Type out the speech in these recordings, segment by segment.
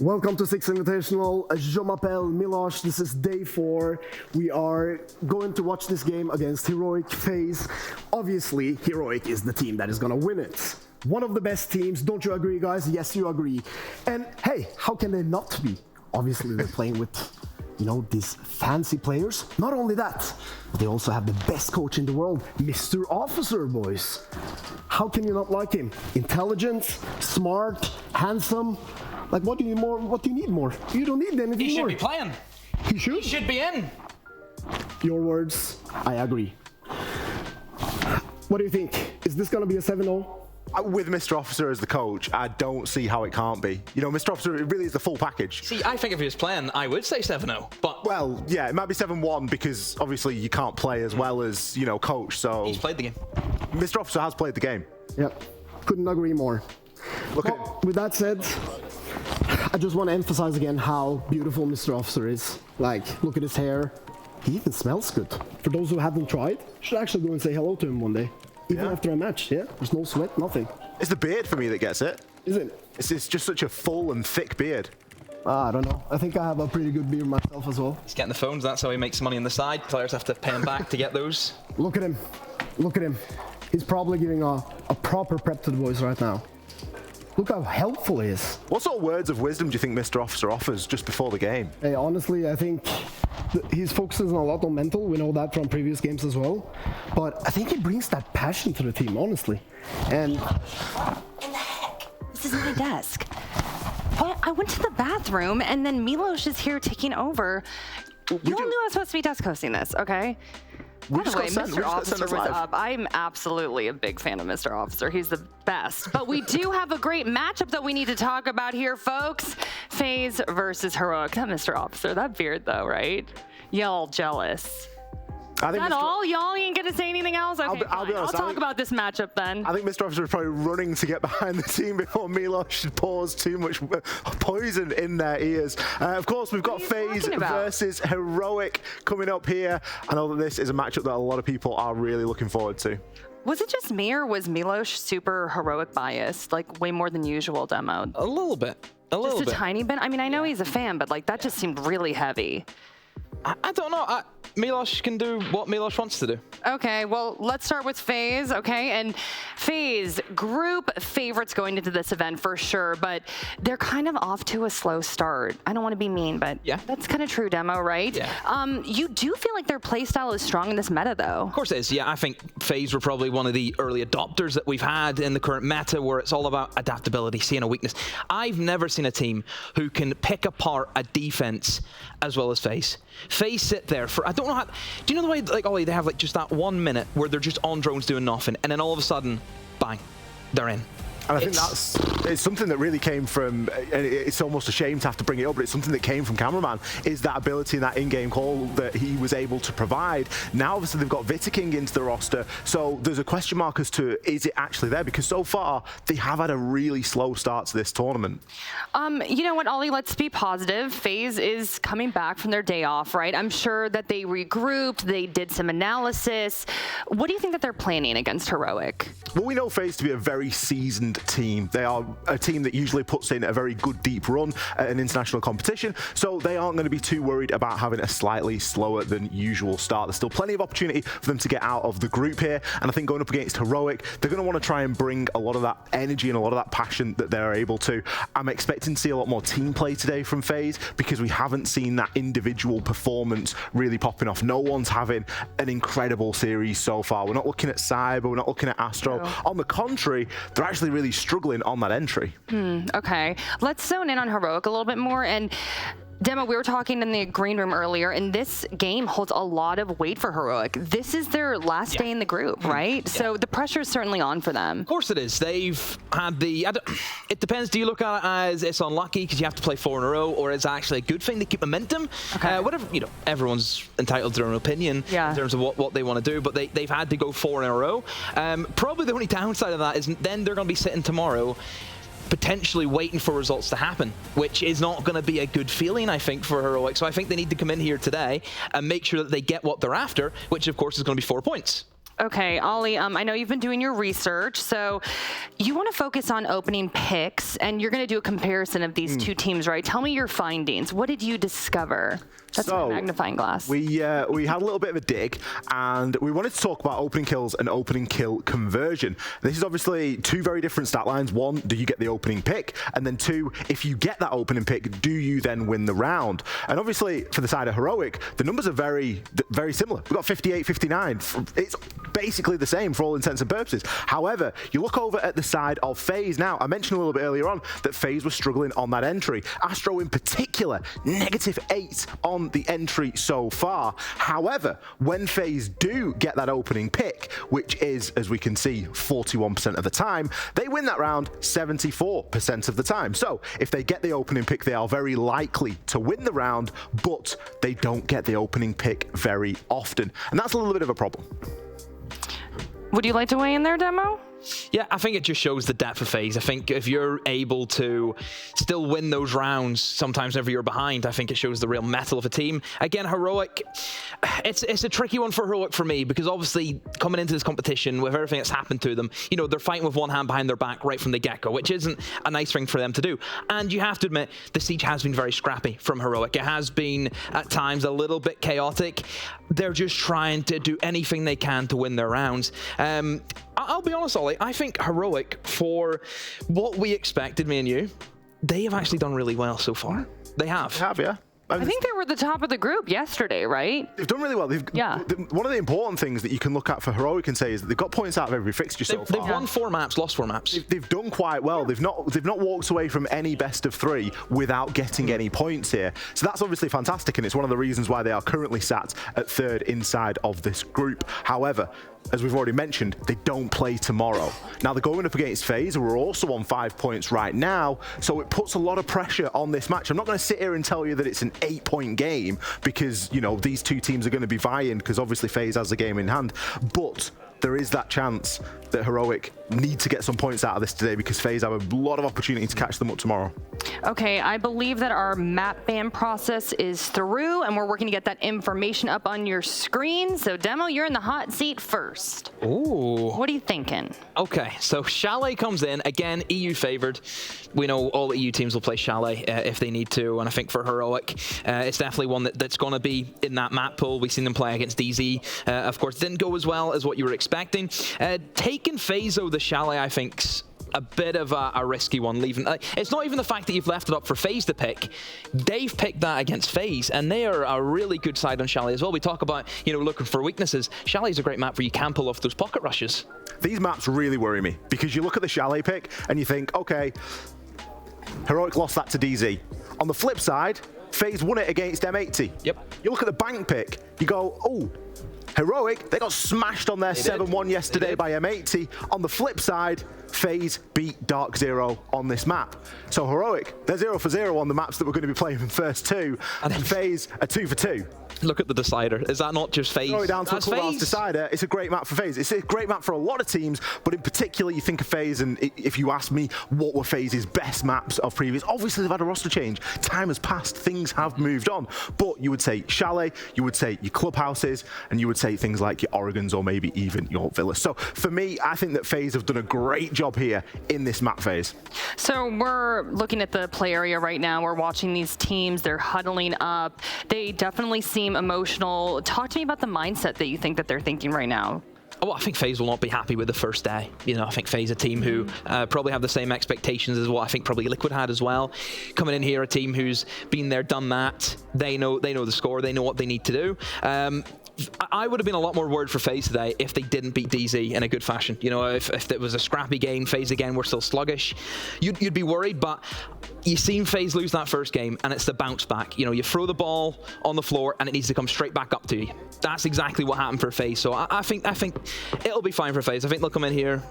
Welcome to Six Invitational. Je m'appelle Milosh. This is day 4. We are going to watch this game against Heroic FaZe. Obviously, Heroic is the team that is going to win it. One of the best teams. Don't you agree, guys? Yes, you agree. And hey, how can they not be? Obviously, they're playing with, these fancy players. Not only that, but they also have the best coach in the world, Mr. Officer, boys. How can you not like him? Intelligent, smart, handsome. Like, what do you need more? What do you need more? You don't need anything more. He should be playing. He should? He should be in. Your words, I agree. What do you think? Is this going to be a 7-0? With Mr. Officer as the coach, I don't see how it can't be. Mr. Officer, it really is the full package. See, I think if he was playing, I would say 7-0, but... Well, yeah, it might be 7-1 because obviously you can't play as well as, coach, so... He's played the game. Mr. Officer has played the game. Yep, couldn't agree more. With that said, I just want to emphasize again how beautiful Mr. Officer is. Like, look at his hair. He even smells good. For those who haven't tried, you should actually go and say hello to him one day. Even after a match, yeah? There's no sweat, nothing. It's the beard for me that gets it. Is it? It's just such a full and thick beard. I don't know. I think I have a pretty good beard myself as well. He's getting the phones, that's how he makes money on the side. Players have to pay him back to get those. Look at him. Look at him. He's probably giving a proper prep to the boys right now. Look how helpful he is. What sort of words of wisdom do you think Mr. Officer offers just before the game? Hey, honestly, I think he's focusing a lot on mental. We know that from previous games as well. But I think he brings that passion to the team, honestly. And... What in the heck? This is my desk. Well, I went to the bathroom, and then Milosh is here taking over. You all knew I was supposed to be desk hosting this, okay? By the way, Mr. Officer was up. I'm absolutely a big fan of Mr. Officer. He's the best. But we do have a great matchup that we need to talk about here, folks. FaZe versus Heroic. That Mr. Officer, that beard though, right? Y'all jealous. Is that all? Y'all ain't gonna say anything else? Okay, I'll be honest, I'll talk about this matchup then. I think Mr. Officer is probably running to get behind the team before Milosh pours too much poison in their ears. Of course, we've got FaZe versus Heroic coming up here. I know that this is a matchup that a lot of people are really looking forward to. Was it just me, or was Milosh super Heroic biased, like way more than usual demo? A little bit. Just a tiny bit? I mean, I know he's a fan, but like that just seemed really heavy. I don't know. Milosh can do what Milosh wants to do. Okay, well, let's start with FaZe, okay? And FaZe, group favorites going into this event for sure, but they're kind of off to a slow start. I don't want to be mean, but that's kind of true, Demo, right? Yeah. You do feel like their playstyle is strong in this meta, though. Of course it is. Yeah, I think FaZe were probably one of the early adopters that we've had in the current meta, where it's all about adaptability, seeing a weakness. I've never seen a team who can pick apart a defense as well as FaZe. FaZe sit there for, I don't know how, do you know the way, like, Ollie, they have like just that 1 minute where they're just on drones doing nothing, and then all of a sudden, bang, they're in. And I think it's something that really came from, and it's almost a shame to have to bring it up, but it's something that came from Cameraman, is that ability and that in-game call that he was able to provide. Now, obviously, they've got Vitaking into the roster, so there's a question mark as to, is it actually there? Because so far, they have had a really slow start to this tournament. You know what, Ollie, let's be positive. FaZe is coming back from their day off, right? I'm sure that they regrouped, they did some analysis. What do you think that they're planning against Heroic? Well, we know FaZe to be a very seasoned team. They are a team that usually puts in a very good deep run at an international competition, so they aren't going to be too worried about having a slightly slower than usual start. There's still plenty of opportunity for them to get out of the group here, and I think going up against Heroic, they're going to want to try and bring a lot of that energy and a lot of that passion that they're able to. I'm expecting to see a lot more team play today from FaZe, because we haven't seen that individual performance really popping off. No one's having an incredible series so far. We're not looking at Cyber, we're not looking at Astro. On the contrary, they're actually really struggling on that entry. Okay, let's zone in on Heroic a little bit more. And Demo, we were talking in the green room earlier, and this game holds a lot of weight for Heroic. This is their last day in the group, right? So the pressure is certainly on for them. Of course it is. They've had the, it depends, do you look at it as it's unlucky because you have to play 4 in a row, or it's actually a good thing to keep momentum? Whatever, everyone's entitled to their own opinion in terms of what they want to do, but they've had to go 4 in a row. Probably the only downside of that is then they're going to be sitting tomorrow potentially waiting for results to happen, which is not going to be a good feeling, I think, for Heroic. So I think they need to come in here today and make sure that they get what they're after, which of course is going to be 4 points. Okay, Ollie, I know you've been doing your research, so you want to focus on opening picks, and you're going to do a comparison of these two teams, right? Tell me your findings. What did you discover? That's my magnifying glass. We had a little bit of a dig, and we wanted to talk about opening kills and opening kill conversion. This is obviously two very different stat lines. One, do you get the opening pick? And then two, if you get that opening pick, do you then win the round? And obviously, for the side of Heroic, the numbers are very, very similar. We've got 58, 59. It's basically the same for all intents and purposes. However, you look over at the side of FaZe now. I mentioned a little bit earlier on that FaZe was struggling on that entry. Astro in particular, -8 on the entry so far. However, when FaZe do get that opening pick, which is, as we can see, 41% of the time, they win that round 74% of the time. So if they get the opening pick, they are very likely to win the round, but they don't get the opening pick very often. And that's a little bit of a problem. Would you like to weigh in there, Demo? Yeah, I think it just shows the depth of FaZe. I think if you're able to still win those rounds, sometimes whenever you're behind, I think it shows the real mettle of a team. Again, Heroic, it's a tricky one for Heroic for me, because obviously coming into this competition with everything that's happened to them, you know, they're fighting with one hand behind their back right from the get-go, which isn't a nice thing for them to do. And you have to admit, the siege has been very scrappy from Heroic. It has been, at times, a little bit chaotic. They're just trying to do anything they can to win their rounds. I'll be honest, Ollie, I think Heroic, for what we expected, me and you, they have actually done really well so far. They have. They have, yeah. I think they were the top of the group yesterday, right? They've done really well. One of the important things that you can look at for Heroic and say is that they've got points out of every fixture so far. They've won 4 maps, lost 4 maps. They've done quite well. They've not walked away from any best of 3 without getting any points here. So that's obviously fantastic, and it's one of the reasons why they are currently sat at 3rd inside of this group. However, as we've already mentioned, they don't play tomorrow. Now, they're going up against FaZe, who are also on 5 points right now, so it puts a lot of pressure on this match. I'm not going to sit here and tell you that it's an 8-point game, because, you know, these two teams are going to be vying, because obviously FaZe has the game in hand, but there is that chance that Heroic need to get some points out of this today, because FaZe have a lot of opportunity to catch them up tomorrow. Okay, I believe that our map ban process is through, and we're working to get that information up on your screen. So, Demo, you're in the hot seat first. Ooh. What are you thinking? Okay, so Chalet comes in. Again, EU favored. We know all EU teams will play Chalet if they need to, and I think for Heroic, it's definitely one that's going to be in that map pool. We've seen them play against DZ. Of course, didn't go as well as what you were expecting. Taking FaZe over the Chalet, I think's a bit of a risky one. Leaving it's not even the fact that you've left it up for FaZe to pick. They've picked that against FaZe, and they are a really good side on Chalet as well. We talk about, you know, looking for weaknesses. Chalet is a great map where you can pull off those pocket rushes. These maps really worry me, because you look at the Chalet pick and you think, okay, Heroic lost that to DZ. On the flip side, FaZe won it against M80. Yep. You look at the bank pick, you go, oh, Heroic, they got smashed on their 7-1 yesterday by M80. On the flip side, FaZe beat Dark Zero on this map. So Heroic, they're 0 for 0 on the maps that we're going to be playing in the first 2, and FaZe are 2 for 2. Look at the decider. Is that not just FaZe? Throw it down to That's a Clubhouse FaZe. decider. It's a great map for FaZe. It's a great map for a lot of teams, but in particular, you think of FaZe, and if you ask me what were FaZe's best maps of previous, obviously they've had a roster change. Time has passed. Things have moved on. But you would say Chalet, you would say your Clubhouses, and you would say things like your Oregons or maybe even your Villas. So for me, I think that FaZe have done a great job here in this map phase. So we're looking at the play area right now. We're watching these teams. They're huddling up. They definitely seem emotional. Talk to me about the mindset that you think that they're thinking right now. Oh, I think FaZe will not be happy with the first day. You know, I think FaZe a team who probably have the same expectations as what I think probably Liquid had as well. Coming in here, a team who's been there, done that. They know the score. They know what they need to do. I would have been a lot more worried for FaZe today if they didn't beat DZ in a good fashion. You know, if it was a scrappy game, FaZe again were still sluggish, you'd be worried. But you've seen FaZe lose that first game, and it's the bounce back. You know, you throw the ball on the floor, and it needs to come straight back up to you. That's exactly what happened for FaZe. So I think it'll be fine for FaZe. I think they'll come in here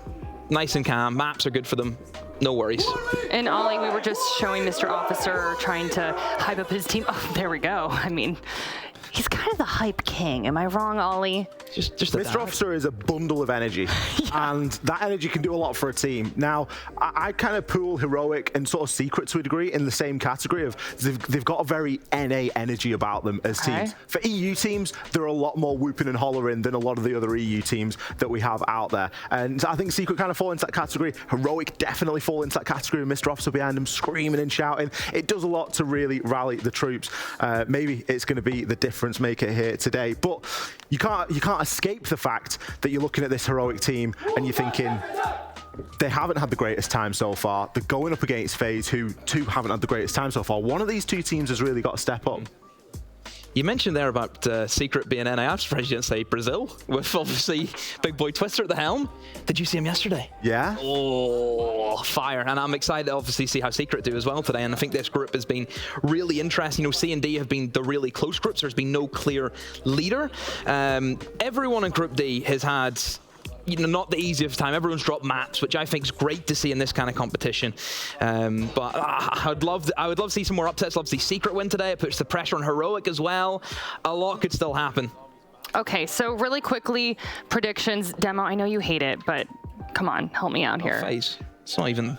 nice and calm. Maps are good for them. No worries. And Ollie, we were just showing Mr. Officer trying to hype up his team. Oh, there we go. I mean, He's kind of the hype king. Am I wrong, Ollie? Just Mr. Officer is a bundle of energy, and that energy can do a lot for a team. Now, I kind of pool Heroic and sort of Secret to a degree in the same category of they've got a very NA energy about them as teams. For EU teams, they're a lot more whooping and hollering than a lot of the other EU teams that we have out there. And I think Secret kind of fall into that category. Heroic definitely fall into that category. Mr. Officer behind them screaming and shouting. It does a lot to really rally the troops. Maybe it's going to be the difference maker here today. But you can't escape the fact that you're looking at this Heroic team and you're thinking, they haven't had the greatest time so far. They're going up against FaZe, who too haven't had the greatest time so far. One of these two teams has really got to step up. You mentioned there about Secret being NA. I'm surprised you didn't say Brazil, with obviously Big Boy Twister at the helm. Did you see him yesterday? Yeah. Oh, fire. And I'm excited to obviously see how Secret do as well today. And I think this group has been really interesting. You know, C and D have been the really close groups. There's been no clear leader. Everyone in Group D has had, you know, not the easiest time. Everyone's dropped maps, which I think is great to see in this kind of competition. But I would love to see some more upsets. Love to see Secret win today. It puts the pressure on Heroic as well. A lot could still happen. Okay, so really quickly, predictions. Demo, I know you hate it, but come on, help me out here. FaZe. It's not even...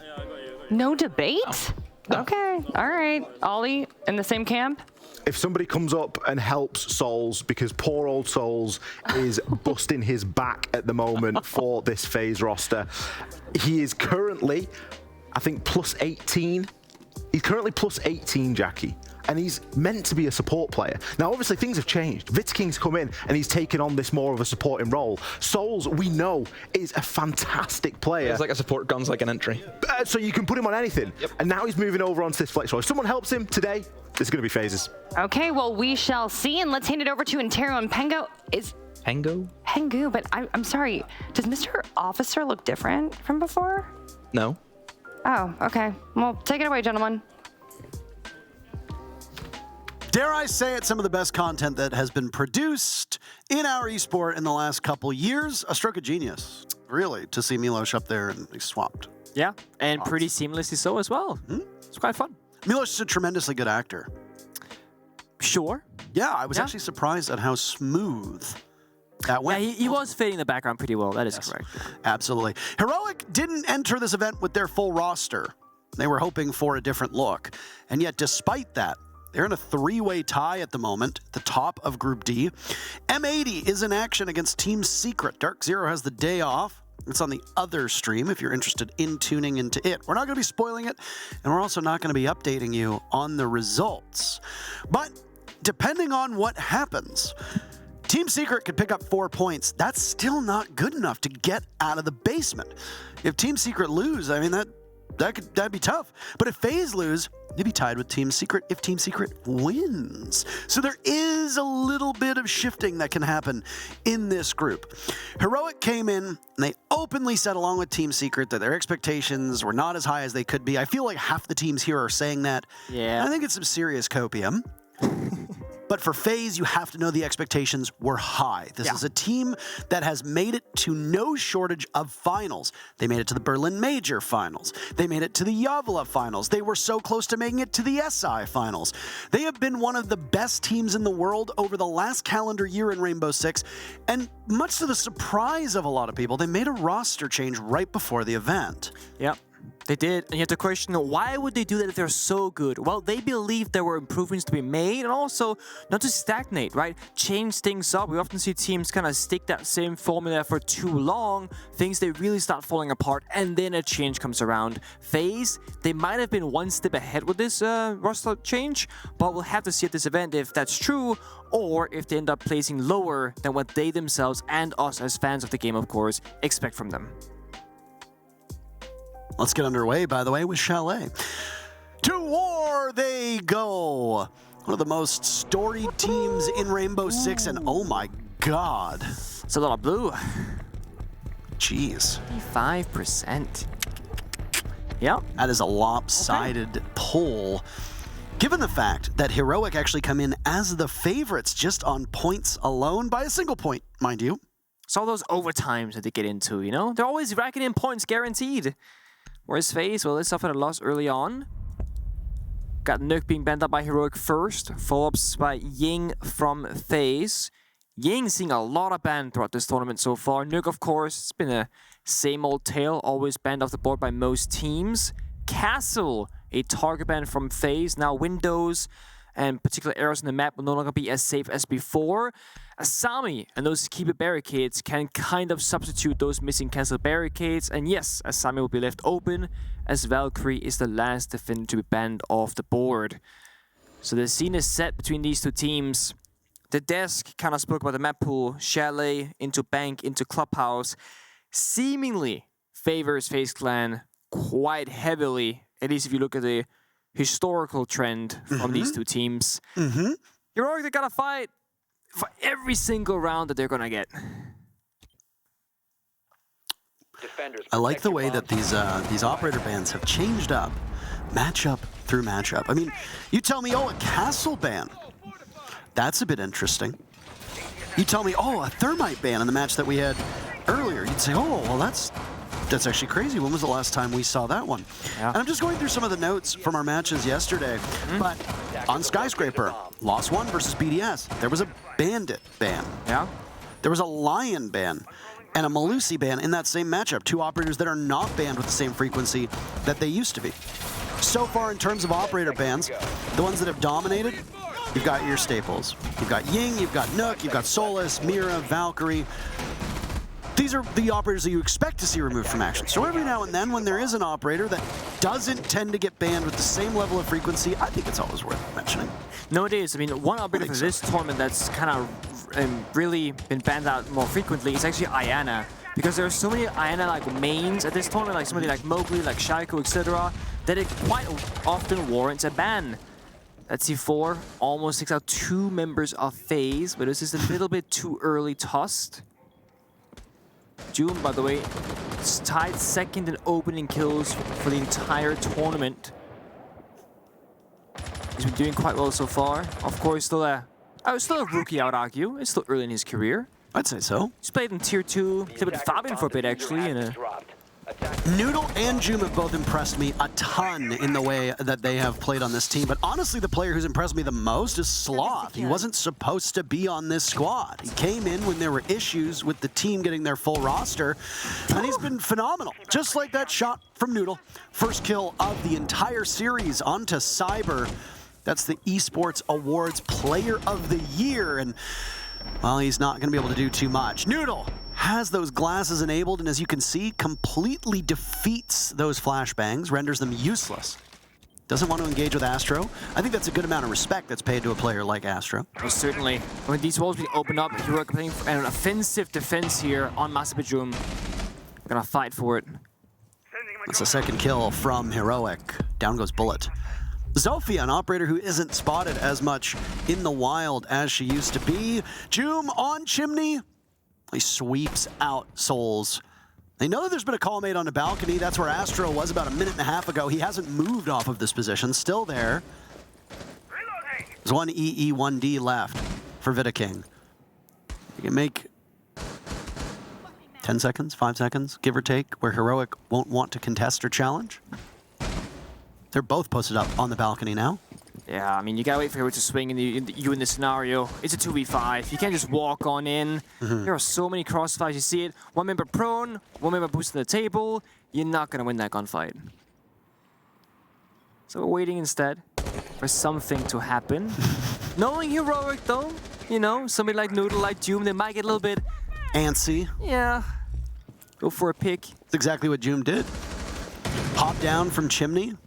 No debate? No. Okay, all right. Ollie, in the same camp? If somebody comes up and helps Souls, because poor old Souls is busting his back at the moment for this FaZe roster. He is currently, I think, plus 18. He's currently plus 18, Jackie. And he's meant to be a support player. Now, obviously, things have changed. Vitking's come in, and he's taken on this more of a supporting role. Souls, we know, is a fantastic player. It's like a support gun's like an entry. So you can put him on anything. Yep. And now he's moving over onto this flex role. If someone helps him today, it's going to be FaZes. Okay, well, we shall see. And let's hand it over to Intero and Pengo. Pengu, but I'm sorry. Does Mr. Officer look different from before? No. Oh, okay. Well, take it away, gentlemen. Dare I say it, some of the best content that has been produced in our esport in the last couple years. A stroke of genius, really, to see Milos up there and he's swapped. Yeah, and pretty seamlessly so as well. It's quite fun. Milos is a tremendously good actor. Sure. Yeah, I was actually surprised at how smooth that went. Yeah, he was fading the background pretty well. That is correct. Absolutely. Heroic didn't enter this event with their full roster. They were hoping for a different look. And yet, despite that, they're in a three-way tie at the moment, the top of Group D. M80 is in action against Team Secret. Dark Zero has the day off. It's on the other stream if you're interested in tuning into it. We're not going to be spoiling it, and we're also not going to be updating you on the results. But depending on what happens, Team Secret could pick up 4 points. That's still not good enough to get out of the basement. If Team Secret lose, I mean, that'd be tough. But if FaZe lose, they'd be tied with Team Secret if Team Secret wins. So there is a little bit of shifting that can happen in this group. Heroic came in, and they openly said, along with Team Secret, that their expectations were not as high as they could be. I feel like half the teams here are saying that. Yeah. I think it's some serious copium. But for FaZe, you have to know the expectations were high. This is a team that has made it to no shortage of finals. They made it to the Berlin Major finals. They made it to the Yavla finals. They were so close to making it to the SI finals. They have been one of the best teams in the world over the last calendar year in Rainbow Six. And much to the surprise of a lot of people, they made a roster change right before the event. Yep. They did, and you have to question, why would they do that if they're so good? Well, they believed there were improvements to be made, and also not to stagnate, right? Change things up. We often see teams kind of stick that same formula for too long, things they really start falling apart, and then a change comes around. FaZe, they might have been one step ahead with this roster change, but we'll have to see at this event if that's true, or if they end up placing lower than what they themselves and us as fans of the game, of course, expect from them. Let's get underway, by the way, with Chalet. To war they go. One of the most storied teams in Rainbow Six, and oh my god. It's a lot of blue. Jeez. 55%. Yep. That is a lopsided pull. Given the fact that Heroic actually come in as the favorites just on points alone, by a single point, mind you. It's all those overtimes that they get into, you know? They're always racking in points guaranteed. Whereas FaZe, well, they suffered a loss early on. Got Nuke being banned up by Heroic first, follow-ups by Ying from FaZe. Ying seeing a lot of ban throughout this tournament so far. Nuke, of course, it's been a same old tale, always banned off the board by most teams. Castle, a target ban from FaZe. Now windows and particular areas in the map will no longer be as safe as before. Asami and those keeper barricades can kind of substitute those missing cancel barricades. And yes, Asami will be left open as Valkyrie is the last defender to be banned off the board. So the scene is set between these two teams. The desk kind of spoke about the map pool. Chalet into Bank into Clubhouse seemingly favors FaZe Clan quite heavily, at least if you look at the historical trend from these two teams. Heroic, they gotta fight for every single round that they're gonna get. I like the way that these operator bans have changed up, matchup through matchup. I mean, you tell me, oh, a castle ban. That's a bit interesting. You tell me, oh, a thermite ban in the match that we had earlier. You'd say, oh, well, that's actually crazy. When was the last time we saw that one? Yeah. And I'm just going through some of the notes from our matches yesterday. But on Skyscraper, Lost 1 versus BDS, there was a bandit ban. Yeah. There was a lion ban and a Malusi ban in that same matchup. Two operators that are not banned with the same frequency that they used to be. So far, in terms of operator bans, the ones that have dominated, you've got your staples. You've got Ying, you've got Nook, you've got Solus, Mira, Valkyrie. These are the operators that you expect to see removed from action. So every now and then, when there is an operator that doesn't tend to get banned with the same level of frequency, I think it's always worth mentioning. No, it is. I mean, one operator for this tournament that's kind of really been banned out more frequently is actually Ayana. Because there are so many Ayana-like mains at this tournament, like somebody like Mowgli, like Shaiko, etc., that it quite often warrants a ban. At C4, almost takes out 2 members of FaZe, but this is a little bit too early tossed. June, by the way, is tied second in opening kills for the entire tournament. He's been doing quite well so far. Of course, still a rookie, I would argue. It's still early in his career. I'd say so. He's played in Tier 2, played with Fabian for a bit, actually. Noodle and Joom have both impressed me a ton in the way that they have played on this team, but honestly the player who's impressed me the most is Sloth. He wasn't supposed to be on this squad. He came in when there were issues with the team getting their full roster, and he's been phenomenal. Just like that shot from Noodle. First kill of the entire series onto Cyber. That's the Esports Awards Player of the Year, and well, he's not going to be able to do too much. Noodle has those glasses enabled, and as you can see, completely defeats those flashbangs, renders them useless. Doesn't want to engage with Astro. I think that's a good amount of respect that's paid to a player like Astro. Well, certainly. When these walls being opened up, Heroic playing for an offensive defense here on Masabajum. Gonna fight for it. That's a second kill from Heroic. Down goes Bullet. Zofia, an operator who isn't spotted as much in the wild as she used to be. Joom on Chimney. He sweeps out Souls. They know that there's been a call made on the balcony. That's where Astro was about a minute and a half ago. He hasn't moved off of this position. Still there. There's one EE, 1D left for Vita King. You can make 10 seconds, 5 seconds, give or take, where Heroic won't want to contest or challenge. They're both posted up on the balcony now. Yeah, I mean, you gotta wait for Heroic to swing in this scenario. It's a 2v5. You can't just walk on in. There are so many crossfires. You see it. One member prone, one member boosting the table. You're not gonna win that gunfight. So we're waiting instead for something to happen. Knowing Heroic, though, you know, somebody like Noodle, like Joom, they might get a little bit antsy. Yeah. Go for a pick. That's exactly what Joom did. Hop down from Chimney.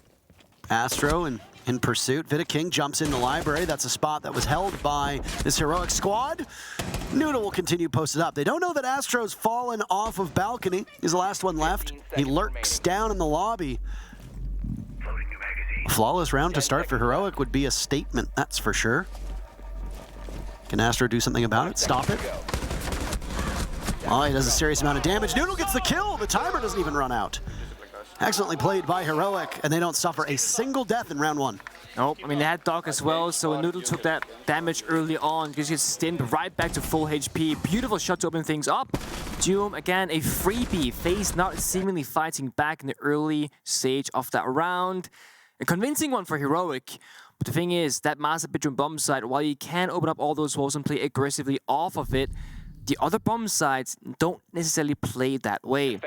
Astro in pursuit. Vita King jumps in the library. That's a spot that was held by this Heroic squad. Noodle will continue posted up. They don't know that Astro's fallen off of balcony. He's the last one left. He lurks down in the lobby. A flawless round to start for Heroic would be a statement, that's for sure. Can Astro do something about it? Stop it? Oh, he does a serious amount of damage. Noodle gets the kill. The timer doesn't even run out. Excellently played by Heroic, and they don't suffer a single death in round 1. Nope, I mean, they had Doc as well, so Noodle took that damage early on. Just gets stinned right back to full HP. Beautiful shot to open things up. Joom, again, a freebie. FaZe not seemingly fighting back in the early stage of that round. A convincing one for Heroic. But the thing is, that massive bedroom bomb site, while you can open up all those walls and play aggressively off of it, the other bomb sites don't necessarily play that way.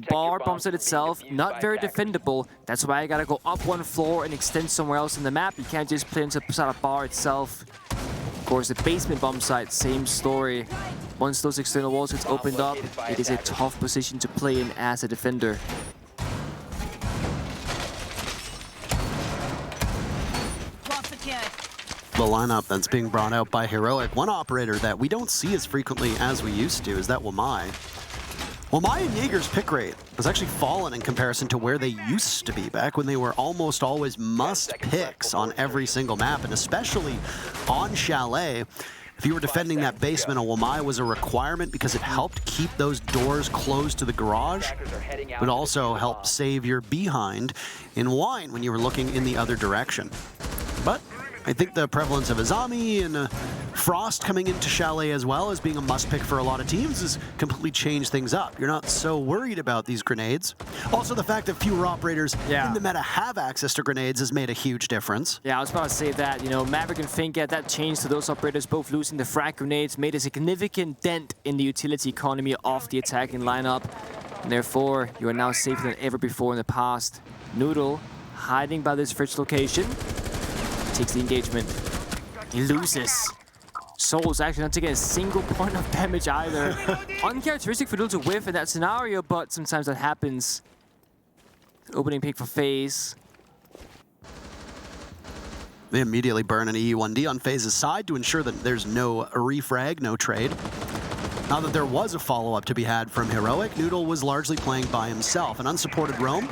Bar bomb site itself, not very defendable. That's why you gotta go up one floor and extend somewhere else in the map. You can't just play inside a bar itself. Of course, the basement bomb site, same story. Once those external walls gets opened up, it is a tough position to play in as a defender. The lineup that's being brought out by Heroic, one operator that we don't see as frequently as we used to is that Wamai. Wamai and Jaeger's pick rate has actually fallen in comparison to where they used to be back when they were almost always must picks on every single map, and especially on Chalet. If you were defending that basement, a Wamai was a requirement because it helped keep those doors closed to the garage, but also helped save your behind in wine when you were looking in the other direction. But I think the prevalence of Azami and Frost coming into Chalet as well as being a must-pick for a lot of teams has completely changed things up. You're not so worried about these grenades. Also, the fact that fewer operators in the meta have access to grenades has made a huge difference. Yeah, I was about to say that. You know, Maverick and Fink, that changed to those operators both losing the frag grenades, made a significant dent in the utility economy of the attacking lineup. And therefore, you are now safer than ever before in the past. Noodle, hiding by this fridge location, takes the engagement. He loses. Soul's actually not taking a single point of damage either. Uncharacteristic for Noodle to whiff in that scenario, but sometimes that happens. Opening pick for FaZe. They immediately burn an E1D on FaZe's side to ensure that there's no refrag, no trade. Now that there was a follow-up to be had from Heroic, Noodle was largely playing by himself. An unsupported roam.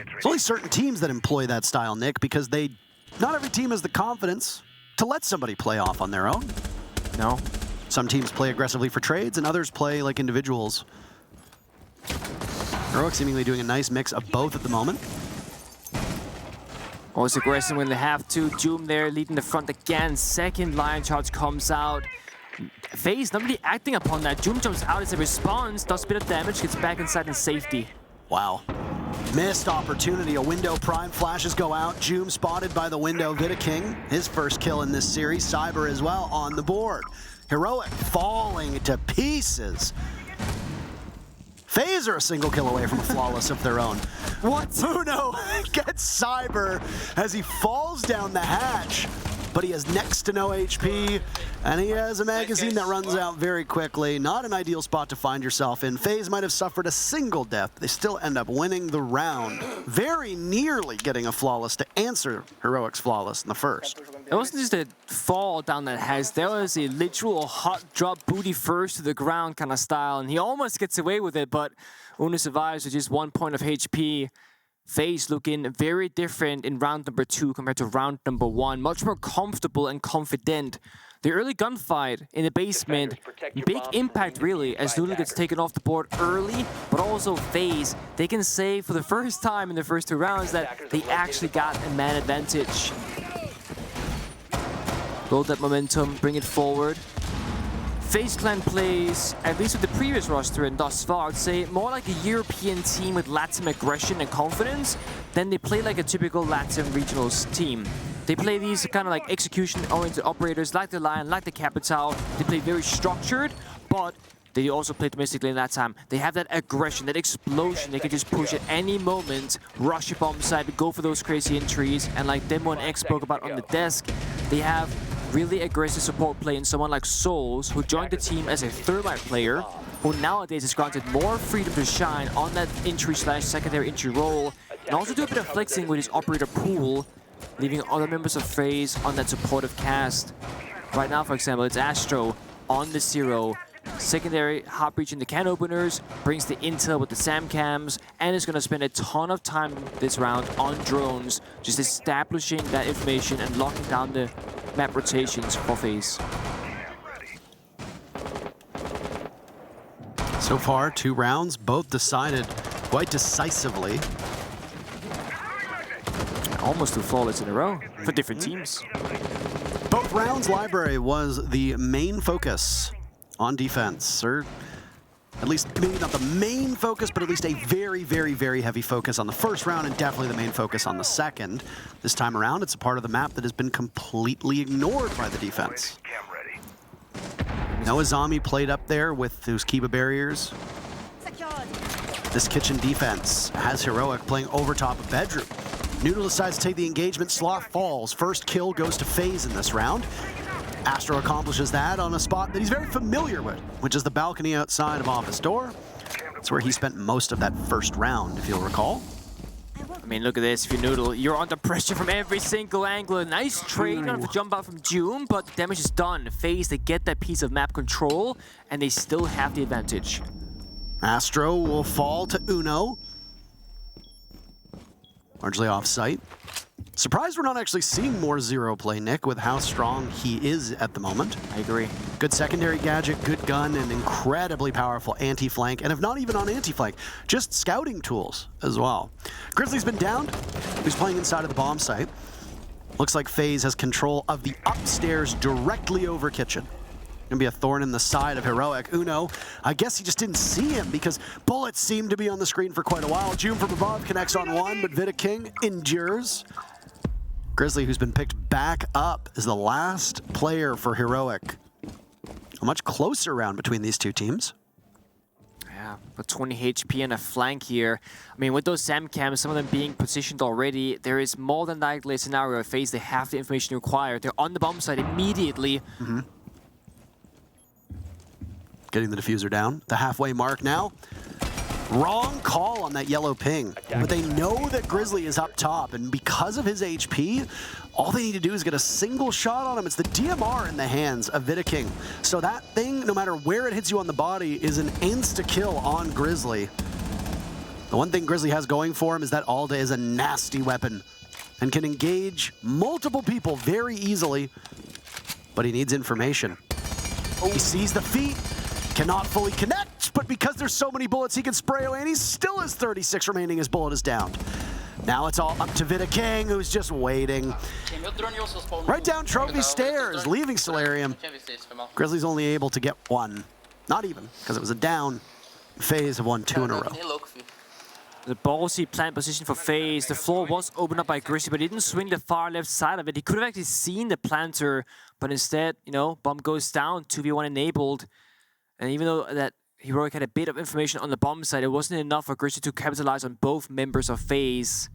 There's only certain teams that employ that style, Nick, because not every team has the confidence to let somebody play off on their own. No. Some teams play aggressively for trades, and others play like individuals. Heroic seemingly doing a nice mix of both at the moment. Always aggressive when they have to. Doom there leading the front again. Second Lion Charge comes out. FaZe not really acting upon that. Doom jumps out as a response, does a bit of damage, gets back inside in safety. Wow. Missed opportunity. A window prime flashes go out. Joom spotted by the window. Vida King, his first kill in this series. Cyber as well on the board. Heroic falling to pieces. FaZe are a single kill away from a flawless of their own. What? Uno gets Cyber as he falls down the hatch. But he has next to no HP, and he has a magazine that runs out very quickly. Not an ideal spot to find yourself in. FaZe might have suffered a single death, but they still end up winning the round. Very nearly getting a flawless to answer Heroic's flawless in the first. It wasn't just a fall down that hatch, there was a literal hot drop booty first to the ground kind of style, and he almost gets away with it, but Uno survives with just 1 point of HP. FaZe looking very different in round number 2 compared to round number 1. Much more comfortable and confident. The early gunfight in the basement, big impact really, as Noodle gets taken off the board early, but also FaZe, they can say for the first time in the first 2 rounds that they actually got a man advantage. Build that momentum, bring it forward. FaZe Clan plays, at least with the previous roster and thus far, I'd say more like a European team with Latin aggression and confidence than they play like a typical Latin regionals team. They play these kind of like execution-oriented operators like the Lion, like the Capital. They play very structured, but they also play domestically in that time. They have that aggression, that explosion. They can just push at any moment, rush a bomb site, go for those crazy entries, and like Demo and X spoke about on the desk, they have really aggressive support play in someone like Souls, who joined the team as a Thermite player, who nowadays is granted more freedom to shine on that entry/secondary entry role, and also do a bit of flexing with his operator pool, leaving other members of FaZe on that supportive cast. Right now, for example, it's Astro on the 0. Secondary hot breach in the can openers, brings the intel with the SAM cams, and is going to spend a ton of time this round on drones, just establishing that information and locking down the map rotations for FaZe. So far, 2 rounds, both decided quite decisively. Almost 2 flawless in a row for different teams. Both rounds, Library was the main focus on defense. Or At least, maybe not the main focus, but at least a very, very, very heavy focus on the first round and definitely the main focus on the second. This time around, it's a part of the map that has been completely ignored by the defense. Noah Zami played up there with those Kiba barriers. This kitchen defense has Heroic playing over top of bedroom. Noodle decides to take the engagement. Sloth falls. First kill goes to FaZe in this round. Astro accomplishes that on a spot that he's very familiar with, which is the balcony outside of office door. That's where he spent most of that first round, if you'll recall. I mean, look at this. If you're Noodle, you're under pressure from every single angle. A nice trade on the jump out from June, but the damage is done. FaZe, they get that piece of map control, and they still have the advantage. Astro will fall to Uno. Largely off-site. Surprised we're not actually seeing more Zero play, Nick, with how strong he is at the moment. I agree. Good secondary gadget, good gun, and incredibly powerful anti-flank. And if not even on anti-flank, just scouting tools as well. Grizzly's been downed. He's playing inside of the bomb site. Looks like FaZe has control of the upstairs directly over kitchen. Gonna be a thorn in the side of Heroic. Uno, I guess he just didn't see him because bullets seem to be on the screen for quite a while. June from above connects on one, but Vida King endures. Grizzly, who's been picked back up, is the last player for Heroic. A much closer round between these two teams. Yeah, but 20 HP and a flank here. I mean, with those SAM cams, some of them being positioned already, there is more than likely a scenario where FaZe, they have the information required. They're on the bomb site immediately. Getting the diffuser down. The halfway mark now. Wrong call on that yellow ping, but they know that Grizzly is up top, and because of his HP, all they need to do is get a single shot on him. It's the DMR in the hands of Vida King. So that thing, no matter where it hits you on the body, is an insta-kill on Grizzly. The one thing Grizzly has going for him is that Alda is a nasty weapon and can engage multiple people very easily, but he needs information. He sees the feet, cannot fully connect, but because there's so many bullets he can spray away, and he still has 36 remaining. His bullet is downed. Now it's all up to Vida King, who's just waiting. Right down trophy stairs, leaving Solarium. Grizzly's only able to get one. Not even, because it was a down. FaZe have won 2 in a row. The ballsy plant position for FaZe. The floor was opened up by Grizzly, but he didn't swing the far left side of it. He could have actually seen the planter, but instead, you know, bomb goes down, 2v1 enabled. And even though that Heroic had a bit of information on the bomb side, it wasn't enough for Grizzly to capitalize on both members of FaZe.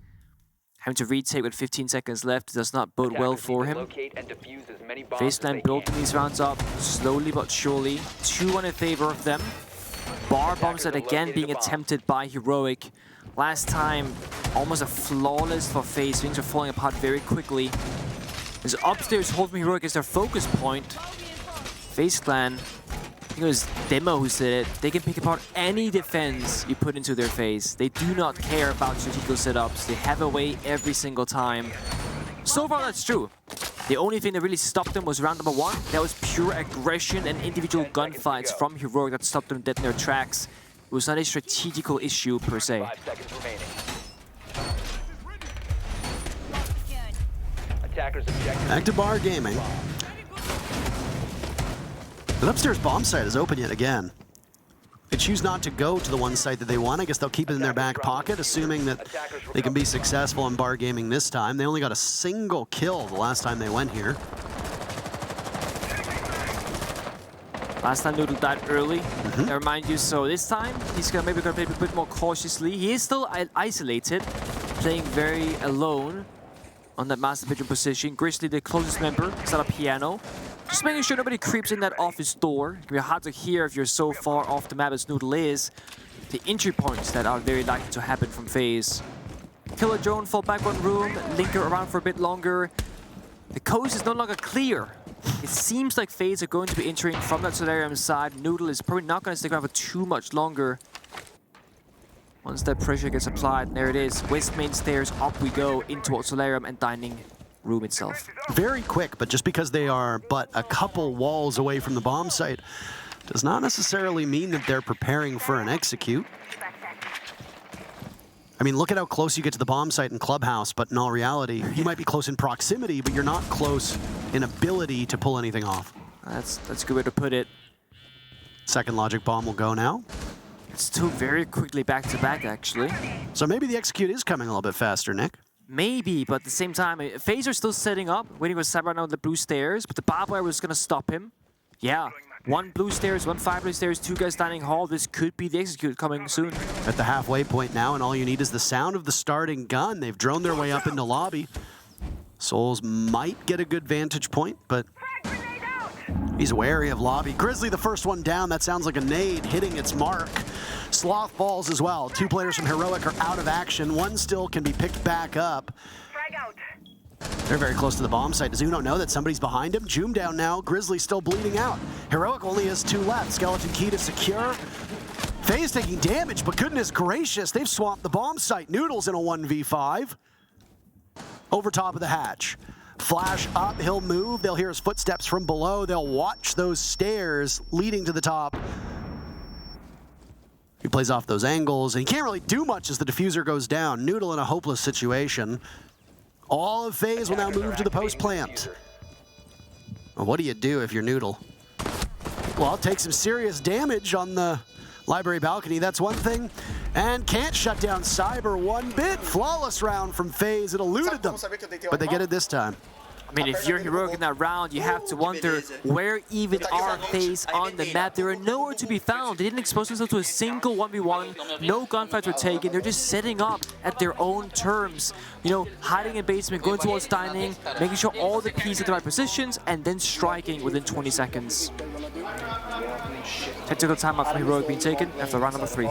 Having to retake with 15 seconds left does not bode well for him. FaZe Clan building these rounds up slowly but surely. 2-1 in favor of them. Bar bomb side again being attempted by Heroic. Last time, almost a flawless for FaZe. Things are falling apart very quickly. This upstairs hold from Heroic is their focus point. FaZe Clan, I think it was Demo who said it, they can pick apart any defense you put into their face. They do not care about strategical setups. They have a way every single time. So far, that's true. The only thing that really stopped them was round number 1. That was pure aggression and individual gunfights from Heroic that stopped them dead in their tracks. It was not a strategical issue per se. Back to Bar Gaming. The upstairs bomb site is open yet again. They choose not to go to the one site that they want. I guess they'll keep it in their back pocket, assuming that they can be successful in Bar Gaming this time. They only got a single kill the last time they went here. Last time Noodle died early, I remind you, so this time he's maybe gonna play a bit more cautiously. He is still isolated, playing very alone on that master bedroom position. Grizzly, the closest member, is at a piano. Just making sure nobody creeps in that office door. It can be hard to hear if you're so far off the map as Noodle is. The entry points that are very likely to happen from FaZe. Killer drone, fall back one room, linker around for a bit longer. The coast is no longer clear. It seems like FaZe are going to be entering from that Solarium side. Noodle is probably not going to stick around for too much longer. Once that pressure gets applied, there it is. West main stairs, up we go into Solarium and dining room itself. Very quick, but just because they are but a couple walls away from the bomb site does not necessarily mean that they're preparing for an execute. I mean, look at how close you get to the bomb site in Clubhouse, but in all reality, you might be close in proximity, but you're not close in ability to pull anything off. That's a good way to put it. Second logic bomb will go now. It's two very quickly back-to-back, actually. So maybe the execute is coming a little bit faster, Nick. Maybe, but at the same time, FaZe are still setting up, waiting for Cyber now on the blue stairs, but the barbed wire was going to stop him. Yeah, one blue stairs, one fire blue stairs, two guys dining hall. This could be the execute coming soon. At the halfway point now, and all you need is the sound of the starting gun. They've droned their way up into lobby. Souls might get a good vantage point, but he's wary of lobby. Grizzly, the first one down. That sounds like a nade hitting its mark. Sloth falls as well. Two players from Heroic are out of action. One still can be picked back up. They're very close to the bomb site. Does Uno know that somebody's behind him? Joom down now. Grizzly still bleeding out. Heroic only has two left. Skeleton key to secure. FaZe taking damage, but goodness gracious, they've swamped the bomb site. Noodles in a 1v5. Over top of the hatch. Flash up, he'll move. They'll hear his footsteps from below. They'll watch those stairs leading to the top. He plays off those angles, and he can't really do much as the diffuser goes down. Noodle in a hopeless situation. All of FaZe will now move to the post plant. Well, what do you do if you're Noodle? Well, take some serious damage on the library balcony, that's one thing. And can't shut down Cyber one bit. Flawless round from FaZe, it eluded them, but they get it this time. I mean, if you're Heroic in that round, you have to wonder where even are FaZe on the map. They are nowhere to be found. They didn't expose themselves to a single 1v1. No gunfights were taken. They're just setting up at their own terms. You know, hiding in basement, going towards dining, making sure all the pieces at the right positions, and then striking within 20 seconds. Tactical timeout from Heroic being taken after round number 3.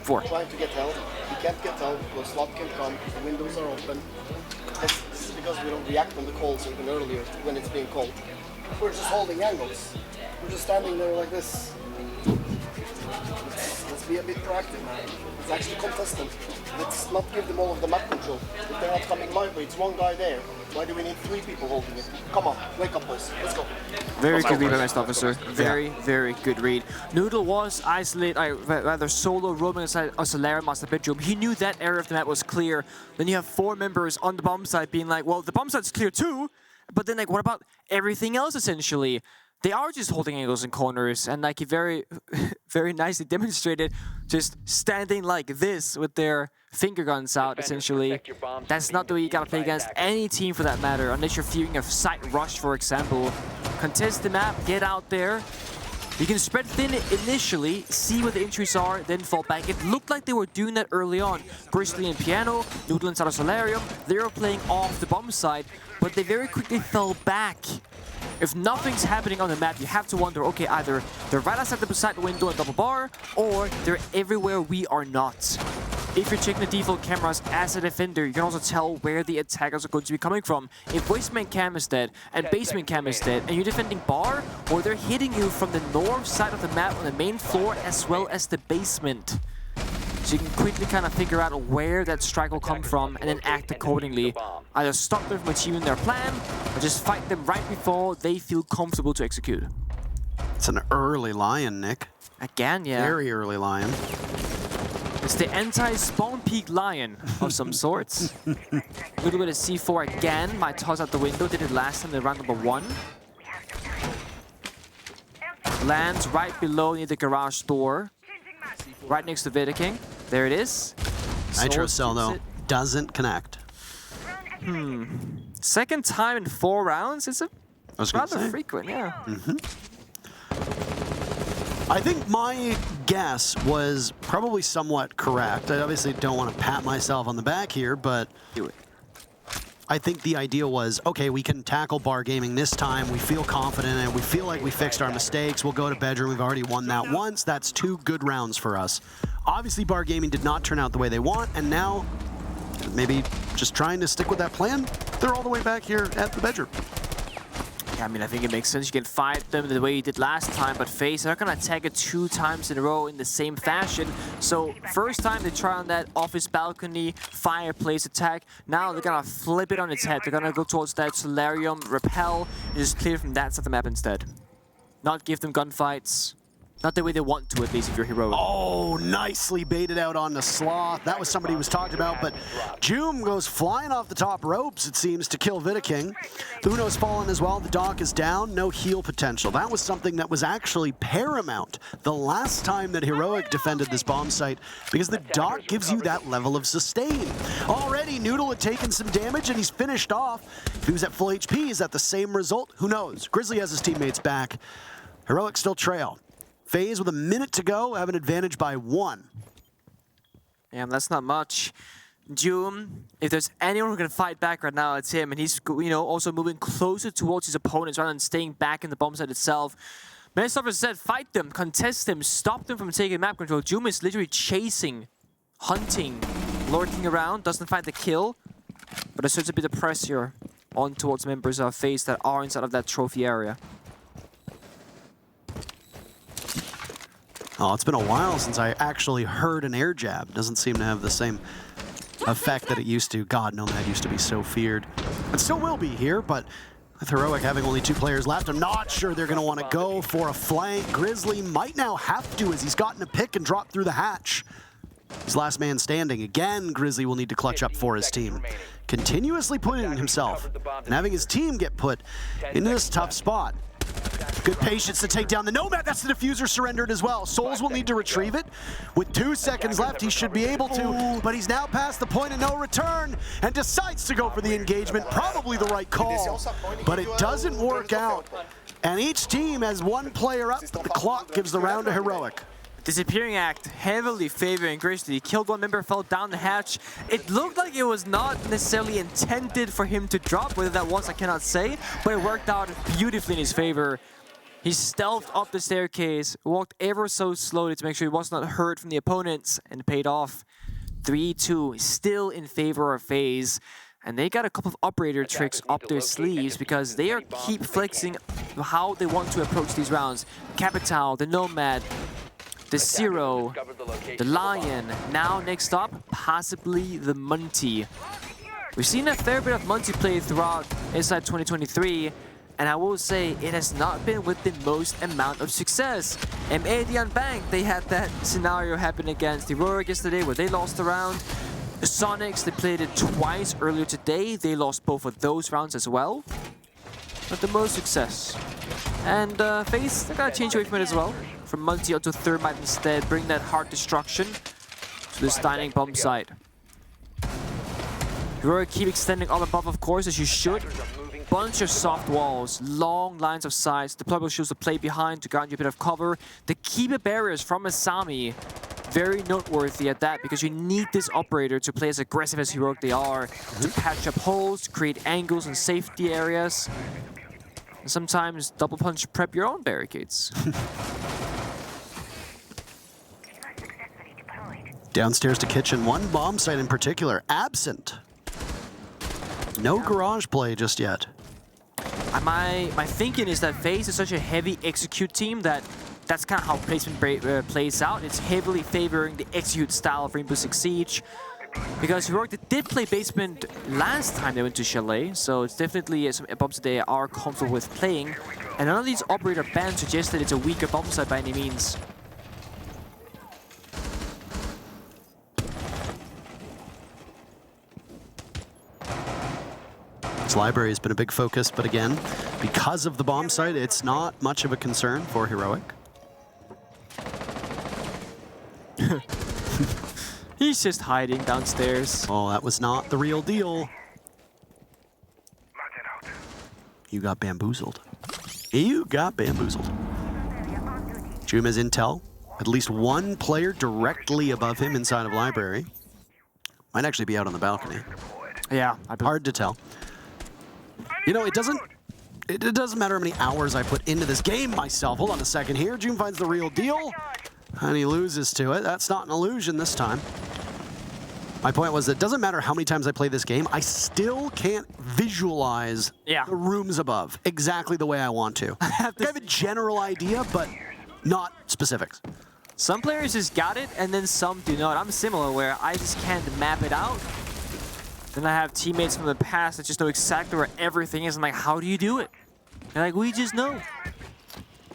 4. Trying to get help. He can't get help because slot can come. The windows are open. This is because we don't react on the calls even earlier when it's being called. We're just holding angles. We're just standing there like this. Let's be a bit proactive, man. It's actually contestant. Let's not give them all of the map control. If they're not coming my way, it's one guy there. Why do we need 3 people holding it? Come on, wake up, boys. Let's go. Very good read by Best Officer. Very, very good read. Noodle was isolated, rather solo roaming inside a Solarium master bedroom. He knew that area of the map was clear. Then you have 4 members on the bomb site being like, well, the bomb site's clear too. But then, like, what about everything else, essentially? They are just holding angles in corners, and like he very, very nicely demonstrated, just standing like this with their finger guns out, essentially. That's not the way you gotta play against any team for that matter, unless you're fearing a site rush, for example. Contest the map, get out there. You can spread thin initially, see where the injuries are, then fall back. It looked like they were doing that early on. Grizzly and Piano, Noodle inside of Solarium, they were playing off the bomb side, but they very quickly fell back. If nothing's happening on the map, you have to wonder, okay, either they're right outside the side window and double bar, or they're everywhere we are not. If you're checking the default cameras as a defender, you can also tell where the attackers are going to be coming from. If basement cam is dead, and basement cam is dead, and you're defending bar, or they're hitting you from the north side of the map on the main floor as well as the basement. So you can quickly kind of figure out where that strike will come from and then act accordingly. Either stop them from achieving their plan, or just fight them right before they feel comfortable to execute. It's an early Lion, Nick. Again, yeah. Very early Lion. It's the anti-spawn peak Lion of some sorts. A little bit of C4 again. My toss out the window. Did it last time in round number 1. Lands right below near the garage door. Right next to Vidaking. There it is. Nitro Cell, though, doesn't connect. Second time in 4 rounds? It's rather frequent, yeah. I think my guess was probably somewhat correct. I obviously don't want to pat myself on the back here, but Do it. I think the idea was, okay, we can tackle bar gaming this time. We feel confident and we feel like we fixed our mistakes. We'll go to bedroom. We've already won that once. That's 2 good rounds for us. Obviously, bar gaming did not turn out the way they want, and now maybe just trying to stick with that plan. They're all the way back here at the bedroom. Yeah, I mean, I think it makes sense. You can fight them the way you did last time, but FaZe are not going to attack it 2 times in a row in the same fashion. So first time they try on that office balcony fireplace attack. Now they're going to flip it on its head. They're going to go towards that Solarium, repel, and just clear from that side of the map instead. Not give them gunfights. Not the way they want to, at least, if you're heroic. Oh, nicely baited out on the Sloth. That was somebody who was talked about, but Joom goes flying off the top ropes, it seems, to kill Vidaking. Uno's fallen as well. The Doc is down. No heal potential. That was something that was actually paramount the last time that Heroic defended this bomb site, because the Doc gives you that level of sustain. Already, Noodle had taken some damage, and he's finished off. If he was at full HP, is that the same result? Who knows? Grizzly has his teammates back. Heroic still trail. FaZe with a minute to go, have an advantage by 1. Yeah, that's not much. Joom, if there's anyone who can fight back right now, it's him. And he's, also moving closer towards his opponents rather than staying back in the bomb site itself. Manistoffer said, fight them, contest them, stop them from taking map control. Joom is literally chasing, hunting, lurking around, doesn't find the kill. But asserts a bit of pressure on towards members of FaZe that are inside of that trophy area. Oh, it's been a while since I actually heard an air jab. Doesn't seem to have the same effect that it used to. God, Nomad used to be so feared. It still will be here, but with Heroic having only 2 players left, I'm not sure they're going to want to go for a flank. Grizzly might now have to, as he's gotten a pick and dropped through the hatch. He's last man standing. Again, Grizzly will need to clutch up for his team. Continuously putting himself and having his team get put into this tough spot. Good patience to take down the Nomad. That's the diffuser surrendered as well. Souls will need to retrieve it. With 2 seconds left, he should be able to, but he's now past the point of no return and decides to go for the engagement. Probably the right call, but it doesn't work out. And each team has 1 player up, but the clock gives the round to Heroic. Disappearing Act heavily favoring Grizzly. He killed 1 member, fell down the hatch. It looked like it was not necessarily intended for him to drop. Whether that was, I cannot say, but it worked out beautifully in his favor. He stealthed up the staircase, walked ever so slowly to make sure he was not hurt from the opponents, and paid off. 3-2, still in favor of FaZe. And they got a couple of operator tricks up their sleeves because they are keep flexing how they want to approach these rounds. Capital, the Nomad, the Zero, the Lion, now next up, possibly the Munty. We've seen a fair bit of Munty play throughout inside 2023, and I will say it has not been with the most amount of success. MAD Unbanked, they had that scenario happen against Heroic yesterday where they lost the round. The Sonics, they played it twice earlier today. They lost both of those rounds as well. But the most success. And FaZe, they gotta change away from it as well. From Munty onto Thermite instead, bring that hard destruction to the Steining bomb site. Heroic keep extending up above, of course, as you should. Bunch of soft walls, long lines of sights, deployable shields to play behind to grant you a bit of cover. The keeper barriers from Asami, very noteworthy at that, because you need this operator to play as aggressive as Heroic they are, to patch up holes, to create angles and safety areas, and sometimes double punch prep your own barricades. Downstairs to kitchen, 1 bomb site in particular, absent. No garage play just yet. My thinking is that FaZe is such a heavy execute team that that's kind of how placement plays out. It's heavily favoring the execute style of Rainbow Six Siege. Because Heroic did play basement last time they went to Chalet, so it's definitely some bombs that they are comfortable with playing. And none of these operator bans suggest that it's a weaker bomb site by any means. This library has been a big focus, but again, because of the bomb site, it's not much of a concern for Heroic. He's just hiding downstairs. Oh, that was not the real deal. You got bamboozled. You got bamboozled. Joom has intel. At least 1 player directly above him inside of library. Might actually be out on the balcony. Yeah. Hard to tell. You know, it doesn't matter how many hours I put into this game myself. Hold on a second here. Joom finds the real deal, and he loses to it. That's not an illusion this time. My point was that it doesn't matter how many times I play this game, I still can't visualize the rooms above exactly the way I want to. I have a general idea, but not specifics. Some players just got it, and then some do not. I'm similar, where I just can't map it out. Then I have teammates from the past that just know exactly where everything is. I'm like, how do you do it? They're like, we just know.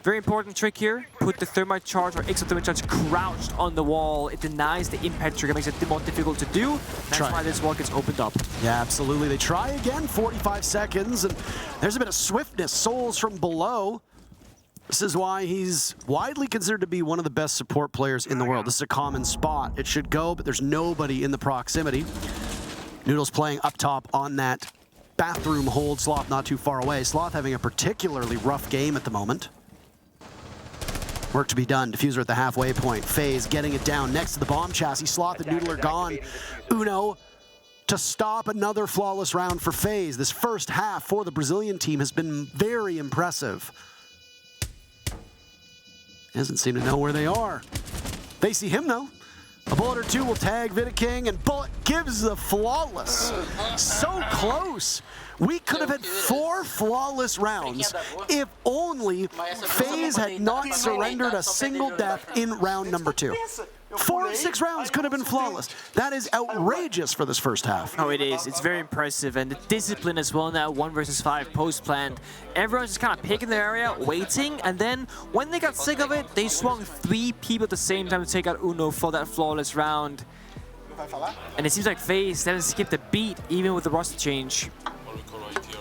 Very important trick here. Put the thermite charge or extra thermite charge crouched on the wall. It denies the impact trigger, makes it more difficult to do. That's why this wall gets opened up. Yeah, absolutely. They try again, 45 seconds, and there's a bit of swiftness. Souls from below. This is why he's widely considered to be one of the best support players in the world. This is a common spot. It should go, but there's nobody in the proximity. Noodles playing up top on that bathroom hold. Sloth not too far away. Sloth having a particularly rough game at the moment. Work to be done. Diffuser at the halfway point. FaZe getting it down next to the bomb chassis. Sloth and Noodle are gone. Uno to stop another flawless round for FaZe. This first half for the Brazilian team has been very impressive. Doesn't seem to know where they are. They see him though. A bullet or two will tag Vidiking, and Bullet gives the flawless. So close. We could have had 4 flawless rounds if only FaZe had not surrendered a single death in round number 2. 4 of 6 rounds could have been flawless. That is outrageous for this first half. Oh, it is. It's very impressive. And the discipline as well in that 1 versus 5 post-planned. Everyone's just kind of picking their area, waiting, and then when they got sick of it, they swung 3 people at the same time to take out Uno for that flawless round. And it seems like FaZe haven't skipped a beat, even with the roster change.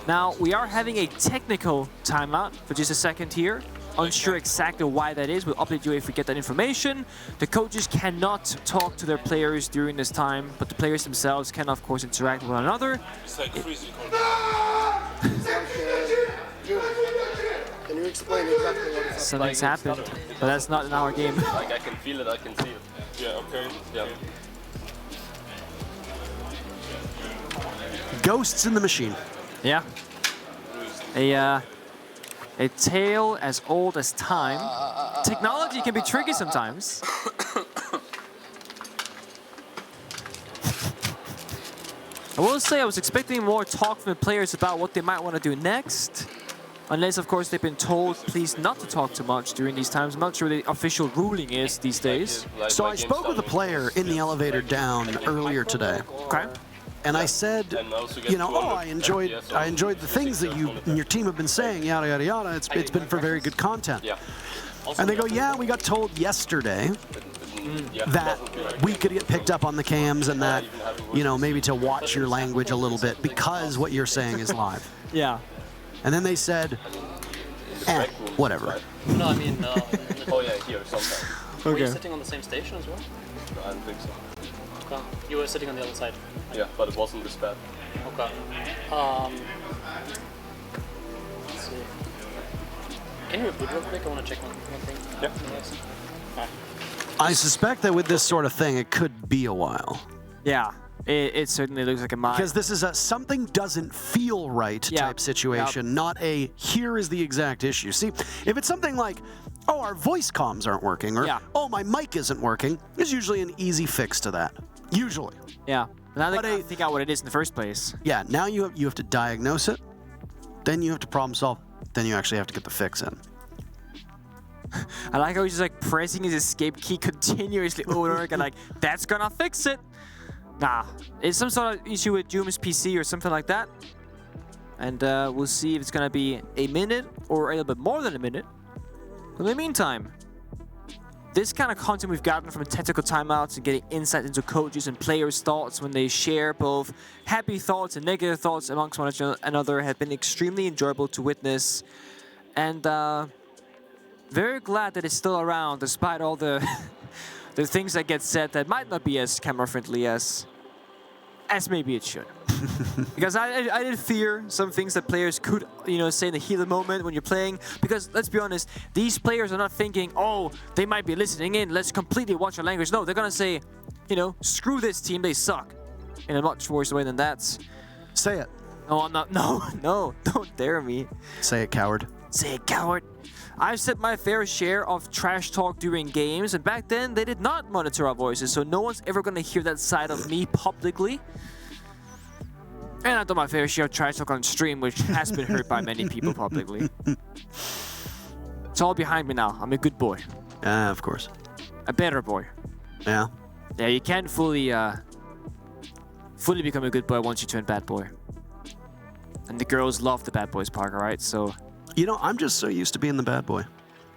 Now, we are having a technical timeout for just a second here. Unsure exactly why that is. We'll update you if we get that information. The coaches cannot talk to their players during this time, but the players themselves can, of course, interact with one another. Can you explain exactly what is Something's happened, but that's not in our game. Like I can feel it, I can see it. Yeah, okay. Yeah. Ghosts in the machine. Yeah. A tale as old as time. Technology can be tricky sometimes. I will say I was expecting more talk from the players about what they might want to do next. Unless, of course, they've been told please not to talk too much during these times. I'm not sure what the official ruling is these days. So I spoke with a player in the elevator down earlier today. Okay. And I said, you know, oh, I enjoyed the things that you and your team have been saying, yada, yada, yada. It's been for very good content. And they go, yeah, we got told yesterday that we could get picked up on the cams and that, you know, maybe to watch your language a little bit because what you're saying is live. Yeah. And then they said, whatever. No, I mean, oh yeah, here sometimes. Okay. Were you sitting on the same station as well? I don't think so. Okay. You were sitting on the other side? Yeah, but it wasn't this bad. Okay. Let's see. Can you repeat real quick? I want to check one thing. Yeah. Right. I suspect that with this sort of thing, it could be a while. Yeah. It certainly looks like a mine. Because this is a something doesn't feel right type situation, not a here is the exact issue. See, if it's something like, oh, our voice comms aren't working, or oh, my mic isn't working, there's usually an easy fix to that. Usually. Yeah. Now they gotta figure out what it is in the first place. Yeah, now you have to diagnose it, then you have to problem solve, then you actually have to get the fix in. I like how he's just like pressing his escape key continuously over and again, like, that's gonna fix it. Nah, it's some sort of issue with Doom's PC or something like that. And we'll see if it's gonna be a minute or a little bit more than a minute. In the meantime, this kind of content we've gotten from tactical timeouts and getting insight into coaches and players' thoughts when they share both happy thoughts and negative thoughts amongst one another have been extremely enjoyable to witness. And very glad that it's still around despite all the the things that get said that might not be as camera friendly as maybe it should. Because I did fear some things that players could, you know, say in the heat of the moment when you're playing. Because let's be honest, these players are not thinking, oh, they might be listening in, let's completely watch our language. No, they're gonna say, you know, screw this team, they suck. In a much worse way than that. Say it. No, I'm not. No, don't dare me. Say it, coward. Say it, coward. I've said my fair share of trash talk during games, and back then they did not monitor our voices, so no one's ever gonna hear that side of me publicly. And I've done my fair share of trash talk on stream, which has been heard by many people publicly. It's all behind me now. I'm a good boy. Of course. A better boy. Yeah. Yeah, you can't fully become a good boy once you turn bad boy. And the girls love the bad boys part, alright? So. You know, I'm just so used to being the bad boy.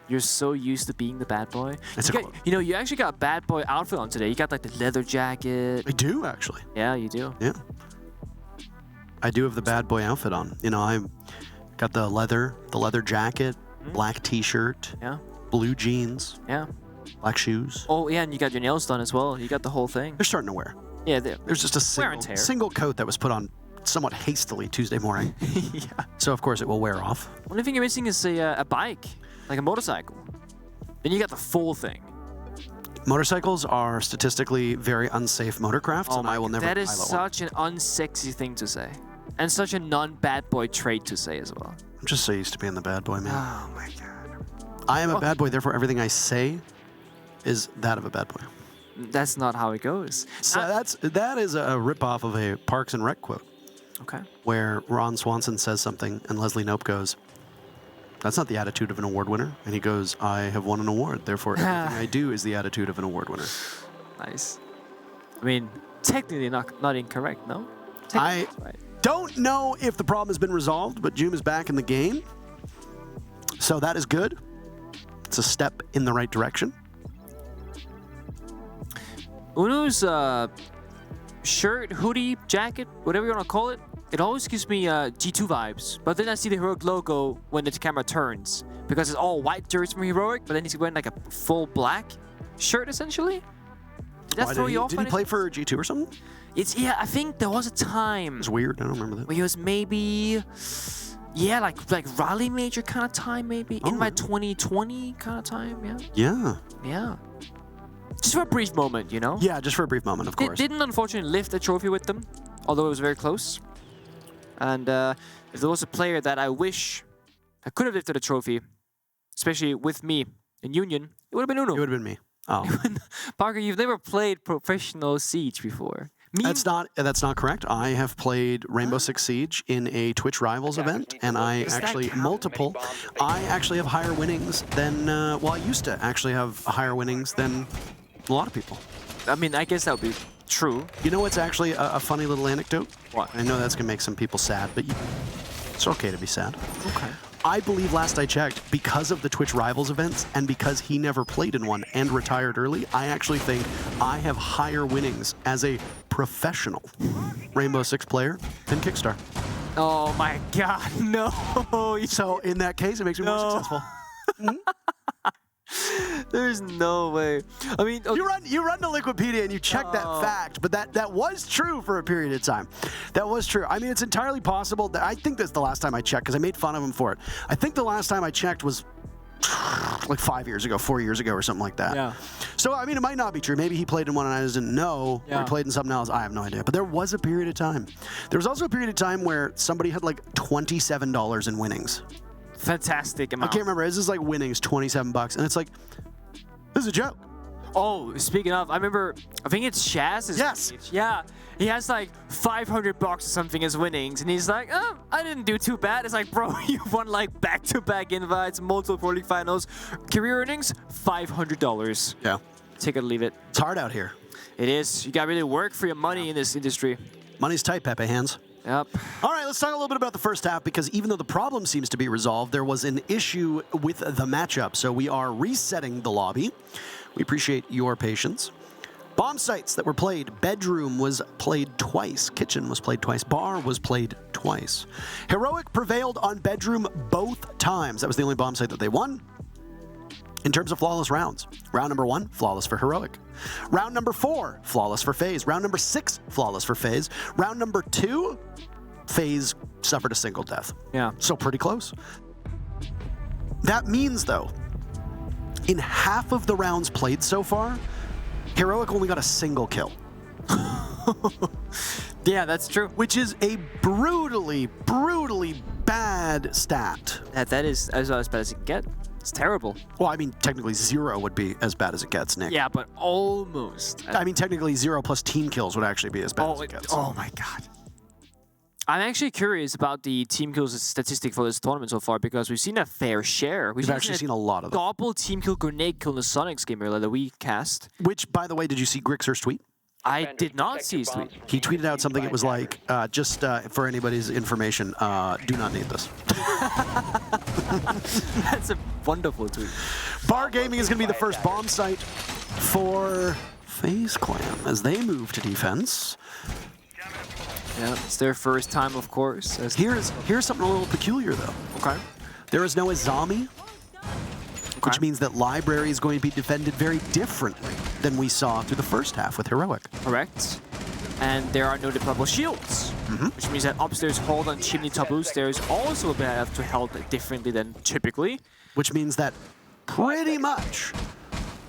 You're so used to being the bad boy. That's You actually got a bad boy outfit on today. You got like the leather jacket. I do, actually. Yeah, you do. Yeah. I do have the bad boy outfit on. You know, I got the leather jacket, black t-shirt, blue jeans, black shoes. Oh, yeah, and you got your nails done as well. You got the whole thing. They're starting to wear. Yeah, there's just a single coat that was put on somewhat hastily Tuesday morning. Yeah. So, of course, it will wear off. Only thing you're missing is a bike, like a motorcycle. Then you got the full thing. Motorcycles are statistically very unsafe motorcrafts, and I will never That is pilot such an unsexy thing to say. And such a non-bad boy trait to say as well. I'm just so used to being the bad boy, man. Oh, my God. I am a bad boy, therefore everything I say is that of a bad boy. That's not how it goes. So that is a ripoff of a Parks and Rec quote. Okay. Where Ron Swanson says something and Leslie Knope goes, "That's not the attitude of an award winner." And he goes, "I have won an award, therefore everything I do is the attitude of an award winner." Nice. I mean, technically not incorrect, no? I don't know if the problem has been resolved, but Joom is back in the game. So that is good. It's a step in the right direction. Uno's shirt, hoodie, jacket, whatever you want to call it, it always gives me G2 vibes. But then I see the Heroic logo when the camera turns. Because it's all white jerseys from Heroic, but then he's wearing like a full black shirt, essentially. Did that throw you off? Did he play for G2 or something? I think there was a time. It was weird. I don't remember that. Where he was maybe... Yeah, like Rally Major kind of time, maybe. In my 2020 kind of time, yeah. Yeah. Yeah. Just for a brief moment, you know? Yeah, just for a brief moment, of course. Didn't unfortunately lift the trophy with them, although it was very close. And if there was a player that I wish I could have lifted a trophy, especially with me in Union, it would have been Uno. It would have been me. Oh. Parker, you've never played professional Siege before. That's not correct. I have played Rainbow Six Siege in a Twitch Rivals event, and I actually have higher winnings than I used to actually have higher winnings than a lot of people. I mean, I guess that would be true. You know what's actually a funny little anecdote? What? I know that's gonna make some people sad, but it's okay to be sad. Okay. I believe last I checked, because of the Twitch Rivals events and because he never played in one and retired early, I actually think I have higher winnings as a professional Rainbow Six player than Kickstar. Oh my God, no. So in that case, it makes me more successful. There's no way. I mean, okay. You run to Liquipedia and you check that fact, but that was true for a period of time. That was true. I mean, it's entirely possible that I think that's the last time I checked because I made fun of him for it. I think the last time I checked was like 5 years ago, 4 years ago, or something like that. Yeah. So I mean, it might not be true. Maybe he played in one and I just didn't know, or he played in something else. I have no idea. But there was a period of time. There was also a period of time where somebody had like $27 in winnings. Fantastic amount. I can't remember. This is like winnings, $27, and it's like, this is a joke. Oh, speaking of, I think it's Shaz's Yes. page. Yeah. He has like $500 or something as winnings, and he's like, oh, I didn't do too bad. It's like, bro, you won like back-to-back invites, multiple Pro League finals. Career earnings, $500. Yeah. Take it or leave it. It's hard out here. It is. You gotta really work for your money in this industry. Money's tight, Pepe hands. Yep. All right, let's talk a little bit about the first half, because even though the problem seems to be resolved, there was an issue with the matchup. So we are resetting the lobby. We appreciate your patience. Bomb sites that were played. Bedroom was played twice. Kitchen was played twice. Bar was played twice. Heroic prevailed on Bedroom both times. That was the only bomb site that they won. In terms of flawless rounds, round number 1, flawless for Heroic. Round number 4, flawless for FaZe. Round number 6, flawless for FaZe. Round number 2, FaZe suffered a single death. Yeah. So pretty close. That means, though, in half of the rounds played so far, Heroic only got a single kill. Yeah, that's true. Which is a brutally, brutally bad stat. That is as bad as it can get. It's terrible. Well, I mean, technically 0 would be as bad as it gets, Nick. Yeah, but almost. I mean, technically 0 plus team kills would actually be as bad as it gets. Oh my God. I'm actually curious about the team kills statistic for this tournament so far, because we've seen a fair share. We've actually seen a lot of them. Double team kill, grenade kill in the Sonics game earlier that we cast. Which, by the way, did you see Grixer's tweet? I did not see his tweet. He tweeted out something. It was like, just for anybody's information, do not need this. That's a wonderful tweet. Bar Gaming is going to be the first bomb site for FaZe Clan as they move to defense. Yeah, it's their first time, of course. Here's something a little peculiar, though. Okay. There is no Azami, which means that Library is going to be defended very differently than we saw through the first half with Heroic. Correct. And there are no deployable shields, which means that upstairs hold on chimney taboos, there is also a bit of to held differently than typically. Which means that pretty much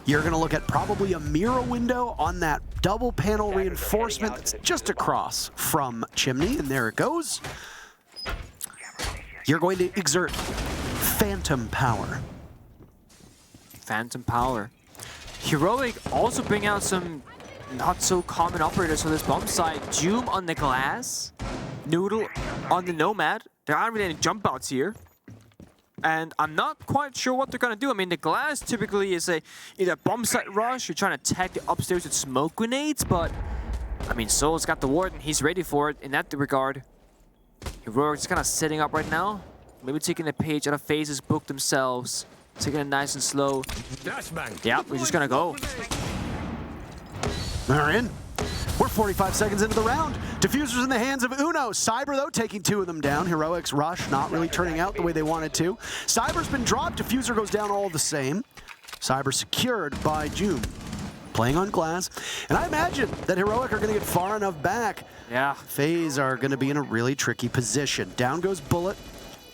you're going to look at probably a mirror window on that double panel reinforcement that's just across from chimney, and there it goes. You're going to exert phantom power. Phantom power. Heroic also bring out some not so common operators for this bomb site. Doom on the glass, Noodle on the Nomad. There aren't really any jump outs here. And I'm not quite sure what they're gonna do. I mean, the glass typically is either bomb site rush, you're trying to attack the upstairs with smoke grenades, but I mean, Soul's got the Warden, he's ready for it in that regard. Heroic's kind of setting up right now. Maybe taking a page out of FaZe's book themselves. Taking it nice and slow. Yeah, we're just gonna go. They're in. We're 45 seconds into the round. Diffuser's in the hands of Uno. Cyber, though, taking 2 of them down. Heroic's rush not really turning out the way they wanted to. Cyber's been dropped. Diffuser goes down all the same. Cyber secured by June. Playing on glass. And I imagine that Heroic are going to get far enough back. Yeah. FaZe are going to be in a really tricky position. Down goes Bullet.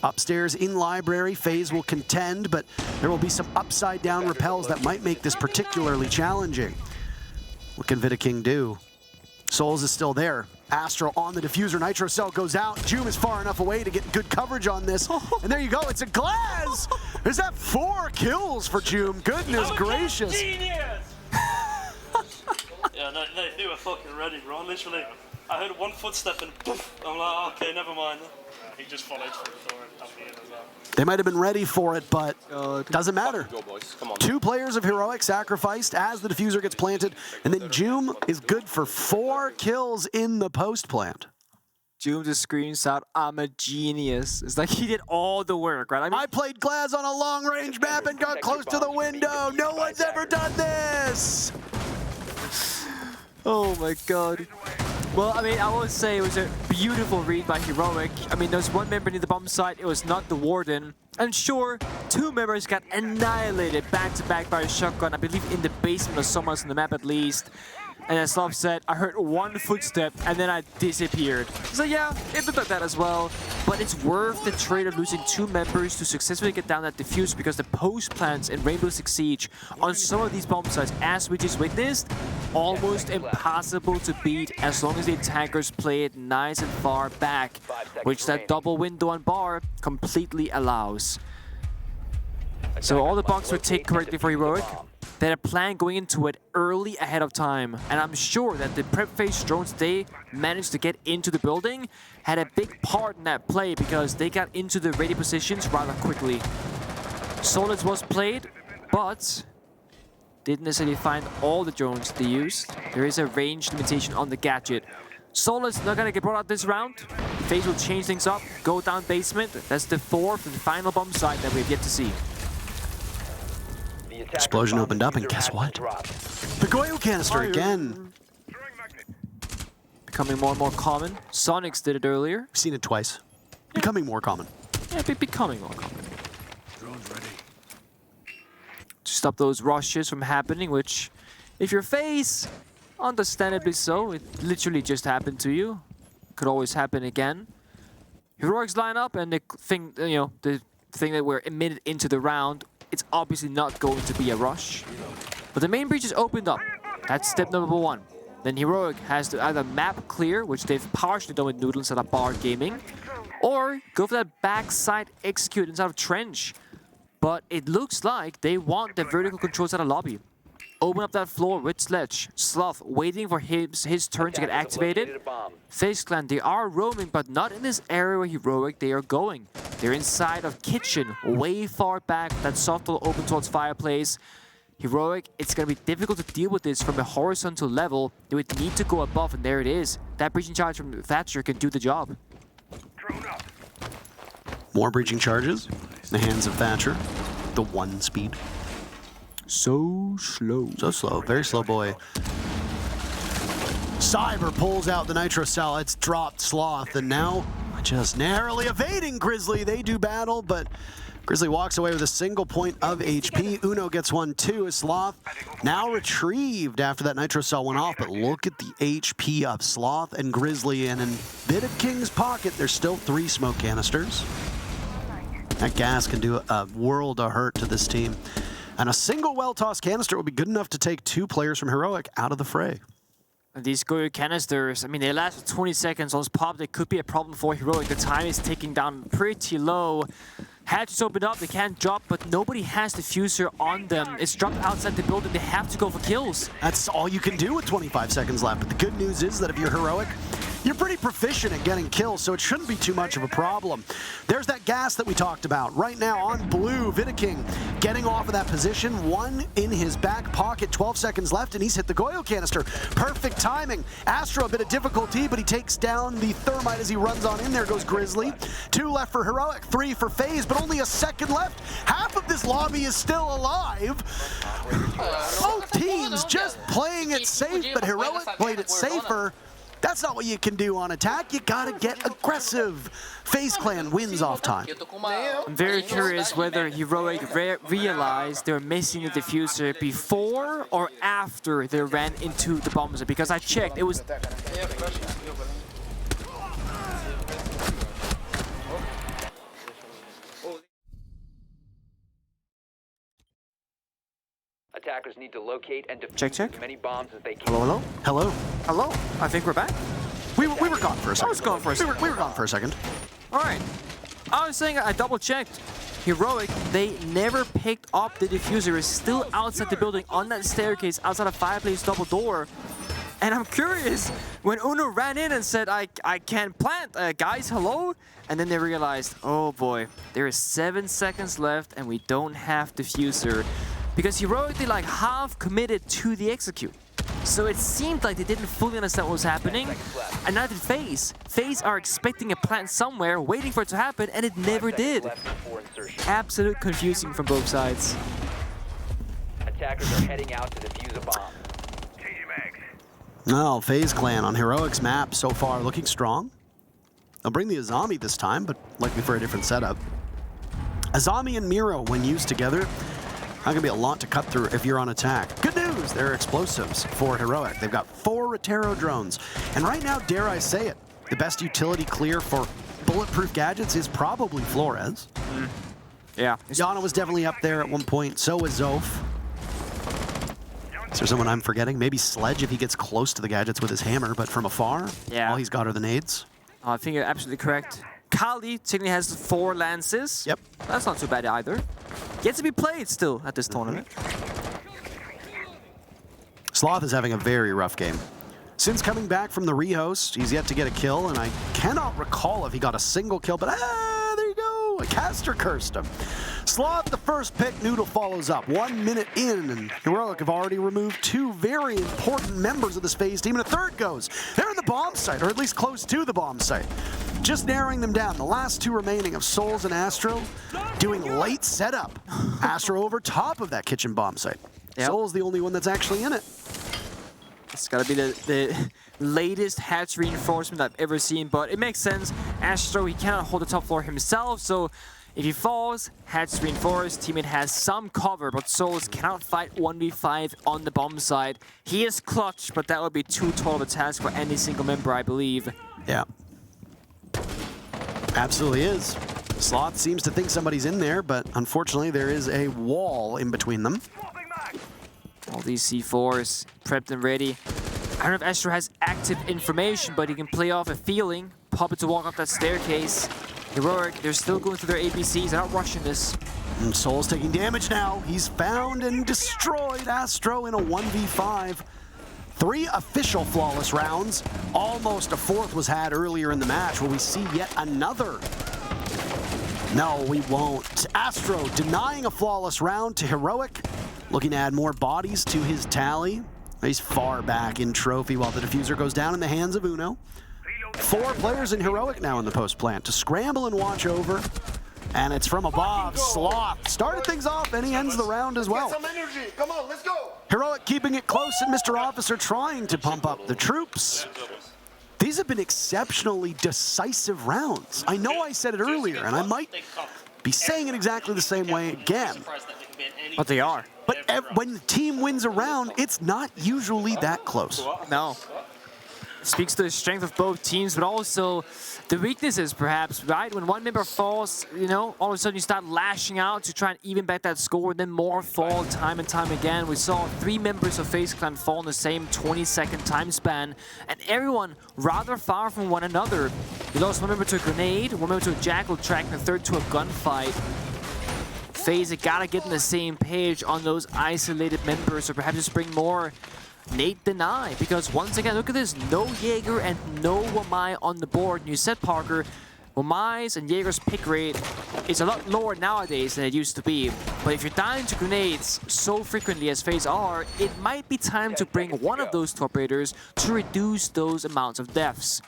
Upstairs in Library, FaZe will contend, but there will be some upside-down repels that might make this particularly challenging. What can Vidaking do? Souls is still there. Astro on the diffuser. Nitro Cell goes out. Joom is far enough away to get good coverage on this. And there you go. It's a glass. Is that 4 kills for Joom? Goodness gracious. Genius! Yeah, no, they were fucking ready, bro. Literally, I heard one footstep and poof. I'm like, okay, never mind. He just followed through the door and dumped me in as well. They might have been ready for it, but doesn't matter. Go, boys. Come on. 2 players of Heroic sacrificed as the diffuser gets planted, and then Joom is good for 4 kills in the post plant. Joom just screams out, "I'm a genius." It's like he did all the work, right? I played Glass on a long-range map and got close to the window. No one's ever done this. Oh my god. Well, I mean, I would say it was a beautiful read by Heroic. I mean, there's one member near the bomb site. It was not the Warden. And sure, 2 members got annihilated back-to-back by a shotgun, I believe in the basement or somewhere else on the map at least. And as Slav said, I heard 1 footstep and then I disappeared. So yeah, it looked like that as well. But it's worth the trade of losing 2 members to successfully get down that diffuse, because the post plants in Rainbow Six Siege on some of these bomb sites, as we just witnessed, almost impossible to beat as long as the attackers play it nice and far back, which that double window on bar completely allows. So all the bugs were taken correctly for Heroic. They had a plan going into it early ahead of time, and I'm sure that the prep phase drones they managed to get into the building had a big part in that play, because they got into the ready positions rather quickly. Solids was played, but didn't necessarily find all the drones they used. There is a range limitation on the gadget. Solids not gonna get brought out this round. FaZe will change things up, go down basement. That's the 4th and final bomb site that we have yet to see. Explosion opened up, and guess what? The Goyo canister again. Becoming more and more common. Sonics did it earlier. We've seen it twice. Becoming more common. Yeah, becoming more common. To stop those rushes from happening, which, if you're FaZe, understandably so, it literally just happened to you. Could always happen again. Heroics line up, and the thing, the thing that we're admitted into the round, it's obviously not going to be a rush. But the main breach is opened up. That's step number 1. Then Heroic has to either map clear, which they've partially done with Noodle instead of Bar Gaming, or go for that backside execute inside of Trench. But it looks like they want the vertical controls at a lobby. Open up that floor with Sledge. Sloth waiting for his turn to get activated. FaZe Clan, they are roaming, but not in this area where Heroic they are going. They're inside of Kitchen, way far back. That soft door open towards Fireplace. Heroic, it's going to be difficult to deal with this from a horizontal level. They would need to go above, and there it is. That breaching charge from Thatcher can do the job. More breaching charges in the hands of Thatcher. The 1 speed. So slow. So slow. Very slow boy. Cyber pulls out the Nitro Cell. It's dropped Sloth, and now just narrowly evading Grizzly. They do battle, but Grizzly walks away with a single point of HP. Uno gets 1 too as Sloth now retrieved after that Nitro Cell went off. But look at the HP of Sloth and Grizzly, and in Bit of King's pocket, there's still 3 smoke canisters. That gas can do a world of hurt to this team. And a single well-tossed canister will be good enough to take 2 players from Heroic out of the fray. These Goyo canisters, I mean, they last for 20 seconds. Those pop, they could be a problem for Heroic. The time is ticking down pretty low. Hatches open up, they can't drop, but nobody has the diffuser on them. It's dropped outside the building, they have to go for kills. That's all you can do with 25 seconds left. But the good news is that if you're Heroic, you're pretty proficient at getting kills, so it shouldn't be too much of a problem. There's that gas that we talked about. Right now on blue, Vidaking getting off of that position. 1 in his back pocket, 12 seconds left, and he's hit the Goyo canister. Perfect timing. Astro a bit of difficulty, but he takes down the Thermite as he runs on in. There goes Grizzly. 2 left for Heroic, 3 for FaZe, but only a second left. Half of this lobby is still alive. Both teams just playing it safe, but Heroic played it safer. That's not what you can do on attack. You gotta get aggressive. FaZe Clan wins off time. I'm very curious whether Heroic realized they were missing the diffuser before or after they ran into the bombs, because I checked, it was... Attackers need to locate and defuse Check. as many bombs as they can. Hello, hello? Hello? Hello? I think we're back. We were gone for a second. I was gone for a second. We were gone for a second. All right. I was saying I double-checked. Heroic, they never picked up the diffuser. It's still outside the building on that staircase outside a fireplace double door. And I'm curious, when Uno ran in and said, I can't plant, guys, hello? And then they realized, oh boy, there is 7 seconds left and we don't have diffuser. Because Heroic, they like half committed to the execute. So it seemed like they didn't fully understand what was happening. And now did FaZe. FaZe are expecting a plant somewhere, waiting for it to happen, and it never did. Absolute confusing from both sides. Attackers are heading out to defuse a bomb. No, FaZe Clan on Heroic's map so far looking strong. They'll bring the Azami this time, but likely for a different setup. Azami and Miro, when used together, not gonna be a lot to cut through if you're on attack. Good news, there are explosives for Heroic. They've got 4 Rotero drones. And right now, dare I say it, the best utility clear for bulletproof gadgets is probably Flores. Yeah. Yana was definitely up there at one point, so was Zof. Is there someone I'm forgetting? Maybe Sledge if he gets close to the gadgets with his hammer, but from afar, all he's got are the nades. I think you're absolutely correct. Kali technically has 4 lances. Yep. That's not too bad either. Gets to be played still at this tournament. Sloth is having a very rough game. Since coming back from the rehost, he's yet to get a kill, and I cannot recall if he got a single kill, but there you go, a caster cursed him. Sloth, the first pick, Noodle follows up. 1 minute in, and Heroic have already removed 2 very important members of this FaZe team, and a third goes. They're in the bomb site, or at least close to the bomb site. Just narrowing them down. The last 2 remaining of Souls and Astro doing late setup. Astro over top of that kitchen bomb site. Yep. Soul's the only one that's actually in it. It's gotta be the latest hatch reinforcement I've ever seen, but it makes sense. Astro, he cannot hold the top floor himself, so if he falls, hatch reinforced, teammate has some cover, but Souls cannot fight 1v5 on the bomb side. He is clutch, but that would be too tall of a task for any single member, I believe. Yeah. Absolutely is. Sloth seems to think somebody's in there, but unfortunately there is a wall in between them. All these C4s prepped and ready. I don't know if Astro has active information, but he can play off a feeling. Pop it to walk up that staircase. Heroic, they're still going through their ABCs. They're not rushing this. And Soul's taking damage now. He's found and destroyed Astro in a 1v5. 3 official flawless rounds. Almost a 4th was had earlier in the match. Will we see yet another? No, we won't. Astro denying a flawless round to Heroic. looking to add more bodies to his tally. He's far back in trophy while the diffuser goes down in the hands of Uno. 4 players in Heroic now in the post plant to scramble and watch over. And it's from above. Sloth started things off, and he ends the round as well. Get some energy. Come on, let's go. Heroic keeping it close, and Mr. Officer trying to pump up the troops. These have been exceptionally decisive rounds. I know I said it earlier, and I might be saying it exactly the same way again. But they are. But when the team wins a round, it's not usually that close. No. Speaks to the strength of both teams, but also the weaknesses, perhaps, right? When one member falls, you know, all of a sudden you start lashing out to try and even back that score, then more fall time and time again. We saw 3 members of FaZe Clan fall in the same 20-second time span, and everyone rather far from one another. We lost one member to a grenade, one member to a jackal track, and the third to a gunfight. FaZe gotta get on the same page on those isolated members, or perhaps just bring more Nate deny, because once again, look at this, no Jaeger and no Wamai on the board. And you said, Parker, Wamai's and Jaeger's pick rate is a lot lower nowadays than it used to be. But if you're dying to grenades so frequently as FaZe are, it might be time to bring one of those top raiders to reduce those amounts of deaths.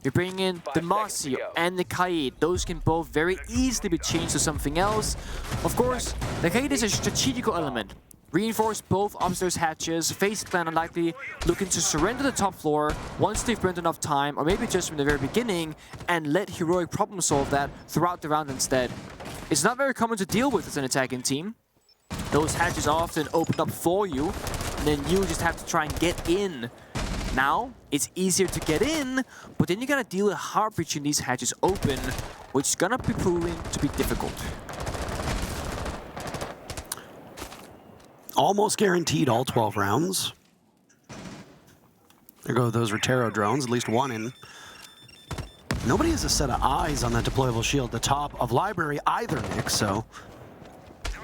You're bringing in the Mossy and the Kaid. Those can both very easily be changed to something else. Of course, the Kaid is a strategical element. Reinforce both upstairs hatches. FaZe Clan are likely looking to surrender the top floor once they've burned enough time, or maybe just from the very beginning, and let Heroic problem solve that throughout the round instead. It's not very common to deal with as an attacking team. Those hatches are often opened up for you, and then you just have to try and get in. Now, it's easier to get in, but then you gotta deal with hard breaching these hatches open, which is gonna be proving to be difficult. Almost guaranteed all 12 rounds. There go those Rotero drones, at least one in. Nobody has a set of eyes on that deployable shield at the top of library either, Nick, so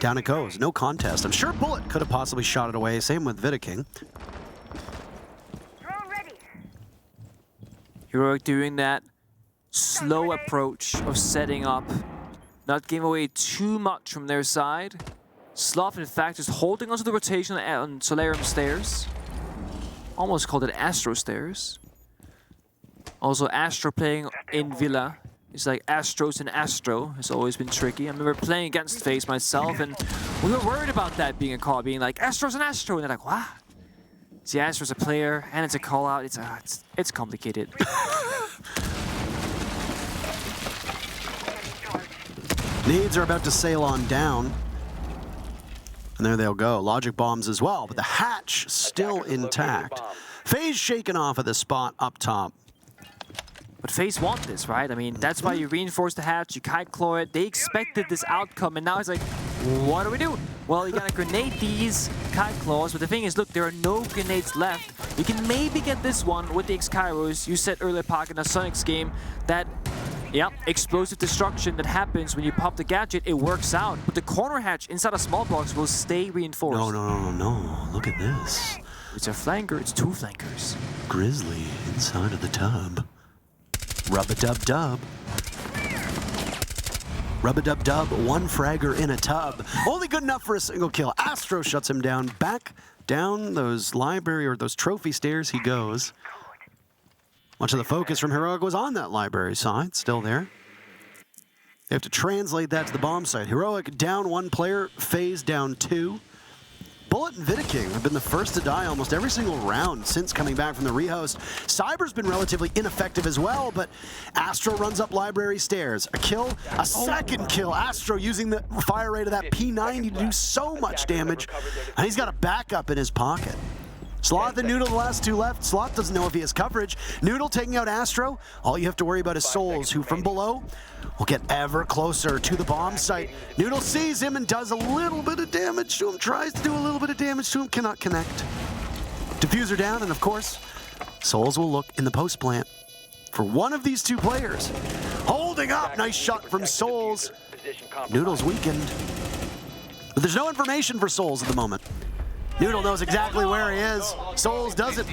down it goes. No contest. I'm sure Bullet could have possibly shot it away. Same with Vidaking. Heroic doing that slow approach of setting up, not giving away too much from their side. Sloth, in fact, is holding onto the rotation on Solarium stairs. Almost called it Astro stairs. Also, Astro playing in Villa. It's like Astros and Astro has always been tricky. I remember playing against FaZe myself, and we were worried about that being a call, being like Astros and Astro, and they're like, what? See, Astro's a player, and it's a call out. It's complicated. Nades are about to sail on down. And there they'll go. Logic bombs as well, but the hatch still intact. FaZe shaken off at the spot up top. But FaZe want this, right? I mean, that's why you reinforce the hatch, you kite claw it. They expected this outcome, and now it's like, what do we do? Well, you gotta grenade these kite claws, but the thing is, look, there are no grenades left. You can maybe get this one with the X-Kairos. You said earlier, Park, in a Sonics game that, yeah, explosive destruction that happens when you pop the gadget, it works out. But the corner hatch inside a small box will stay reinforced. No. Look at this. It's a flanker, it's 2 flankers. Grizzly inside of the tub. Rub-a-dub-dub. Rub-a-dub-dub, 1 fragger in a tub. Only good enough for a single kill. Astro shuts him down. Back down those library or those trophy stairs he goes. Much of the focus from Heroic was on that library side, still there. They have to translate that to the bomb site. Heroic down 1 player, FaZe down 2. Bullet and Vidaking have been the first to die almost every single round since coming back from the rehost. Cyber's been relatively ineffective as well, but Astro runs up library stairs. A kill, a second kill. Astro using the fire rate of that P90 to do so much damage, and he's got a backup in his pocket. Sloth and Noodle, the last 2 left. Sloth doesn't know if he has coverage. Noodle taking out Astro. All you have to worry about is Souls, who from below will get ever closer to the bomb site. Noodle sees him and does a little bit of damage to him, tries to do a little bit of damage to him, cannot connect. Diffuser down, and of course, Souls will look in the post plant for one of these 2 players. Holding up, nice shot from Souls. Noodle's weakened. But there's no information for Souls at the moment. Noodle knows exactly where he is. Souls does it.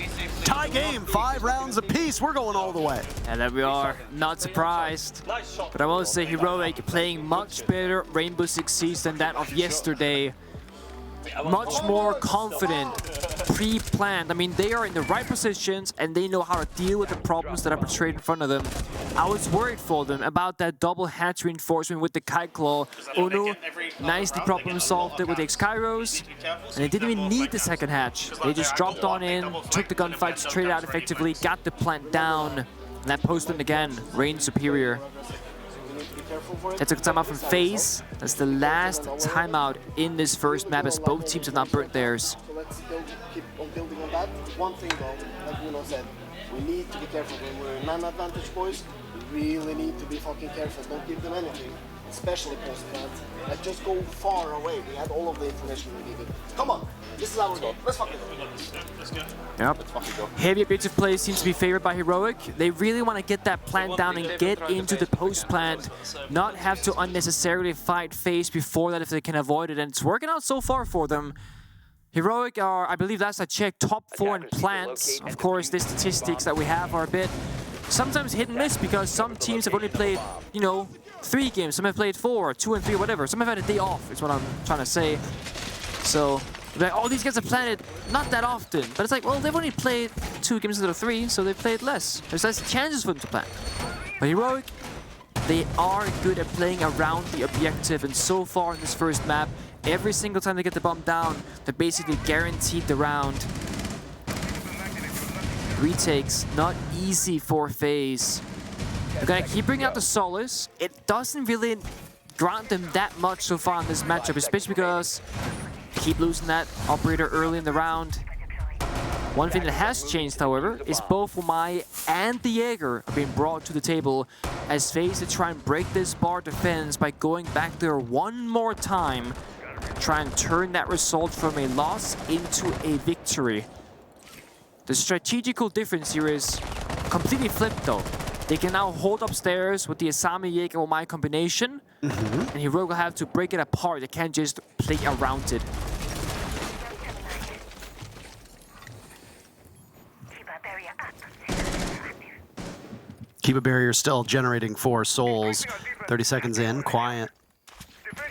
Tie game, 5 rounds apiece. We're going all the way. And there we are. Not surprised. But I will say Heroic playing much better Rainbow Six Siege than that of yesterday. much more confident, pre-planned. I mean, they are in the right positions and they know how to deal with the problems that are portrayed in front of them. I was worried for them about that double hatch reinforcement with the Kite Claw. Unu nicely problem solved it with the X-Kairos, and they didn't even need the second hatch. They just dropped on in, took the gunfight straight out effectively, got the plant down, and that posted again, reigned superior. That took time out from FaZe. That's the last timeout in this first map as both teams have not burnt theirs. So let's keep on building on that. One thing though, like Bruno said, we need to be careful when we're in man advantage, boys. We really need to be fucking careful. Don't give them anything, especially post-plant. Like just go far away. We had all of the information we needed. Come on, this is our game. Let's fucking go. Let's go. Yep. Heavy objective play seems to be favored by Heroic. They really want to get that plant down and get into the post-plant, not have to unnecessarily fight FaZe before that if they can avoid it, and it's working out so far for them. Heroic are, I believe last I checked, top 4 in plants. Of course, the statistics that we have are a bit sometimes hit and miss because some teams have only played, you know, 3 games, some have played 4, 2 and 3, whatever. Some have had a day off, is what I'm trying to say. So, like, all these guys have played not that often, but it's like, well, they've only played 2 games instead of 3, so they've played less. There's less chances for them to plan. But Heroic, they are good at playing around the objective, and so far in this first map, every single time they get the bomb down, they're basically guaranteed the round. Retakes, not easy for FaZe. They're gonna keep bringing out the Solace. It doesn't really grant them that much so far in this matchup, especially because they keep losing that operator early in the round. One thing that has changed, however, is both Umai and the Jaeger are being brought to the table as FaZe to try and break this bar defense by going back there one more time, try and turn that result from a loss into a victory. The strategical difference here is completely flipped though. They can now hold upstairs with the Asami Jaeger Umai combination, and Heroic will have to break it apart. They can't just play around it. Keep a barrier still generating 4 souls. 30 seconds in, quiet.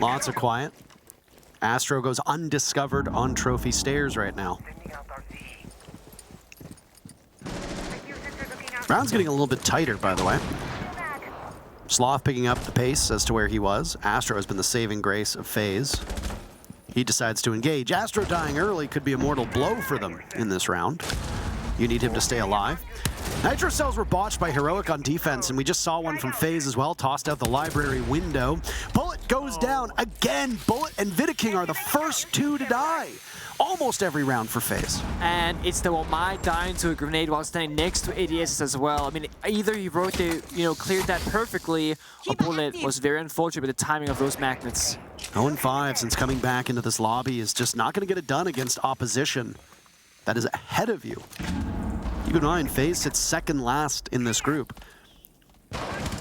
Lots of quiet. Astro goes undiscovered on trophy stairs right now. Round's getting a little bit tighter, by the way. Sloth picking up the pace as to where he was. Astro has been the saving grace of FaZe. He decides to engage. Astro dying early could be a mortal blow for them in this round. You need him to stay alive. Nitro cells were botched by Heroic on defense, and we just saw one from FaZe as well, tossed out the library window. Bullet goes down again. Bullet and Vidaking are the first 2 to die. Almost every round for FaZe. And it's the Umai dying to a grenade while standing next to ADS as well. I mean, either Heroic, they, cleared that perfectly, or Bullet was very unfortunate with the timing of those magnets. 0-5 since coming back into this lobby is just not going to get it done against opposition that is ahead of you. Keep in mind, FaZe sits second last in this group.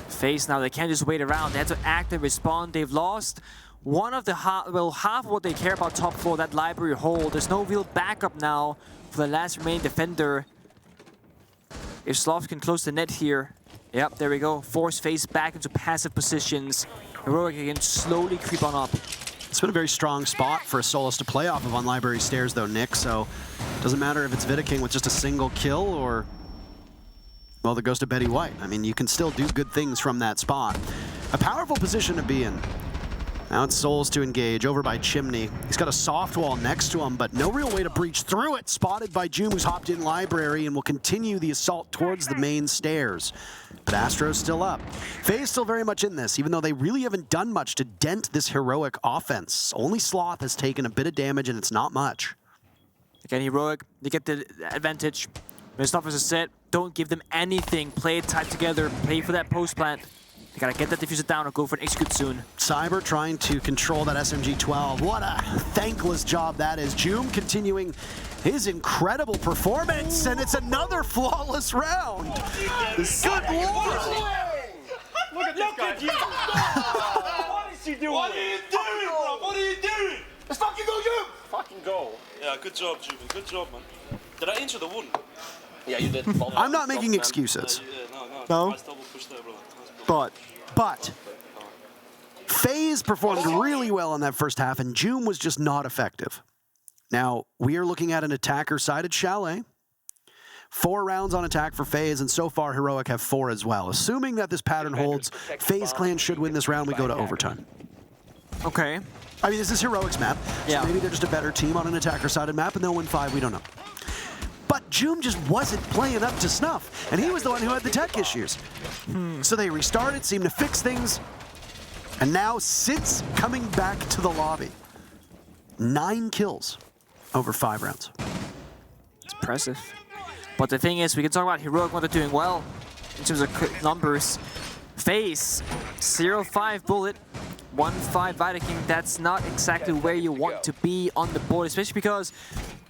FaZe now, they can't just wait around. They have to act and respond. They've lost one of the half of what they care about top 4, that library hold. There's no real backup now for the last remaining defender. If Sloth can close the net here, yep, there we go. Force FaZe back into passive positions. Heroic again slowly creep on up. It's been a very strong spot for a Solus to play off of on library stairs though, Nick, so it doesn't matter if it's Vidaking with just a single kill or, well, the ghost of Betty White. I mean, you can still do good things from that spot. A powerful position to be in. Now it's Souls to engage over by Chimney. He's got a soft wall next to him, but no real way to breach through it. Spotted by Joom, who's hopped in library and will continue the assault towards the main stairs. But Astro's still up. FaZe still very much in this, even though they really haven't done much to dent this Heroic offense. Only Sloth has taken a bit of damage, and it's not much. Again, Heroic, they get the advantage. When Sloth is set, don't give them anything. Play it tight together, play for that post plant. You gotta get that diffuser down or go for an execute soon. Cyber trying to control that SMG-12. What a thankless job that is. Joom continuing his incredible performance, and it's another flawless round. Good lord! Look at you! What is he doing? What are you doing, bro? What are you doing? Let's fucking go, Joom! Fucking go. Yeah, good job, Jubin. Good job, man. Did I enter the one? Yeah, you did. I'm not making excuses. No. But FaZe performed really well in that first half, and Joom was just not effective. Now, we are looking at an attacker-sided Chalet. 4 rounds on attack for FaZe, and so far Heroic have 4 as well. Assuming that this pattern holds, FaZe Clan should win this round. We go to overtime. Okay. I mean, this is Heroic's map, so maybe they're just a better team on an attacker-sided map, and they'll win 5, we don't know. But Joom just wasn't playing up to snuff, and he was the one who had the tech issues. So they restarted, seemed to fix things, and now Sid's coming back to the lobby. 9 kills over 5 rounds. It's impressive. But the thing is, we can talk about Heroic when they're doing well in terms of numbers. FaZe, 0-5 Bullet, 1-5 Viking. That's not exactly where you want to be on the board, especially because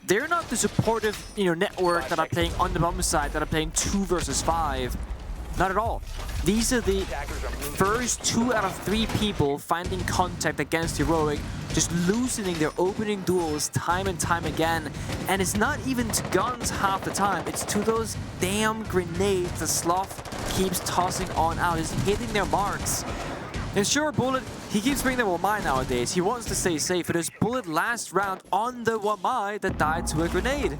they're not the supportive, network that are playing on the bottom side, that are playing 2 versus 5. Not at all. These are the first 2 out of 3 people finding contact against Heroic, just loosening their opening duels time and time again. And it's not even to guns half the time, it's to those damn grenades the Sloth keeps tossing on out. He's hitting their marks. And sure, Bullet, he keeps bringing the Wamai nowadays. He wants to stay safe. It is Bullet last round on the Wamai that died to a grenade.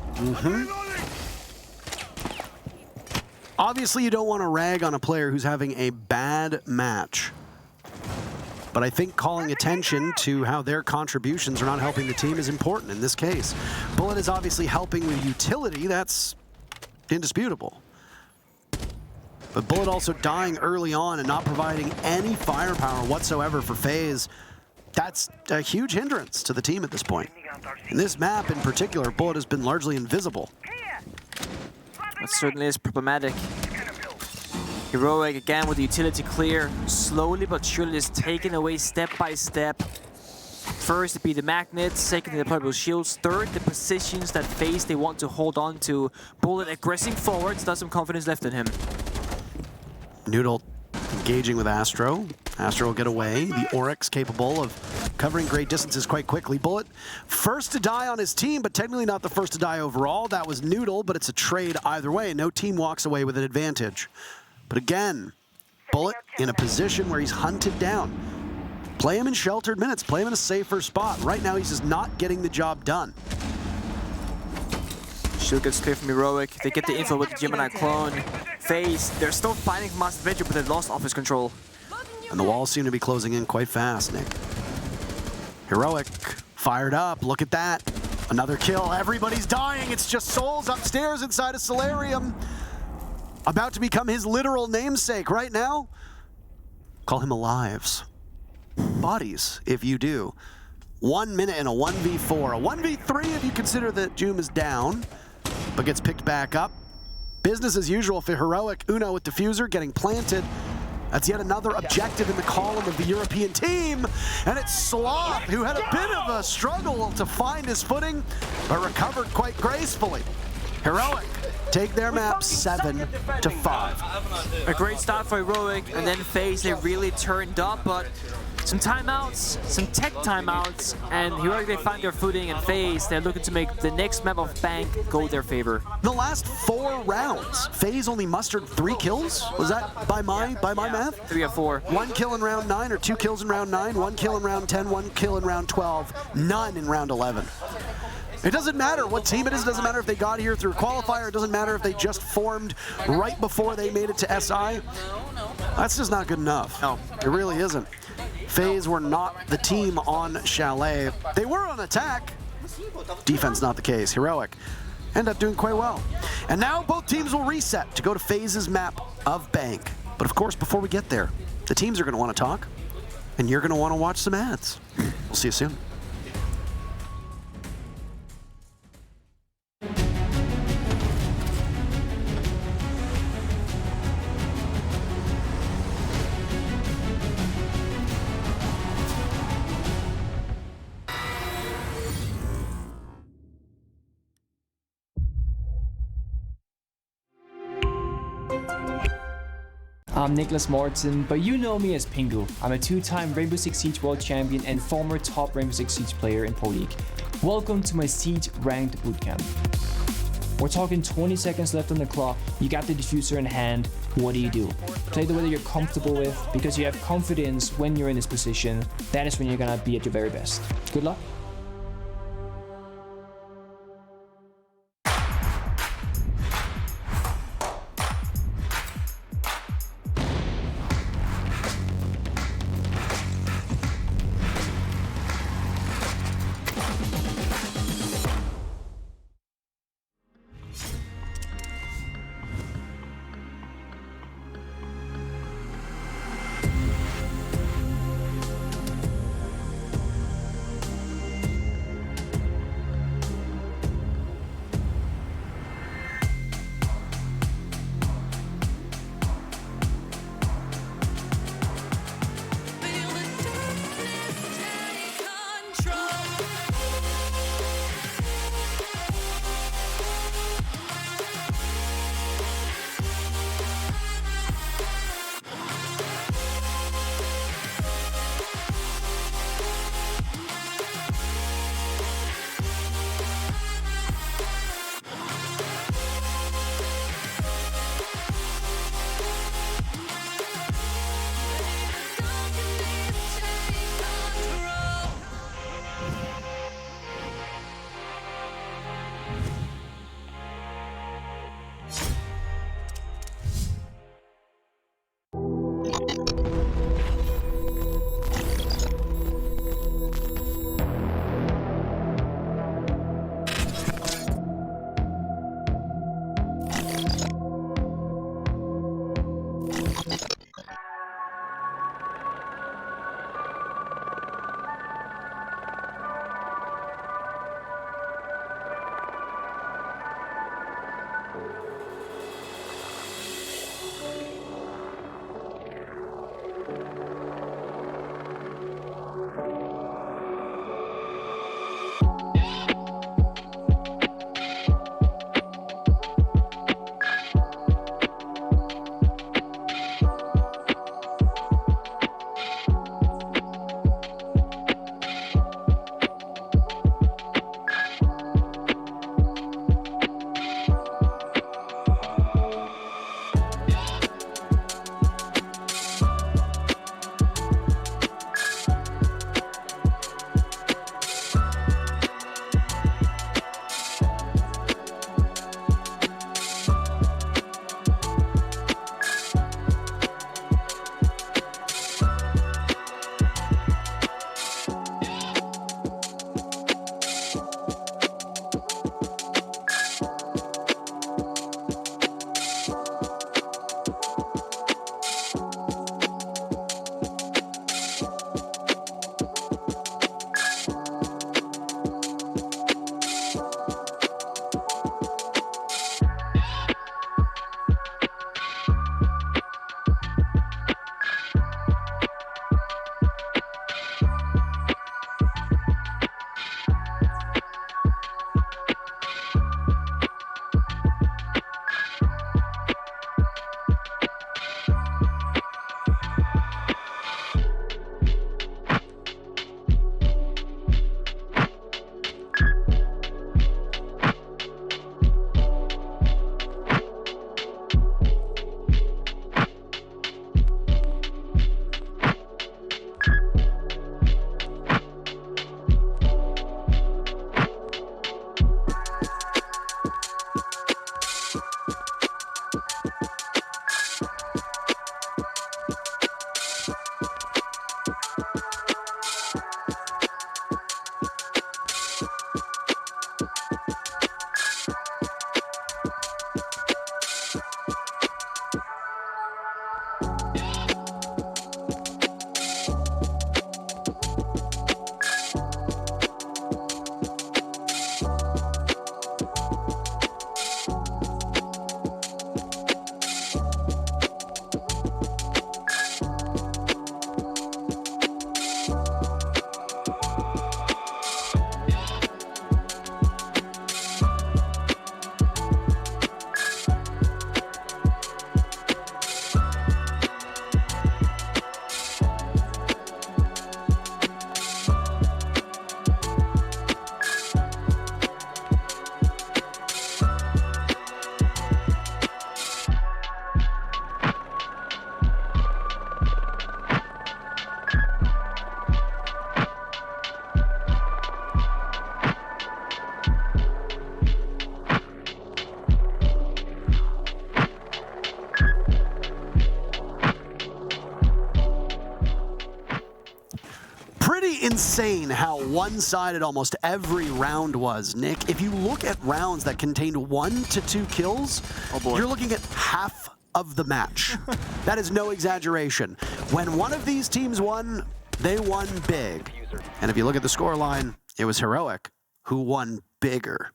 Obviously, you don't want to rag on a player who's having a bad match. But I think calling attention to how their contributions are not helping the team is important in this case. Bullet is obviously helping with utility. That's indisputable. But Bullet also dying early on and not providing any firepower whatsoever for FaZe. That's a huge hindrance to the team at this point. In this map in particular, Bullet has been largely invisible. That certainly is problematic. Heroic again with the utility clear, slowly but surely is taken away step by step. First to be the magnets, second the deployable shields, third the positions that FaZe they want to hold on to. Bullet aggressing forwards, does some confidence left in him. Noodle engaging with Astro. Astro will get away. The Oryx capable of covering great distances quite quickly. Bullet, first to die on his team, but technically not the first to die overall. That was Noodle, but it's a trade either way. No team walks away with an advantage. But again, Bullet in a position where he's hunted down. Play him in sheltered minutes. Play him in a safer spot. Right now, he's just not getting the job done. Shield gets clear from Heroic. They get the info with the Gemini clone. FaZe, they're still fighting for Master Venture, but they've lost office control. And the walls seem to be closing in quite fast, Nick. Heroic, fired up. Look at that. Another kill. Everybody's dying. It's just souls upstairs inside a solarium. About to become his literal namesake right now. Call him Alives. Bodies, if you do. 1 minute in a 1v4. A 1v3 if you consider that Joom is down, but gets picked back up. Business as usual for Heroic. Uno with Diffuser getting planted. That's yet another objective in the column of the European team. And it's Sloth, who had a bit of a struggle to find his footing, but recovered quite gracefully. Heroic take their map 7-5. A great start for Heroic, and then FaZe, they really turned up, but some timeouts, some tech timeouts, and Heroic, they find their footing, and FaZe, they're looking to make the next map of Bank go their favor. The last 4 rounds, FaZe only mustered 3 kills? Was that by my math? 3 or 4. 1 kill in round 9 or 2 kills in round 9, 1 kill in round 10, 1 kill in round 12, none in round 11. It doesn't matter what team it is. It doesn't matter if they got here through a qualifier. It doesn't matter if they just formed right before they made it to SI. That's just not good enough. No, it really isn't. FaZe were not the team on Chalet. They were on attack. Defense not the case. Heroic end up doing quite well. And now both teams will reset to go to FaZe's map of Bank. But of course, before we get there, the teams are going to want to talk, and you're going to want to watch some ads. We'll see you soon. I'm Nicholas Morton, but you know me as Pingu. I'm a 2-time Rainbow Six Siege World Champion and former top Rainbow Six Siege player in Pro League. Welcome to my Siege Ranked Bootcamp. We're talking 20 seconds left on the clock, you got the diffuser in hand, what do you do? Play the way that you're comfortable with, because you have confidence when you're in this position, that is when you're gonna be at your very best. Good luck. insane how one-sided almost every round was, Nick. If you look at rounds that contained 1 to 2 kills, you're looking at half of the match. That is no exaggeration. When one of these teams won, they won big. And if you look at the scoreline, it was Heroic who won bigger.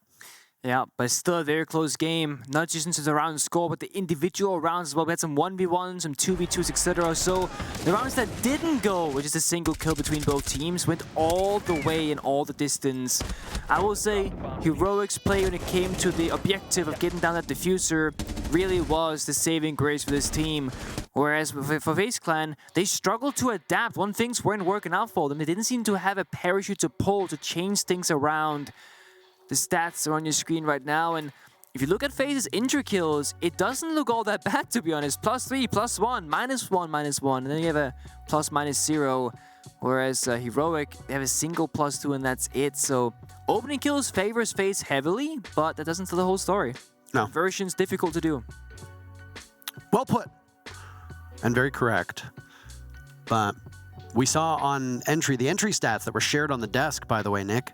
Yeah, but still a very close game. Not just into the round score, but the individual rounds as well. We had some 1v1s, some 2v2s, etc. So the rounds that didn't go, which is a single kill between both teams, went all the way and all the distance. I will say Heroic's play when it came to the objective of getting down that diffuser really was the saving grace for this team. Whereas for FaZe Clan, they struggled to adapt. When things weren't working out for them, they didn't seem to have a parachute to pull to change things around. The stats are on your screen right now, and if you look at FaZe's injury kills, it doesn't look all that bad, to be honest. +3, +1, -1, -1, and then you have a +/-0. Whereas Heroic, they have a single +2, and that's it. So opening kills favors FaZe heavily, but that doesn't tell the whole story. No. Conversion's difficult to do. Well put, and very correct. But we saw on entry, the entry stats that were shared on the desk, by the way, Nick,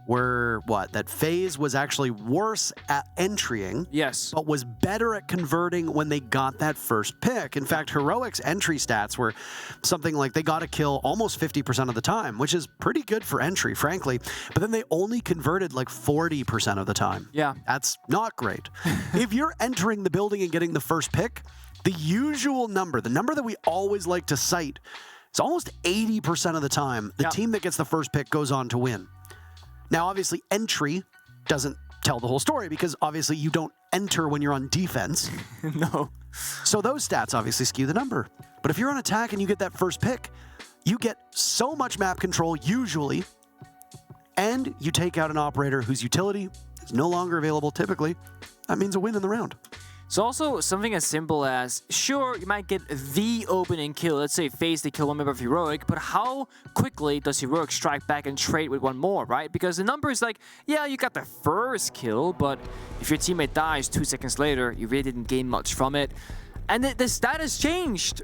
were what? That FaZe was actually worse at entrying, yes, but was better at converting when they got that first pick. In fact, Heroic's entry stats were something like they got a kill almost 50% of the time, which is pretty good for entry, frankly. But then they only converted like 40% of the time. Yeah. That's not great. If you're entering the building and getting the first pick, the usual number, the number that we always like to cite, it's almost 80% of the time the team that gets the first pick goes on to win. Now, obviously, entry doesn't tell the whole story because obviously you don't enter when you're on defense. No. So those stats obviously skew the number. But if you're on attack and you get that first pick, you get so much map control usually, and you take out an operator whose utility is no longer available typically. That means a win in the round. It's also something as simple as, sure, you might get the opening kill, let's say FaZe the kill one member of Heroic, but how quickly does Heroic strike back and trade with one more, right? Because the number is like, yeah, you got the first kill, but if your teammate dies 2 seconds later, you really didn't gain much from it. And the stat has changed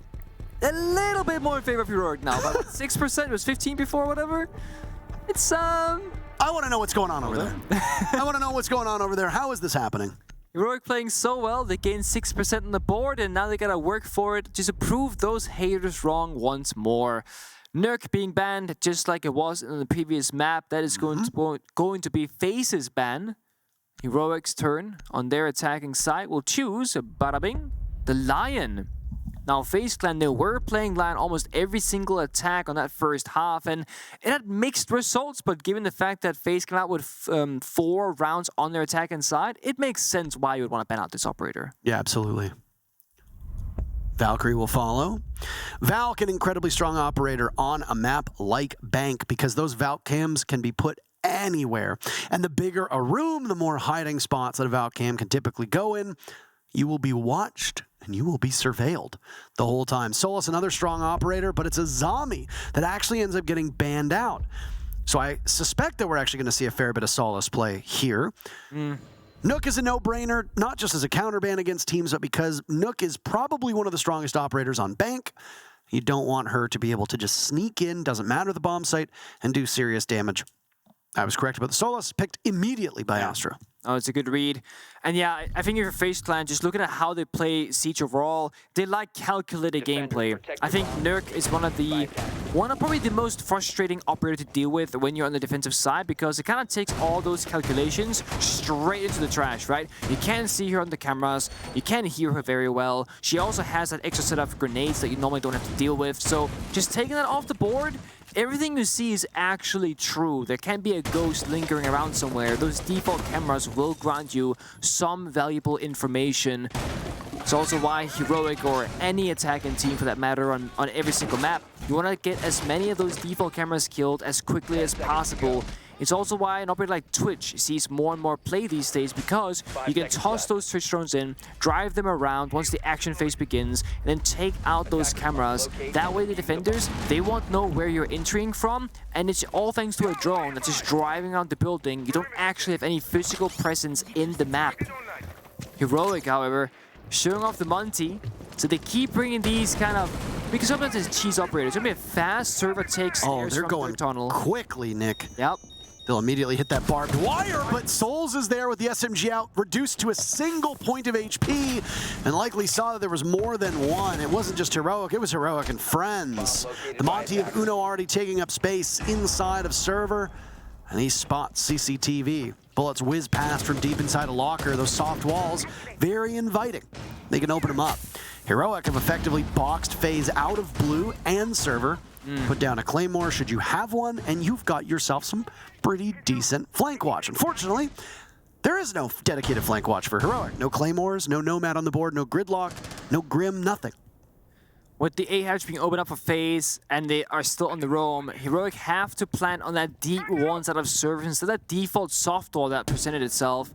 a little bit more in favor of Heroic now, about 6%, it was 15 before, whatever. It's, I want to know what's going on over there. I want to know what's going on over there. How is this happening? Heroic playing so well, they gained 6% on the board, and now they gotta work for it just to prove those haters wrong once more. Nurk being banned, just like it was in the previous map, that is going to be FaZe's ban. Heroic's turn on their attacking side will choose, bada bing, the Lion. Now, FaZe Clan, they were playing Lion almost every single attack on that first half, and it had mixed results, but given the fact that FaZe came out with 4 rounds on their attacking side, it makes sense why you would want to ban out this operator. Yeah, absolutely. Valkyrie will follow. Valk, an incredibly strong operator on a map like Bank, because those Valk cams can be put anywhere. And the bigger a room, the more hiding spots that a Valk cam can typically go in. You will be watched and you will be surveilled the whole time. Solus, another strong operator, but it's a zombie that actually ends up getting banned out. So I suspect that we're actually going to see a fair bit of Solus play here. Nook is a no-brainer, not just as a counter ban against teams, but because Nook is probably one of the strongest operators on Bank. You don't want her to be able to just sneak in, doesn't matter the bomb site, and do serious damage. I was correct about the Solus, picked immediately by Astra. Oh, it's a good read. And yeah, I think if you're FaZe Clan, just looking at how they play Siege overall, they like calculated gameplay. I think Nurk is one of probably the most frustrating operator to deal with when you're on the defensive side, because it kind of takes all those calculations straight into the trash, right? You can't see her on the cameras, you can't hear her very well. She also has that extra set of grenades that you normally don't have to deal with. So just taking that off the board, everything you see is actually true. There can't be a ghost lingering around somewhere. Those default cameras will grant you some valuable information. It's also why Heroic, or any attacking team for that matter, on every single map, you want to get as many of those default cameras killed as quickly as possible. It's also why an operator like Twitch sees more and more play these days, because you can toss those Twitch drones in, drive them around once the action phase begins, and then take out those cameras. That way the defenders, they won't know where you're entering from, and it's all thanks to a drone that's just driving around the building. You don't actually have any physical presence in the map. Heroic, however, showing off the Monty, so they keep bringing these kind of Because sometimes it's cheese operators. It's gonna be a fast server takes stairs they're from going third tunnel. quickly, Nick. Yep. They'll immediately hit that barbed wire, but Souls is there with the SMG out, reduced to a single point of HP, and likely saw that there was more than one. It wasn't just Heroic, it was Heroic and friends. The Monty of Uno already taking up space inside of server, and he spots CCTV. Bullets whiz past from deep inside a locker. Those soft walls, very inviting. They can open them up. Heroic have effectively boxed FaZe out of blue and server. Put down a Claymore should you have one, and you've got yourself some pretty decent flank watch. Unfortunately, there is no dedicated flank watch for Heroic. No Claymores, no Nomad on the board, no Gridlock, no Grim, nothing. With the A hatch being opened up for FaZe, and they are still on the roam, Heroic have to plant on that deep one side of server instead of that default soft wall that presented itself,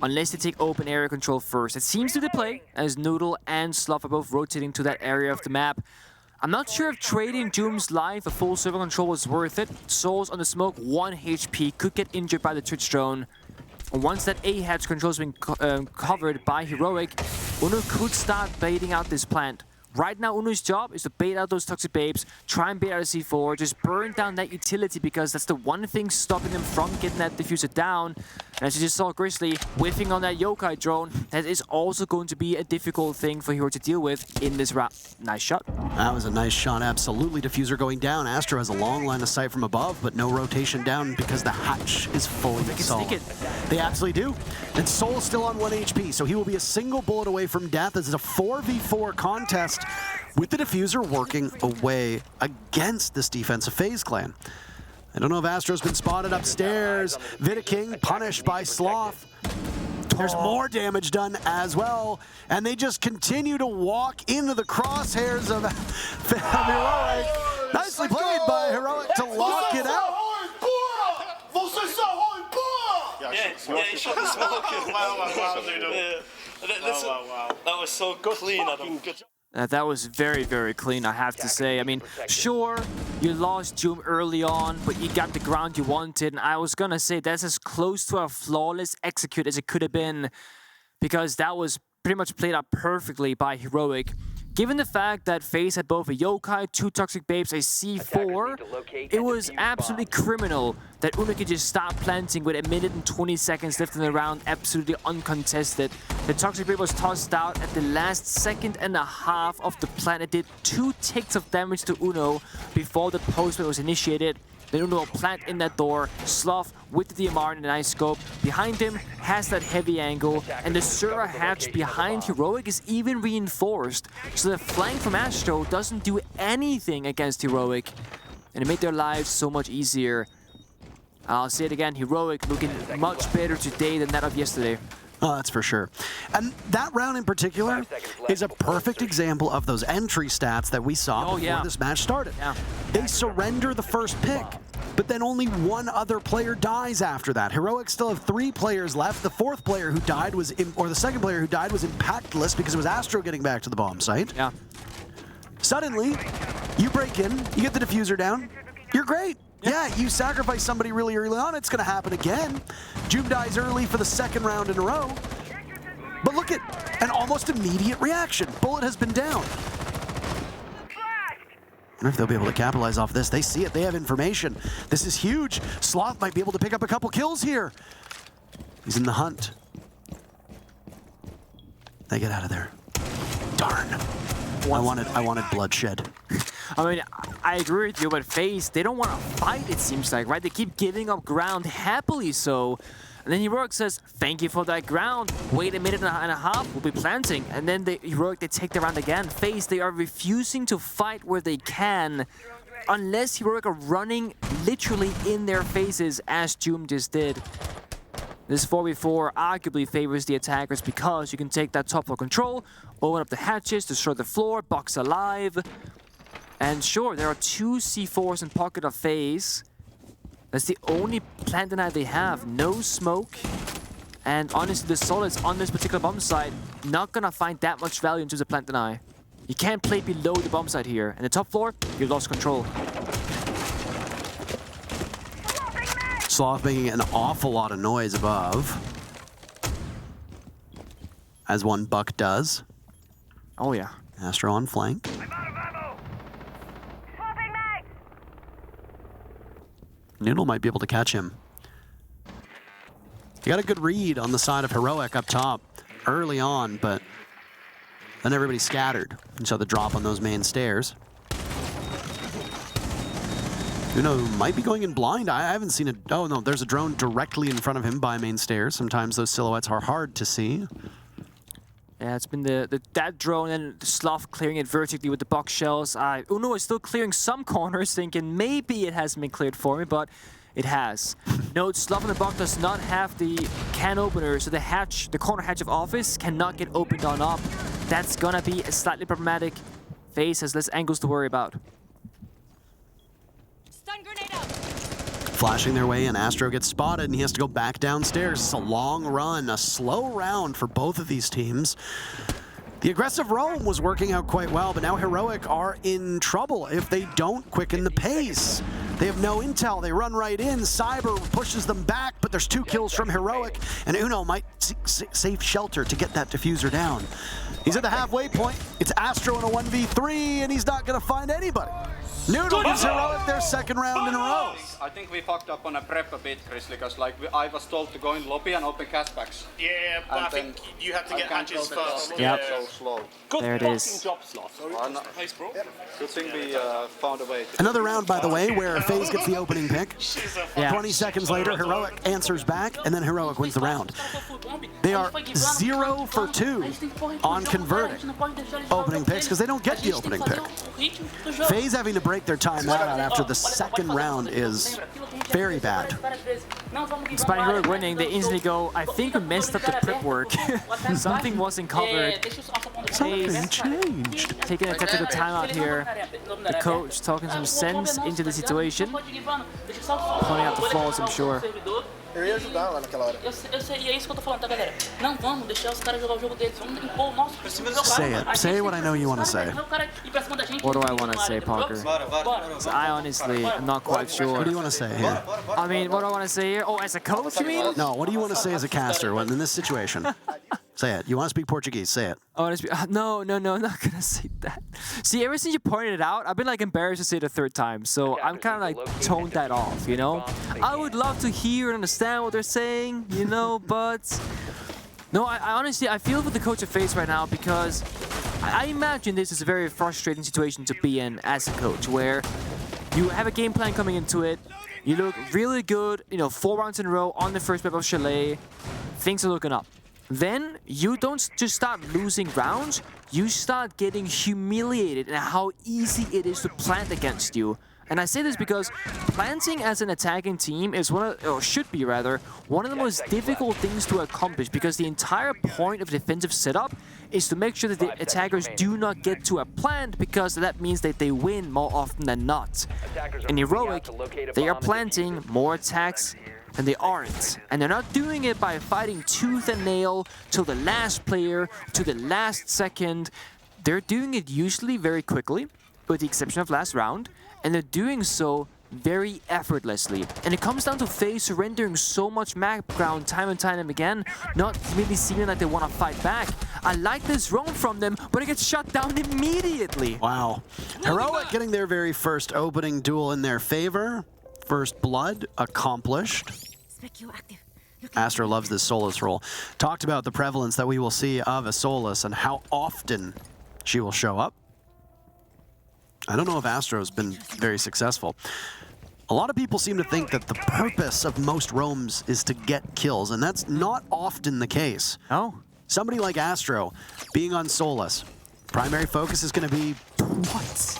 unless they take open area control first. It seems to be the play, as Noodle and Slough are both rotating to that area of the map. I'm not sure if trading Doom's line for full server control was worth it. Souls on the smoke, 1 HP, could get injured by the Twitch drone. And once that A hatch control has been covered by Heroic, Uno could start baiting out this plant. Right now, Uno's job is to bait out those toxic babes, try and bait out a C4, just burn down that utility because that's the one thing stopping them from getting that diffuser down. And as you just saw Grizzly whiffing on that yokai drone, that is also going to be a difficult thing for Hero to deal with in this round. Nice shot. That was a nice shot, absolutely. Diffuser going down. Astro has a long line of sight from above, but no rotation down because the hatch is fully solid. They absolutely do. And Soul's still on 1 HP, so he will be a single bullet away from death. This is a 4v4 contest with the diffuser working away against this defensive FaZe Clan. I don't know if Astro's been spotted upstairs. Vita King punished by Sloth. There's more damage done as well, and they just continue to walk into the crosshairs of Heroic. Nicely played by Heroic to lock it out. Yeah, he shot the smoke. Wow, dude. That was so clean, Adam. That was very, very clean, I have to say. I mean, sure, you lost Doom early on, but you got the ground you wanted. And I was going to say that's as close to a flawless execute as it could have been, because that was pretty much played out perfectly by Heroic. Given the fact that FaZe had both a yokai, 2 toxic babes, a C4, it was absolutely criminal that Uno could just stop planting with 1 minute and 20 seconds left in the round, absolutely uncontested. The toxic babe was tossed out at the last 1.5 seconds of the plant. It did 2 ticks of damage to Uno before the postman was initiated. Then Uno will plant in that door. Sloth with the DMR and a nice scope. Behind him has that heavy angle, and the server hatch behind Heroic is even reinforced. So the flank from Astro doesn't do anything against Heroic, and it made their lives so much easier. I'll say it again, Heroic looking much better today than that of yesterday. Oh, that's for sure. And that round in particular is a perfect example of those entry stats that we saw before this match started. They surrender the first pick, but then only 1 other player dies after that. Heroic still have 3 players left. The 4th player who died was, the 2nd player who died was impactless because it was Astro getting back to the bomb site. Suddenly, you break in, you get the diffuser down, you're great. Yeah, you sacrifice somebody really early on, it's going to happen again. Jube dies early for the 2nd round in a row. But look at an almost immediate reaction. Bullet has been down. I wonder if they'll be able to capitalize off this. They see it, they have information. This is huge. Sloth might be able to pick up a couple kills here. He's in the hunt. They get out of there. Darn. I wanted bloodshed. I mean, I agree with you, but FaZe, they don't want to fight, it seems like, right? They keep giving up ground, happily so. And then Heroic says, thank you for that ground. Wait 1.5 minutes, we'll be planting. And then Heroic, they take the round again. FaZe, they are refusing to fight where they can, unless Heroic are running literally in their faces, as Doom just did. This 4v4 arguably favors the attackers because you can take that top floor control, open up the hatches, destroy the floor, box alive. And sure, there are 2 C4s in pocket of FaZe. That's the only plant deny they have. No smoke. And honestly, the Solids on this particular bomb site not gonna find that much value in terms of plant deny. You can't play below the bomb site here. And the top floor, you lost control. Sloth making an awful lot of noise above. As one buck does. Oh yeah. Astro on flank. Noodle might be able to catch him. He got a good read on the side of Heroic up top early on, but then everybody scattered. And so the drop on those main stairs. Uno might be going in blind. I haven't seen it. Oh, no, there's a drone directly in front of him by main stairs. Sometimes those silhouettes are hard to see. Yeah, it's been that drone and Sloth clearing it vertically with the box shells. Uno is still clearing some corners, thinking maybe it hasn't been cleared for me, but it has. Note, Sloth in the box does not have the can opener, so the corner hatch of office cannot get opened on up. That's gonna be slightly problematic. FaZe has less angles to worry about. Stun grenade out. Flashing their way in, Astro gets spotted and he has to go back downstairs. It's a long run, a slow round for both of these teams. The aggressive roam was working out quite well, but now Heroic are in trouble if they don't quicken the pace. They have no intel, they run right in, Cyber pushes them back, but there's 2 kills from Heroic, and Uno might save shelter to get that diffuser down. He's at the halfway point, it's Astro in a 1v3, and he's not gonna find anybody. Noodle gives Heroic their second round in a row. I think we fucked up on a prep a bit, Grizzly, because like I was told to go in lobby and open cashbacks. Yeah, but I think you have to get hatches first. Yep. So slow. There it is. Job, Sloth. Nice, bro. Good thing we found a way. Another round, by the way, where FaZe gets the opening pick. Yeah. 20 seconds later, Heroic answers back, and then Heroic wins the round. They are 0 for 2 on converting opening picks because they don't get the opening pick. FaZe having to break their timeout after the second round is very bad. Despite Heroic winning, they instantly go, I think we messed up the prep work. Something wasn't covered. Something changed. Taking a tactical timeout here. The coach talking some sense into the situation. Pointing out the flaws, I'm sure. Eu ia ajudar lá naquela hora. Eu sei, e é isso que eu tô falando, tá, galera? Não vamos deixar os caras jogar o jogo deles. Vamos impor o nosso. Say it. Say what I know you want to say. What do I want to say, Parker? I honestly am not quite sure. What do you want to say here? I mean, what do I want to say here? Oh, as a coach, you mean? No, what do you want to say as a caster when in this situation? Say it. You want to speak Portuguese? Say it. Oh, no, I'm not gonna say that. See, ever since you pointed it out, I've been like embarrassed to say it a third time, so I'm kind of like toned that off, you know? I would love to hear and understand what they're saying, you know, but no, I honestly, I feel for the coach of FaZe right now because I imagine this is a very frustrating situation to be in as a coach, where you have a game plan coming into it, you look really good, you know, 4 rounds in a row on the first map of Chalet, things are looking up. Then you don't just start losing rounds, you start getting humiliated in how easy it is to plant against you. And I say this because planting as an attacking team is should be one of the most difficult things to accomplish, because the entire point of defensive setup is to make sure that the attackers do not get to a plant, because that means that they win more often than not. In Heroic, they are planting more attacks and they aren't. And they're not doing it by fighting tooth and nail till the last player, to the last second. They're doing it usually very quickly, with the exception of last round, and they're doing so very effortlessly. And it comes down to FaZe surrendering so much map ground time and time again, not really seeming like they want to fight back. I like this roam from them, but it gets shut down immediately. Wow. Heroic getting their very first opening duel in their favor. First blood accomplished. Astro loves this Solus role. Talked about the prevalence that we will see of a Solus and how often she will show up. I don't know if Astro's been very successful. A lot of people seem to think that the purpose of most roams is to get kills, and that's not often the case. Oh. Somebody like Astro being on Solus, primary focus is going to be... What?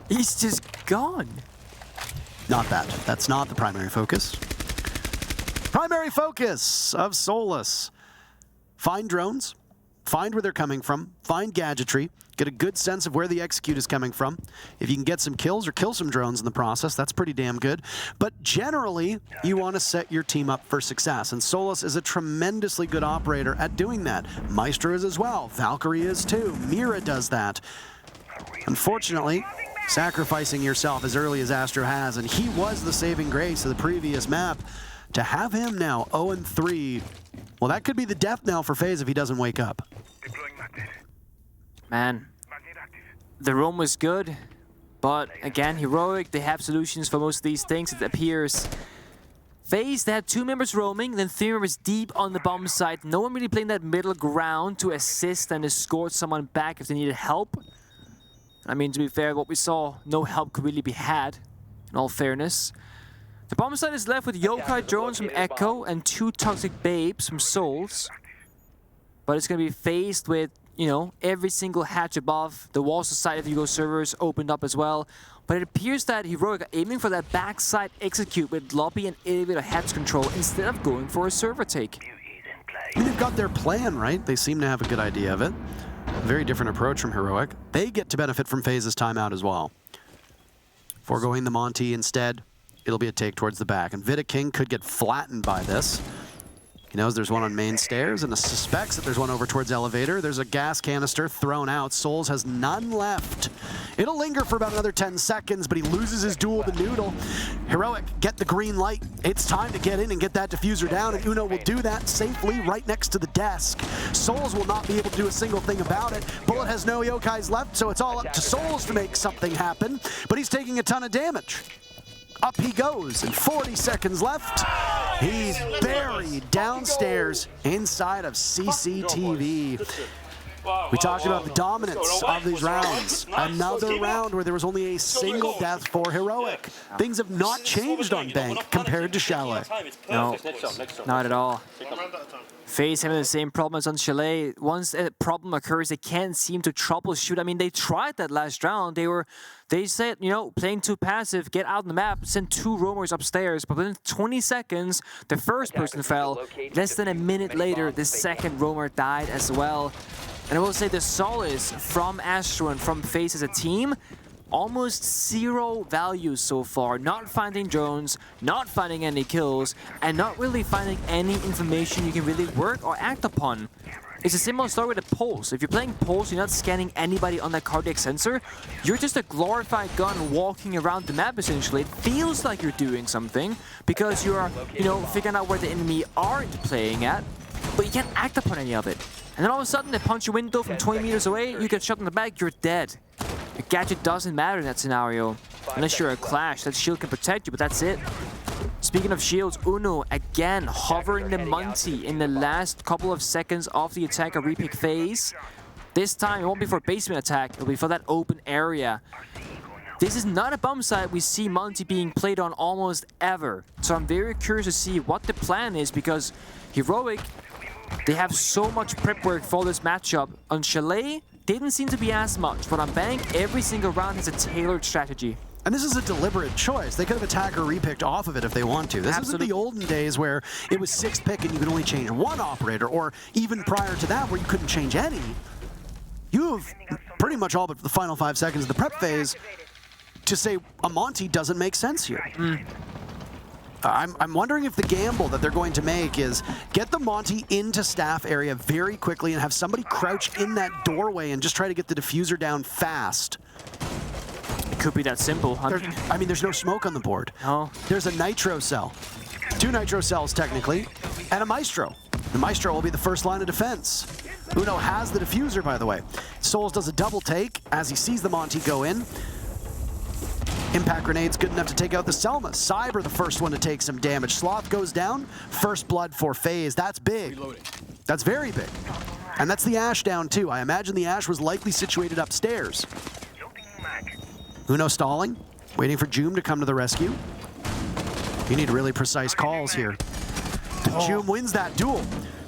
He's just gone. Not that. That's not the primary focus. Primary focus of Solus. Find drones, find where they're coming from, find gadgetry, get a good sense of where the execute is coming from. If you can get some kills or kill some drones in the process, that's pretty damn good. But generally, you want to set your team up for success, and Solus is a tremendously good operator at doing that. Maestro is as well. Valkyrie is too. Mira does that. Unfortunately, sacrificing yourself as early as Astro has, and he was the saving grace of the previous map. To have him now 0-3, well, that could be the death knell for FaZe if he doesn't wake up. Man, the roam was good, But again, Heroic, they have solutions for most of these things, it appears. FaZe, they had 2 members roaming, then 3 members deep on the bomb site. No one really playing that middle ground to assist and escort someone back if they needed help. I mean, to be fair, what we saw, no help could really be had, in all fairness. The bomb site is left with yokai drones from Echo and 2 toxic babes from Souls. But it's going to be faced with, you know, every single hatch above. The walls of side of Hugo servers opened up as well. But it appears that Heroic are aiming for that backside execute with lobby and elevator hatch control instead of going for a server take. I mean, they've got their plan, right? They seem to have a good idea of it. Very different approach from Heroic. They get to benefit from FaZe's timeout as well. Foregoing the Monty instead, it'll be a take towards the back. And Vidaking could get flattened by this. He knows there's one on main stairs and suspects that there's one over towards elevator. There's a gas canister thrown out. Souls has none left. It'll linger for about another 10 seconds, but he loses his duel to Noodle. Heroic get the green light. It's time to get in and get that diffuser down, and Uno will do that safely right next to the desk. Souls will not be able to do a single thing about it. Bullet has no yokais left, so it's all up to Souls to make something happen, but he's taking a ton of damage. Up he goes, and 40 seconds left. He's buried downstairs inside of CCTV. We talked about the dominance of these rounds. Another round where there was only a single death for Heroic. Things have not changed on Bank compared to Chalet. No, not at all. FaZe having the same problem as on Chalet. Once a problem occurs, they can't seem to troubleshoot. I mean, they tried that last round. They said, you know, playing too passive, get out on the map, send 2 roamers upstairs. But within 20 seconds, the first person fell. Less than a minute later, the second roamer died as well. And I will say the solace from Astro and from FaZe as a team, almost 0 value so far. Not finding drones, not finding any kills, and not really finding any information you can really work or act upon. It's a similar story with the Pulse. If you're playing Pulse, you're not scanning anybody on that cardiac sensor. You're just a glorified gun walking around the map, essentially. It feels like you're doing something because you're, you know, figuring out where the enemy aren't playing at, but you can't act upon any of it. And then all of a sudden, they punch your window from 20 meters away, you get shot in the back, you're dead. A gadget doesn't matter in that scenario. Unless you're a Clash, that shield can protect you, but that's it. Speaking of shields, Uno again hovering the Monty in the last couple of seconds of the attack, a repick phase. This time, it won't be for a basement attack, it'll be for that open area. This is not a bomb site we see Monty being played on almost ever. So I'm very curious to see what the plan is, because Heroic, they have so much prep work for this matchup. On Chalet, didn't seem to be as much, but on Bank, every single round has a tailored strategy. And this is a deliberate choice. They could have attacked or repicked off of it if they want to. This isn't the olden days where it was 6th pick and you could only change 1 operator, or even prior to that where you couldn't change any. You have pretty much all but the final 5 seconds of the prep phase to say a Monty doesn't make sense here. I'm wondering if the gamble that they're going to make is get the Monty into staff area very quickly and have somebody crouch in that doorway and just try to get the diffuser down fast. It could be that simple. I mean, there's no smoke on the board. No. There's a nitro cell. 2 nitro cells, technically, and a Maestro. The Maestro will be the first line of defense. Uno has the diffuser, by the way. Souls does a double take as he sees the Monty go in. Impact grenade's good enough to take out the Selma. Cyber the first one to take some damage. Sloth goes down. First blood for FaZe. That's big. That's very big. And that's the Ash down too. I imagine the Ash was likely situated upstairs. Uno stalling, waiting for Joom to come to the rescue. You need really precise calls here. Joom wins that duel.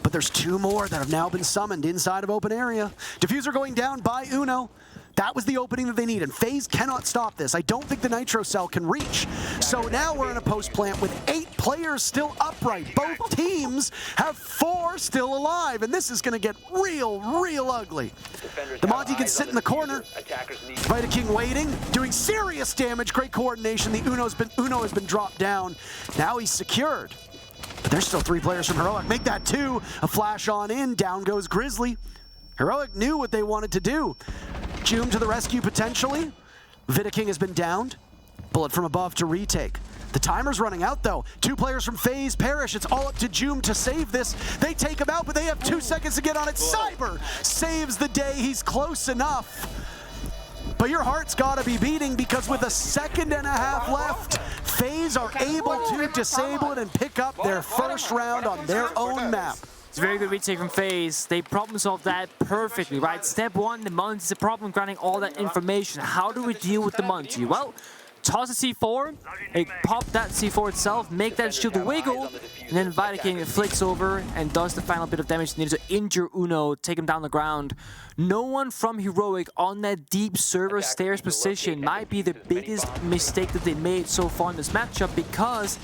But there's 2 more that have now been summoned inside of open area. Diffuser going down by Uno. That was the opening that they need, and FaZe cannot stop this. I don't think the Nitro Cell can reach. So now we're in a post plant with 8 players still upright. Both teams have 4 still alive, and this is going to get real ugly. The Monty can sit in the corner. Vidaking waiting, doing serious damage. Great coordination. The Uno has been dropped down. Now he's secured. But there's still 3 players from Heroic. Make that 2. A flash on in. Down goes Grizzly. Heroic knew what they wanted to do. Joom to the rescue potentially. Vidaking has been downed. Bullet from above to retake. The timer's running out though. 2 players from FaZe perish. It's all up to Joom to save this. They take him out, but they have 2 seconds to get on it. Cyber saves the day. He's close enough. But your heart's gotta be beating because with a second and a half left, FaZe are able to disable it and pick up their first round on their own map. It's a very good retake from FaZe. They problem solved that perfectly, right? Step one, the Monty is a problem grinding all that information. How do we deal with the Monty? Well, toss a C4, pop that C4 itself, make that shield wiggle, and then Vidaking flicks over and does the final bit of damage needed to injure Uno, take him down the ground. No one from Heroic on that deep server stairs position might be the biggest mistake that they made so far in this matchup, because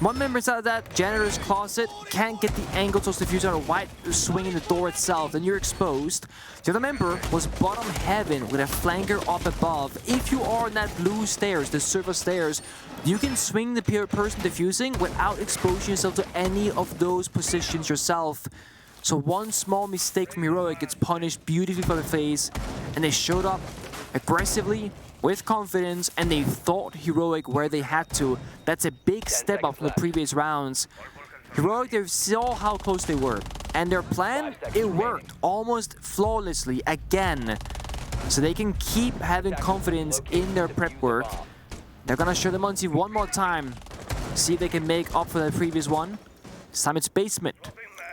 one member inside of that janitor's closet can't get the angle towards the diffuser out white swinging the door itself, then you're exposed. The other member was bottom heaven with a flanker up above. If you are on that blue stairs, the server stairs, you can swing the person diffusing without exposing yourself to any of those positions yourself. So one small mistake from Heroic gets punished beautifully by the FaZe, and they showed up aggressively, with confidence, and they thought Heroic where they had to. That's a big step up from the previous rounds. Heroic, they saw how close they were, and their plan, it worked almost flawlessly again. So they can keep having confidence in their prep work. They're gonna show the Monty one more time, see if they can make up for the previous one. This time it's basement.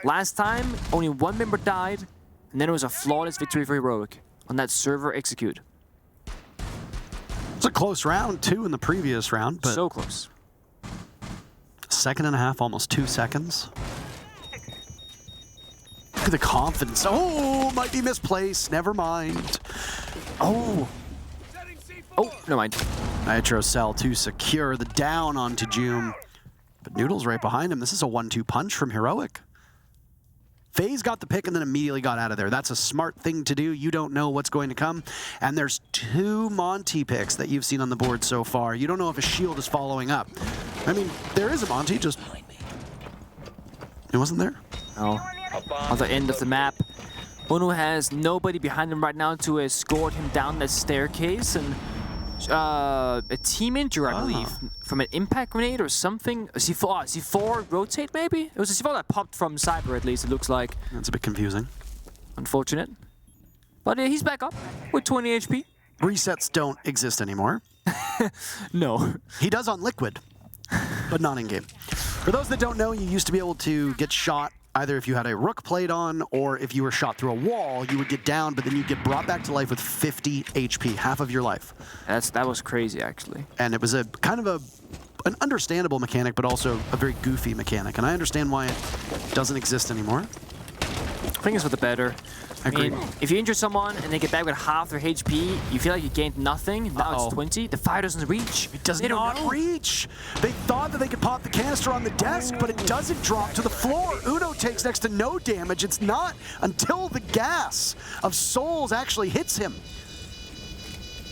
Last time, only one member died, and then it was a flawless victory for Heroic on that server execute. It's a close round, too, in the previous round, but so close. Second and a half, almost 2 seconds. Look at the confidence. Oh, might be misplaced. Never mind. Oh, never mind. Nitro Cell to secure the down onto Joom. But Noodle's right behind him. This is a 1-2 punch from Heroic. FaZe got the pick and then immediately got out of there. That's a smart thing to do. You don't know what's going to come. And there's 2 Monty picks that you've seen on the board so far. You don't know if a shield is following up. I mean, there is a Monty, just... It wasn't there? No. On the end of the map, Uno has nobody behind him right now to escort him down that staircase, and a team injury, I believe, from an impact grenade or something. A C4 rotate, maybe? It was a C4 that popped from Cyber, at least, it looks like. That's a bit confusing. Unfortunate. But he's back up with 20 HP. Resets don't exist anymore. No. He does on Liquid, but not in-game. For those that don't know, you used to be able to get shot either if you had a Rook plate on or if you were shot through a wall, you would get down, but then you'd get brought back to life with 50 HP, half of your life. That was crazy, actually. And it was a kind of an understandable mechanic, but also a very goofy mechanic. And I understand why it doesn't exist anymore. I think it's for the better. I mean, if you injure someone and they get back with half their HP, you feel like you gained nothing. Now it's 20. The fire doesn't reach. It does not reach. They thought that they could pop the canister on the desk, but it doesn't drop to the floor. Uno takes next to no damage. It's not until the gas of souls actually hits him.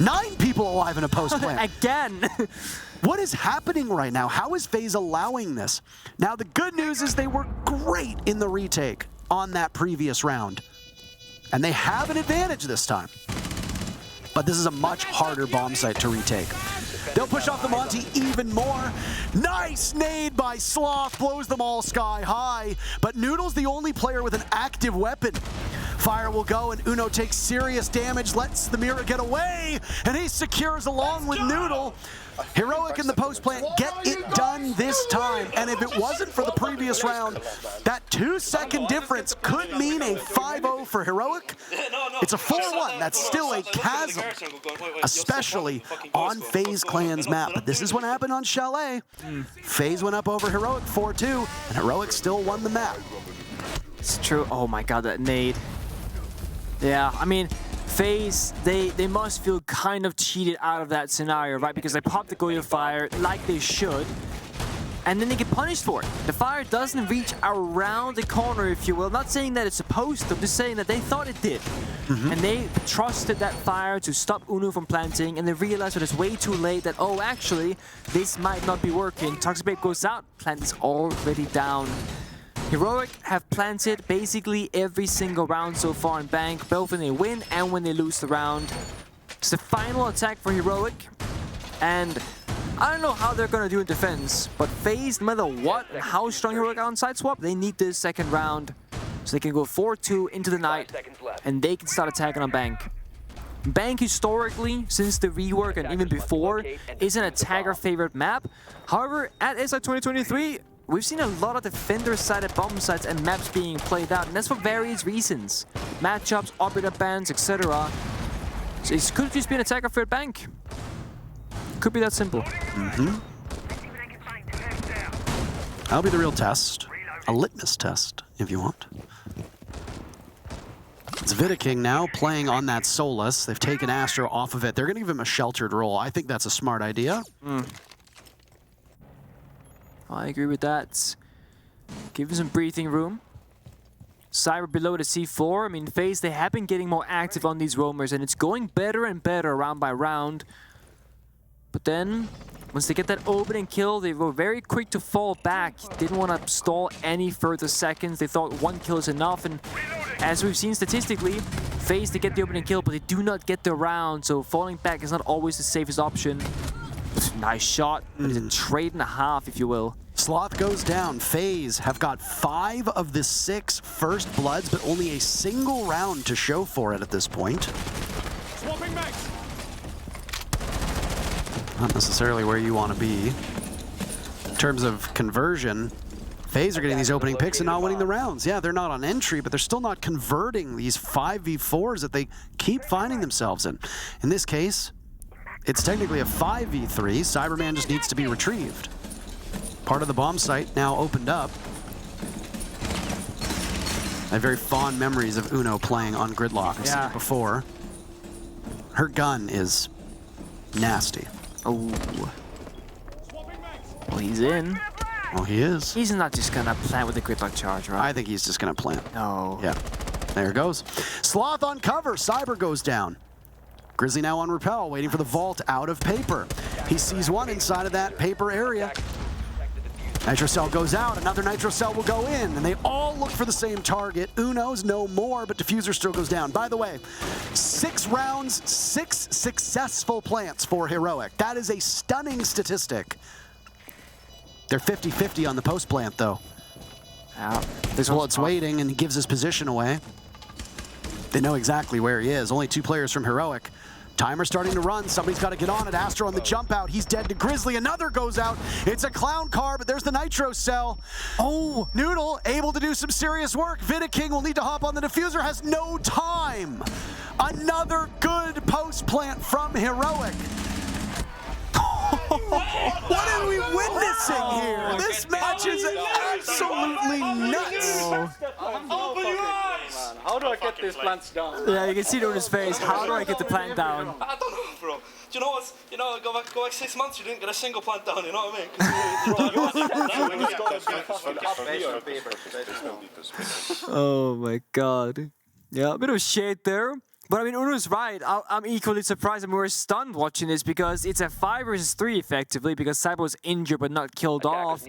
9 people alive in a post plant. Again. What is happening right now? How is FaZe allowing this? Now, the good news is they were great in the retake on that previous round. And they have an advantage this time. But this is a much harder bomb site to retake. They'll push off the Monty even more. Nice nade by Sloth, blows them all sky high. But Noodle's the only player with an active weapon. Fire will go, and Uno takes serious damage, lets the mirror get away, and he secures along with Noodle. Heroic in the post plant get it done this time, and if it wasn't for the previous round, that 2-second difference could mean a 5-0 for Heroic. It's a 4-1. That's still a chasm, especially on FaZe Clan's map. But this is what happened on Chalet. FaZe went up over Heroic 4-2, and Heroic still won the map. It's true. Oh my god, that nade. Yeah, I mean, FaZe, they must feel kind of cheated out of that scenario, right? Because they popped the Goyo fire like they should, and then they get punished for it. The fire doesn't reach around the corner, if you will. I'm not saying that it's supposed to, I'm just saying that they thought it did. And they trusted that fire to stop Uno from planting, and they realized that it's way too late that, oh, actually, this might not be working. Toxic Bait goes out, plant is already down. Heroic have planted basically every single round so far in Bank, both when they win and when they lose the round. It's the final attack for Heroic, and I don't know how they're gonna do in defense, but FaZe, no matter what and how strong Heroic are on side swap, they need this second round so they can go 4-2 into the night, and they can start attacking on Bank. Bank historically, since the rework and even before, is an attacker-favored map. However, at SI 2023, we've seen a lot of defender-sided bomb sites and maps being played out, and that's for various reasons. Matchups, operator bans, etc. So it could just be an attacker-favored bank. Could be that simple. That'll be the real test. A litmus test, if you want. It's Vidaking now playing on that Solus. They've taken Astro off of it. They're going to give him a sheltered role. I think that's a smart idea. I agree with that. Give him some breathing room. Cyber below the C4. I mean, FaZe, they have been getting more active on these roamers, and it's going better and better round by round. But then, once they get that opening kill, they were very quick to fall back. Didn't want to stall any further seconds. They thought one kill is enough, and as we've seen statistically, FaZe, they get the opening kill, but they do not get the round, so falling back is not always the safest option. Nice shot, but it's a trade and a half, if you will. Sloth goes down. FaZe have got 5 of the 6 first bloods, but only a single round to show for it at this point. Swapping mags. Not necessarily where you want to be. In terms of conversion, FaZe are getting these opening picks and not winning the rounds. Yeah, they're not on entry, but they're still not converting these 5v4s that they keep finding themselves in. In this case, it's technically a 5v3. Cyberman just needs to be retrieved. Part of the bomb site now opened up. I have very fond memories of Uno playing on Gridlock. I've seen it before. Her gun is nasty. Oh. Well, he's in. Well, he is. He's not just gonna plant with the Gridlock charge, right? I think he's just gonna plant. No. Yeah. There it goes. Sloth on cover. Cyber goes down. Grizzly now on rappel, waiting for the vault out of paper. He sees one inside of that paper area. Nitro Cell goes out, another Nitro Cell will go in, and they all look for the same target. Uno's no more, but Diffuser still goes down. By the way, 6 rounds, 6 successful plants for Heroic. That is a stunning statistic. They're 50-50 on the post plant, though. Blood's waiting, and he gives his position away. They know exactly where he is. Only 2 players from Heroic. Timer starting to run. Somebody's got to get on it. Astro on the jump out. He's dead to Grizzly. Another goes out. It's a clown car, but there's the Nitro Cell. Oh, Noodle able to do some serious work. Vidaking will need to hop on the diffuser. Has no time. Another good post plant from Heroic. What are we witnessing here? This match is absolutely nuts. Open your eyes! How do I get these plants down? Yeah, you can see it on his face. How do I get the plant down? I don't know, bro. Do you know what? You know, go back 6 months, you didn't get a single plant down, you know what I mean? Oh my god. Yeah, a bit of shade there. But I mean, Uno's right. I'm equally surprised and we were stunned watching this because it's a 5 versus 3 effectively because Cyber was injured but not killed off.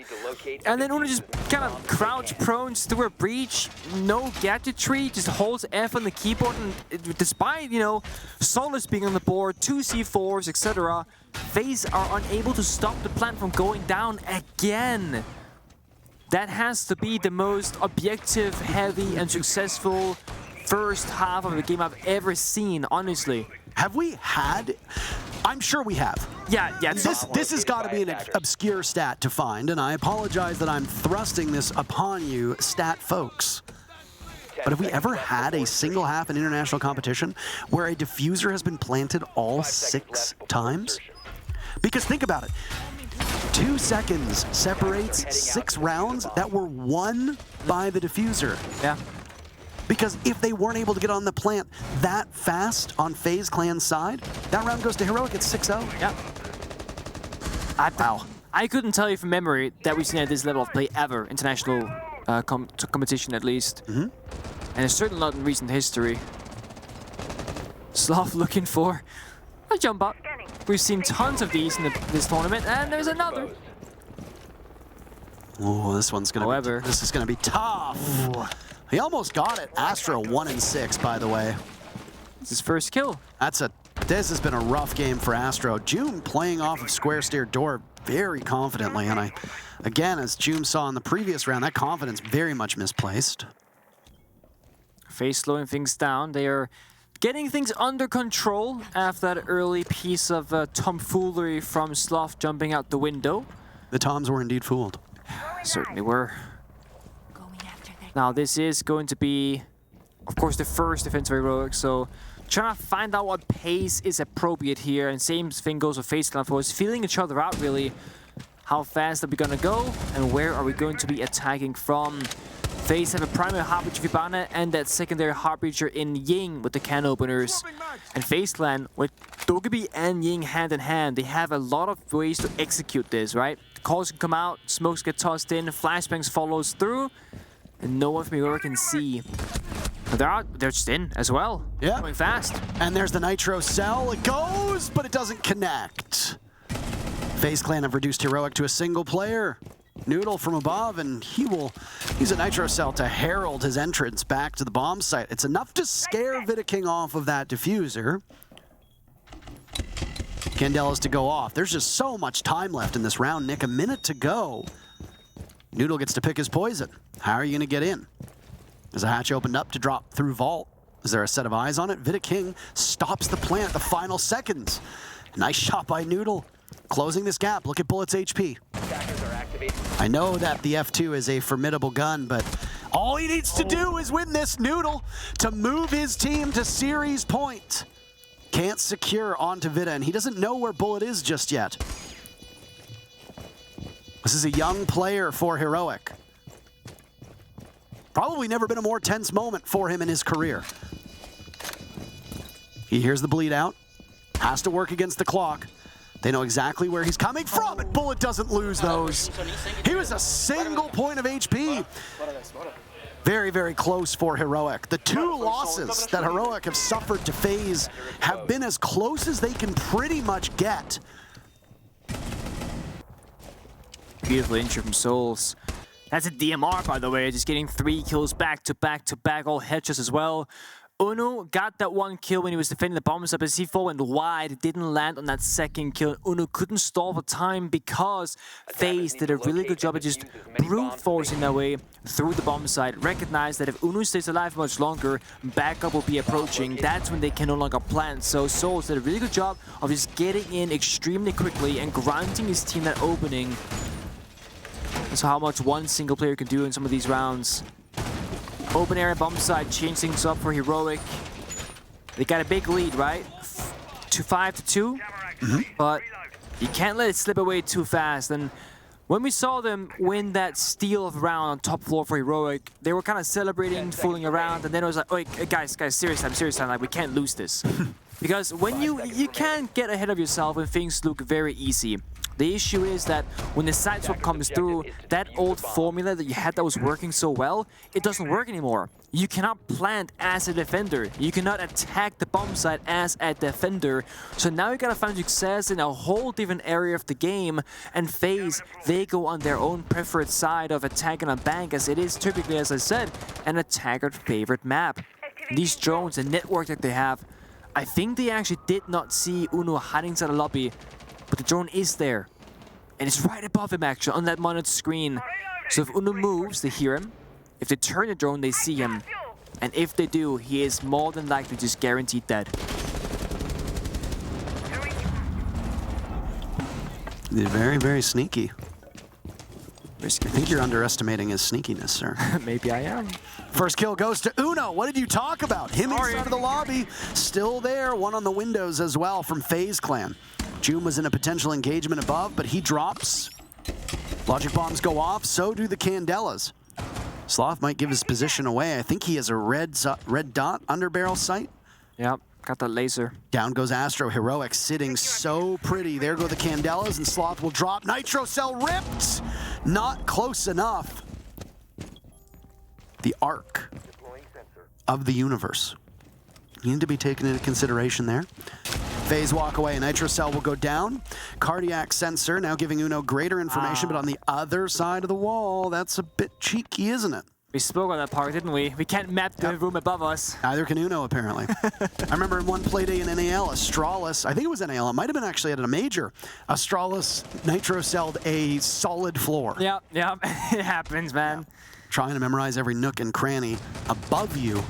And then Uno just kind of crouch prone through a breach, no gadgetry, just holds F on the keyboard, and despite, you know, Solus being on the board, 2 C4s, etc., FaZe are unable to stop the plant from going down again. That has to be the most objective, heavy, and successful first half of the game I've ever seen, honestly. Have we had? I'm sure we have. Yeah. This has got to be an obscure stat to find, and I apologize that I'm thrusting this upon you, stat folks. But have we ever had a single half in international competition where a diffuser has been planted all 6 times? Because think about it. 2 seconds separates 6 rounds that were won by the diffuser. Yeah. Because if they weren't able to get on the plant that fast on FaZe Clan's side, that round goes to Heroic at 6-0. Yeah. Wow. I couldn't tell you from memory that we've seen at this level of play ever, international competition at least. And it's certainly not in recent history. Sloth looking for a jump up. We've seen tons of these in this tournament, and there's another. Oh, this one's gonna be, this is gonna be tough. Ooh. He almost got it. Astro 1-6, by the way. It's his first kill. This has been a rough game for Astro. June playing off of square stair door very confidently, and again, as June saw in the previous round, that confidence very much misplaced. FaZe slowing things down. They are getting things under control after that early piece of tomfoolery from Sloth jumping out the window. The Toms were indeed fooled. Certainly were. Now this is going to be, of course, the first defensive heroic, so trying to find out what pace is appropriate here, and same thing goes with FaZe Clan, of course, feeling each other out really. How fast are we gonna go, and where are we going to be attacking from? FaZe have a primary Heartbreacher Vibana and that secondary Heartbreacher in Ying with the can openers. And FaZe Clan, with Dokkaebi and Ying hand in hand, they have a lot of ways to execute this, right? Calls can come out, smokes get tossed in, flashbangs follows through, and no one from Heroic can see. They're just in as well. Yeah. Going fast. And there's the Nitro Cell. It goes, but it doesn't connect. FaZe Clan have reduced Heroic to a single player. Noodle from above, and he will use a Nitro Cell to herald his entrance back to the bomb site. It's enough to scare Vidaking off of that diffuser. Candela's to go off. There's just so much time left in this round, Nick. A minute to go. Noodle gets to pick his poison. How are you going to get in? There's a hatch opened up to drop through Vault. Is there a set of eyes on it? Vidaking stops the plant the final seconds. Nice shot by Noodle. Closing this gap. Look at Bullet's HP. I know that the F2 is a formidable gun, but all he needs to do is win this, Noodle, to move his team to series point. Can't secure onto Vida, and he doesn't know where Bullet is just yet. This is a young player for Heroic. Probably never been a more tense moment for him in his career. He hears the bleed out, has to work against the clock. They know exactly where he's coming from, and Bullet doesn't lose those. He was a single point of HP. Very, very close for Heroic. The two losses that Heroic have suffered to FaZe have been as close as they can pretty much get. Beautiful intro from Souls. That's a DMR, by the way, just getting 3 kills back to back to back, all headshots as well. Uno got that 1 kill when he was defending the bomb site, but C4 went wide, didn't land on that second kill. Uno couldn't stall for time because FaZe did a really good job of just brute forcing their way through the bomb site. Recognized that if Uno stays alive much longer, backup will be approaching. That's when they can no longer plant. So Souls did a really good job of just getting in extremely quickly and granting his team that opening. That's how much one single player can do in some of these rounds. Open area bomb side, change things up for Heroic. They got a big lead, right? 5-2. But you can't let it slip away too fast. And when we saw them win that steal of round on top floor for Heroic, they were kind of celebrating, fooling around, and then it was like, "Wait, guys, serious time, like we can't lose this." Because when you can't get ahead of yourself when things look very easy. The issue is that when the side swap comes through, that old formula that you had that was working so well, it doesn't work anymore. You cannot plant as a defender. You cannot attack the bomb site as a defender. So now you gotta find success in a whole different area of the game. And FaZe, they go on their own preferred side of attacking on bank, as it is typically, as I said, an attacker's favorite map. These drones, the network that they have, I think they actually did not see Uno hiding inside the lobby. But the drone is there, and it's right above him actually on that monitor screen. So if Uno moves, they hear him. If they turn the drone, they see him. And if they do, he is more than likely just guaranteed dead. They're very, very sneaky. I think you're underestimating his sneakiness, sir. Maybe I am. First kill goes to Uno. What did you talk about? Him inside of the lobby, still there. One on the windows as well from FaZe Clan. June was in a potential engagement above, but he drops. Logic bombs go off, so do the Candelas. Sloth might give his position away. I think he has a red dot under barrel sight. Yep, got that laser. Down goes Astro. Heroic sitting so pretty. There go the Candelas, and Sloth will drop. Nitro Cell ripped! Not close enough. The arc of the universe. Need to be taken into consideration there. FaZe walk away, Nitro Cell will go down. Cardiac sensor now giving Uno greater information, but on the other side of the wall, that's a bit cheeky, isn't it? We spoke on that part, didn't we? We can't map the room above us. Neither can Uno, apparently. I remember in one play day in NAL, Astralis, I think it was NAL, it might have been actually at a major, Astralis Nitro-celled a solid floor. Yep, it happens, man. Yeah. Trying to memorize every nook and cranny above you.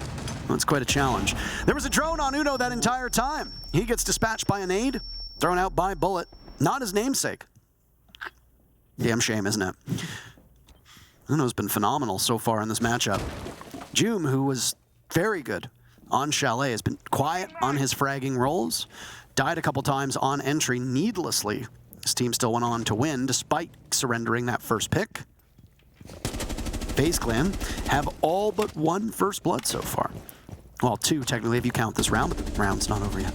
That's quite a challenge. There was a drone on Uno that entire time. He gets dispatched by a nade, thrown out by Bullet. Not his namesake. Damn shame, isn't it? Uno's been phenomenal so far in this matchup. Joom, who was very good on Chalet, has been quiet on his fragging rolls. Died a couple times on entry needlessly. His team still went on to win despite surrendering that first pick. FaZe Clan have all but one first blood so far. Well, two technically if you count this round, but the round's not over yet.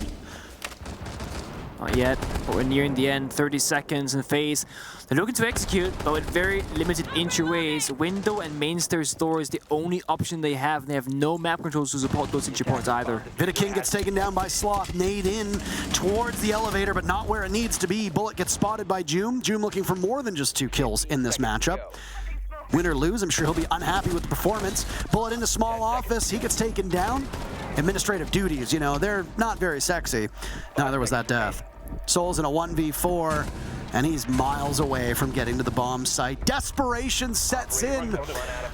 Not yet, but we're nearing the end. 30 seconds in FaZe. They're looking to execute, but with very limited entryways. Window and main stairs door is the only option they have. They have no map controls to support those entry ports either. Vidaking gets taken down by Sloth. Nade in towards the elevator, but not where it needs to be. Bullet gets spotted by Joom. Joom looking for more than just 2 kills in this matchup. Win or lose, I'm sure he'll be unhappy with the performance. Bullet into small office, he gets taken down. Administrative duties, you know, they're not very sexy. Neither was that death. Soul's in a 1v4, and he's miles away from getting to the bomb site. Desperation sets in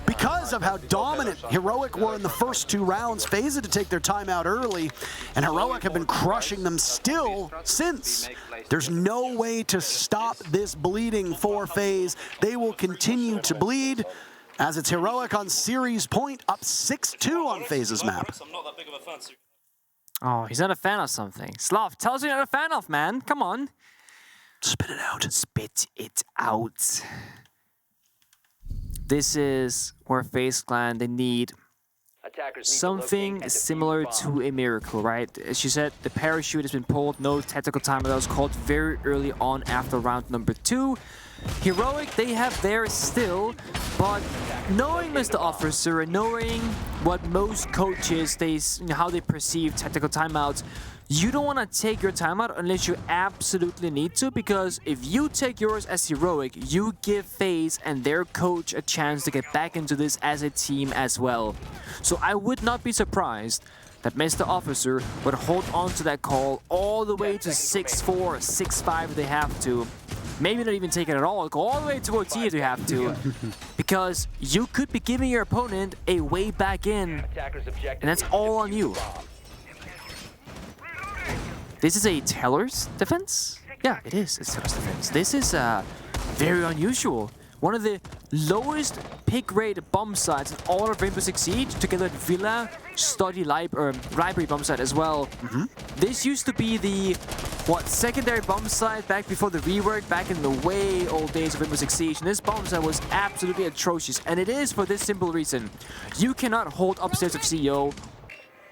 because of how dominant Heroic were in the first 2 rounds. FaZe had to take their time out early, and Heroic have been crushing them still since. There's no way to stop this bleeding for FaZe. They will continue to bleed as it's Heroic on series point, up 6-2 on FaZe's map. I'm not that big of a fan. Oh, he's not a fan of something. Slav, tell us what you're not a fan of, man. Come on. Spit it out. Spit it out. This is where FaZe Clan, they need something similar to a miracle, right? As you said, the parachute has been pulled. No tactical timer that was called very early on after round number 2. Heroic, they have theirs still, but knowing Mr. Officer and knowing what most coaches, how they perceive tactical timeouts, you don't want to take your timeout unless you absolutely need to, because if you take yours as Heroic, you give FaZe and their coach a chance to get back into this as a team as well. So I would not be surprised that Mr. Officer would hold on to that call all the way to 6-4, 6-5 if they have to. Maybe not even take it at all, go all the way to OT if you have to. Because you could be giving your opponent a way back in, and that's all on you. This is a Teller's defense? Yeah, it is. It's Teller's defense. This is very unusual. One of the lowest pick rate bomb sites in all of Rainbow Six Siege, together with Villa, Study Library bomb site as well. This used to be the secondary bomb site back before the rework, back in the way old days of Rainbow Six Siege. And this bomb site was absolutely atrocious. And it is for this simple reason. You cannot hold upstairs of CEO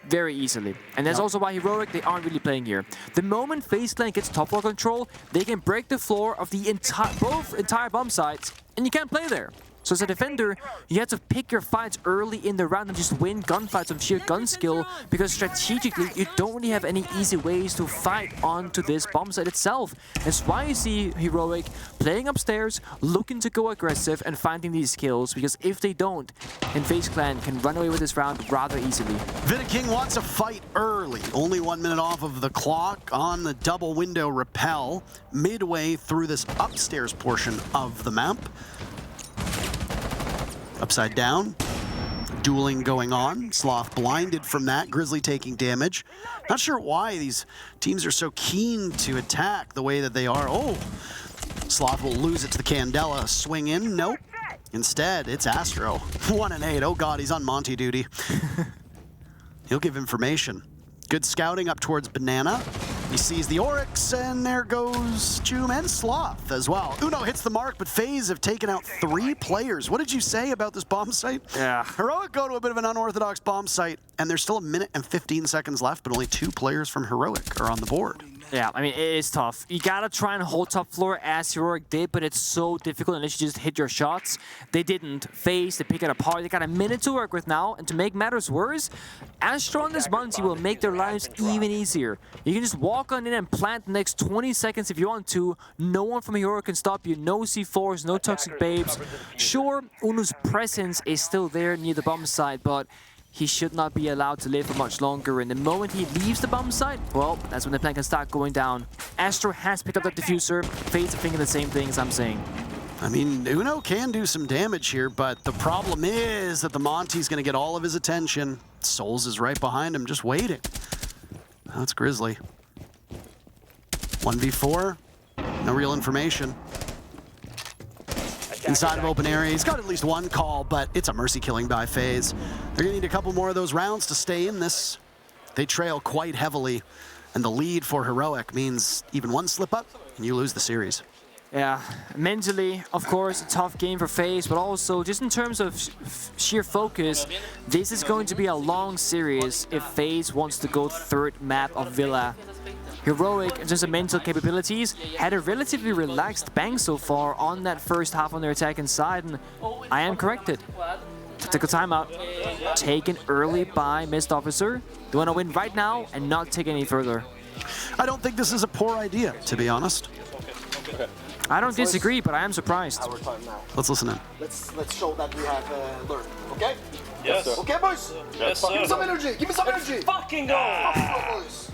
very easily. And that's also why Heroic, they aren't really playing here. The moment FaZe Clan gets top floor control, they can break the floor of the entire bomb sites, and you can't play there. So as a defender, you have to pick your fights early in the round and just win gunfights on sheer gun skill, because strategically, you don't really have any easy ways to fight onto this bomb site itself. That's why you see Heroic playing upstairs, looking to go aggressive and finding these kills, because if they don't, then FaZe Clan can run away with this round rather easily. Vidaking wants a fight early. Only 1 minute off of the clock on the double window rappel, midway through this upstairs portion of the map. Upside down, dueling going on. Sloth blinded from that, Grizzly taking damage. Not sure why these teams are so keen to attack the way that they are. Oh, Sloth will lose it to the Candela. Swing in, nope. Instead, it's Astro. 1 and 8, oh god, he's on Monty duty. He'll give information. Good scouting up towards Banana. He sees the Oryx, and there goes Joom and Sloth as well. Uno hits the mark, but FaZe have taken out 3 players. What did you say about this bomb site? Yeah. Heroic go to a bit of an unorthodox bomb site, and there's still 1 minute and 15 seconds left, but only 2 players from Heroic are on the board. Yeah, I mean, it is tough. You gotta try and hold top floor as Heroic did, but it's so difficult unless you just hit your shots. They didn't. FaZe, they pick it apart. They got a minute to work with now, and to make matters worse, Astro and this Monty will make their lives even easier. You can just walk on in and plant the next 20 seconds if you want to. No one from Heroic can stop you. No C4s, no toxic babes. Sure, Uno's presence is still there near the bomb site, but he should not be allowed to live for much longer. And the moment he leaves the bomb site, well, that's when the plan can start going down. Astro has picked up that diffuser. FaZe are thinking the same thing as I'm saying. I mean, Uno can do some damage here, but the problem is that the Monty's going to get all of his attention. Souls is right behind him, just waiting. That's Grizzly. 1v4, no real information. Inside of open area, he's got at least one call, but it's a mercy killing by FaZe. They're going to need a couple more of those rounds to stay in this. They trail quite heavily, and the lead for Heroic means even one slip up, and you lose the series. Yeah, mentally, of course, a tough game for FaZe, but also just in terms of sheer focus, this is going to be a long series if FaZe wants to go third map of Villa. Heroic, in terms of mental capabilities, had a relatively relaxed bank so far on that first half on their attacking side, and I am corrected. Tactical timeout, taken early by Mist Officer. They want to win right now and not take any further. I don't think this is a poor idea, to be honest. Okay. I don't disagree, but I am surprised. Our time now. Let's listen in. Let's show that we have learned, okay? Yes. Okay, boys? Yes, sir. Give me some energy! Give me some energy! Fucking go! Boys.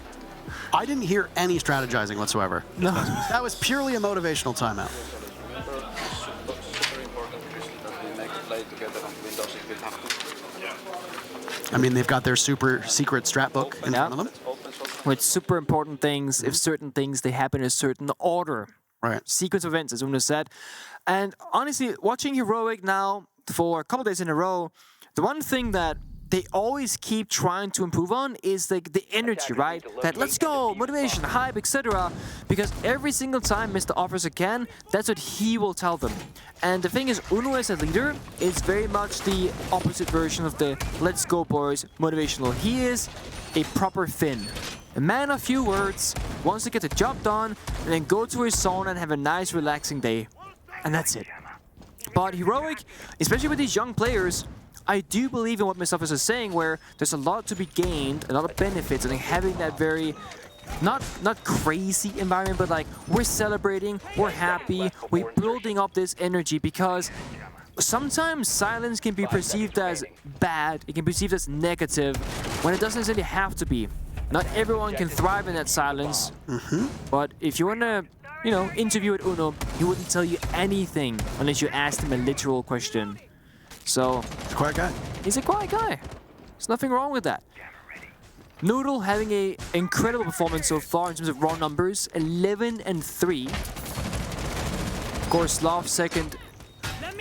I didn't hear any strategizing whatsoever. No. That was purely a motivational timeout. Super important, that we make a play together on Windows. It will have to. I mean, they've got their super secret strat book in front of them. With super important things, if certain things, they happen in a certain order. Right. Sequence of events, as Uno said. And honestly, watching Heroic now for a couple days in a row, the one thing that they always keep trying to improve on is like the energy, right? That let's go, motivation, hype, etc. Because every single time Mr. Officer can, that's what he will tell them. And the thing is, Uno as a leader is very much the opposite version of the let's go boys motivational. He is a proper Finn. A man of few words, wants to get the job done, and then go to his sauna and have a nice relaxing day. And that's it. But Heroic, especially with these young players, I do believe in what Miss Officer is saying, where there's a lot to be gained, a lot of benefits, and having that very, not crazy environment, but like, we're celebrating, we're happy, we're building up this energy, because sometimes silence can be perceived as bad, it can be perceived as negative, when it doesn't necessarily have to be. Not everyone can thrive in that silence, but if you want to, you know, interview with Uno, he wouldn't tell you anything unless you asked him a literal question. So, he's a quiet guy. He's a quiet guy. There's nothing wrong with that. Noodle having an incredible performance so far in terms of raw numbers, 11 and 3. Of course, Love second,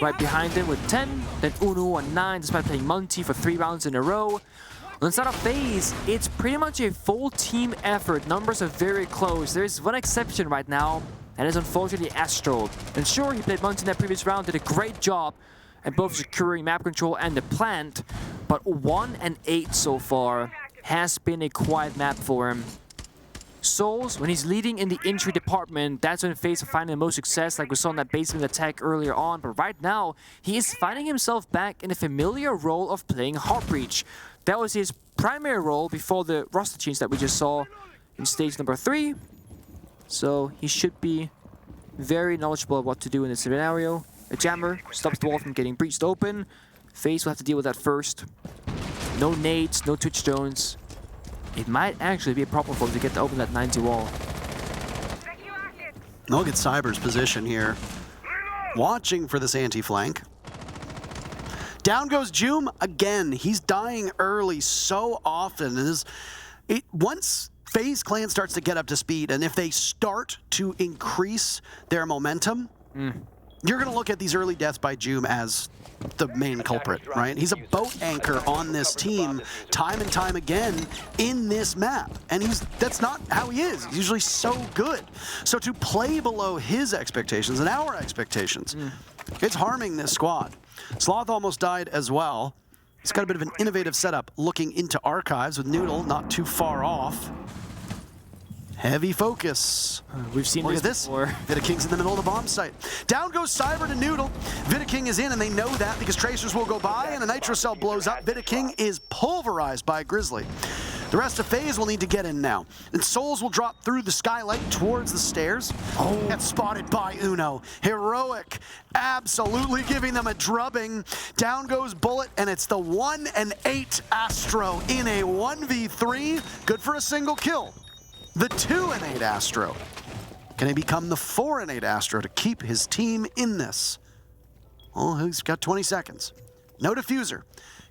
right behind him with 10. Then Uno on 9, despite playing Monty for 3 rounds in a row. On the side of FaZe, it's pretty much a full team effort. Numbers are very close. There's one exception right now, and it's unfortunately Astro. And sure, he played Monty in that previous round, did a great job at both securing map control and the plant, but 1 and 8 so far has been a quiet map for him. Souls, when he's leading in the entry department, that's when FaZe are finding the most success, like we saw in that basement attack earlier on, but right now, he is finding himself back in a familiar role of playing Heartbreach. That was his primary role before the roster change that we just saw in stage number 3. So he should be very knowledgeable of what to do in this scenario. A jammer stops the wall from getting breached open. FaZe will have to deal with that first. No nades, no twitch stones. It might actually be a problem for him to get to open that 90 wall. Look at Cyber's position here. Watching for this anti-flank. Down goes Joom again. He's dying early so often. Once FaZe Clan starts to get up to speed, and if they start to increase their momentum, you're going to look at these early deaths by Joom as the main culprit, right? He's a boat anchor on this team time and time again in this map. And that's not how he is. He's usually so good. So to play below his expectations and our expectations, it's harming this squad. Sloth almost died as well. He's got a bit of an innovative setup looking into archives with Noodle not too far off. Heavy focus. We've seen this before. Vidaking's in the middle of the bomb site. Down goes Cyber to Noodle. Vidaking is in, and they know that because Tracers will go by, and a Nitro Cell blows up. Vidaking is pulverized by Grizzly. The rest of FaZe will need to get in now. And Souls will drop through the skylight towards the stairs. Oh, that's spotted by Uno. Heroic absolutely giving them a drubbing. Down goes Bullet, and it's the 1 and 8 Astro in a 1v3. Good for a single kill. The 2 and 8 Astro. Can he become the 4-8 Astro to keep his team in this? Well, he's got 20 seconds. No diffuser.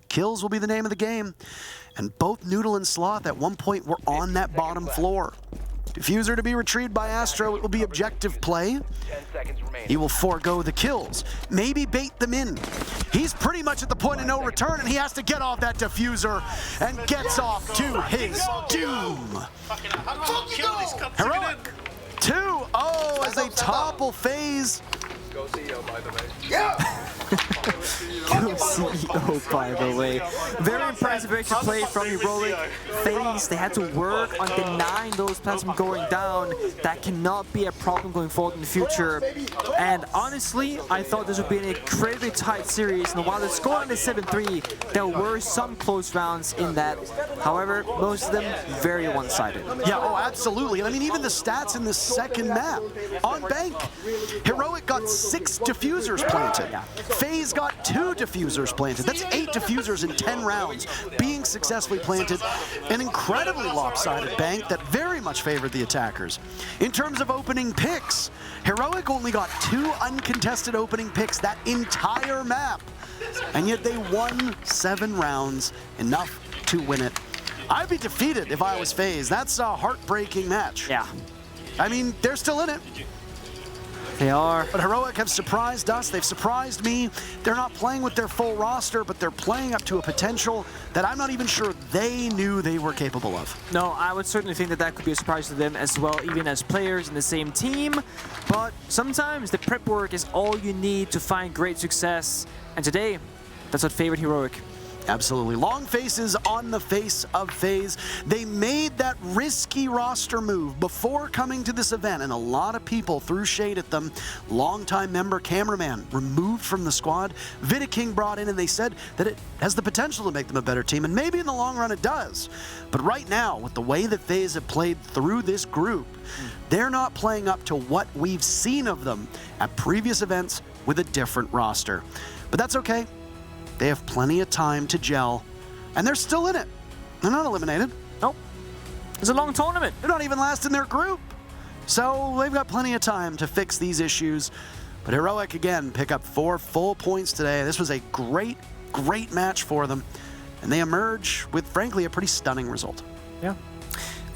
Kills will be the name of the game. And both Noodle and Sloth at one point were on that bottom floor. Diffuser to be retrieved by Astro. It will be objective play. He will forego the kills. Maybe bait them in. He's pretty much at the point of no return, and he has to get off that diffuser and gets off to his doom. Heroic 2-0 as they topple FaZe. Go CEO, by the way. Go CEO, by the way. Very impressive extra play from Heroic. FaZe, they had to work on denying those plans from going down. That cannot be a problem going forward in the future. And honestly, I thought this would be an incredibly tight series. And while the score is 7-3, there were some close rounds in that. However, most of them very one-sided. Yeah, oh, absolutely. And I mean, even the stats in the second map. On Bank, Heroic got 6 diffusers planted. FaZe got 2 diffusers planted. That's 8 diffusers in 10 rounds being successfully planted. An incredibly lopsided Bank that very much favored the attackers. In terms of opening picks, Heroic only got 2 uncontested opening picks that entire map. And yet they won 7 rounds, enough to win it. I'd be defeated if I was FaZe. That's a heartbreaking match. Yeah. I mean, they're still in it. They are. But Heroic have surprised us. They've surprised me. They're not playing with their full roster, but they're playing up to a potential that I'm not even sure they knew they were capable of. No, I would certainly think that that could be a surprise to them as well, even as players in the same team. But sometimes the prep work is all you need to find great success. And today, that's what favored Heroic. Absolutely. Long faces on the face of FaZe. They made that risky roster move before coming to this event, and a lot of people threw shade at them. Longtime member cameraman removed from the squad. Vidaking brought in, and they said that it has the potential to make them a better team, and maybe in the long run it does. But right now, with the way that FaZe have played through this group, they're not playing up to what we've seen of them at previous events with a different roster. But that's okay. They have plenty of time to gel, and they're still in it. They're not eliminated. Nope. It's a long tournament. They're not even last in their group. So they've got plenty of time to fix these issues. But Heroic, again, pick up 4 full points today. This was a great, great match for them. And they emerge with, frankly, a pretty stunning result. Yeah.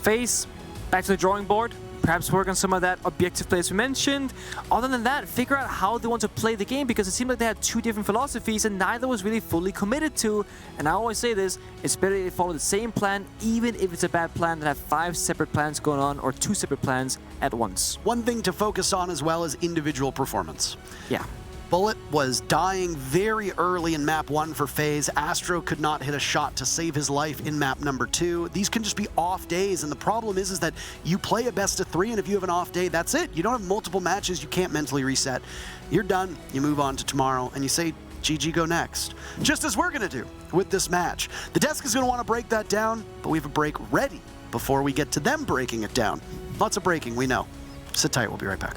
FaZe, back to the drawing board. Perhaps work on some of that objective play as we mentioned. Other than that, figure out how they want to play the game, because it seemed like they had 2 different philosophies and neither was really fully committed to. And I always say this, it's better if they follow the same plan, even if it's a bad plan, than have 5 separate plans going on or 2 separate plans at once. One thing to focus on as well is individual performance. Yeah. Bullet was dying very early in map 1 for FaZe. Astro could not hit a shot to save his life in map number 2. These can just be off days, and the problem is that you play a best of 3, and if you have an off day, that's it. You don't have multiple matches, you can't mentally reset. You're done, you move on to tomorrow, and you say, GG, go next. Just as we're gonna do with this match. The desk is gonna wanna break that down, but we have a break ready before we get to them breaking it down. Lots of breaking, we know. Sit tight, we'll be right back.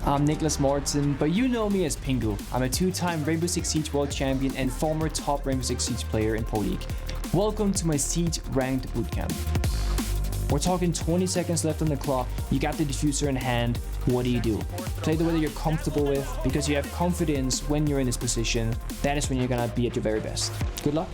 I'm Nicholas Mortensen, but you know me as Pingu. I'm a 2-time Rainbow Six Siege World Champion and former top Rainbow Six Siege player in Pro League. Welcome to my Siege Ranked Bootcamp. We're talking 20 seconds left on the clock, you got the diffuser in hand, what do? Play the way that you're comfortable with, because you have confidence when you're in this position. That is when you're gonna be at your very best. Good luck.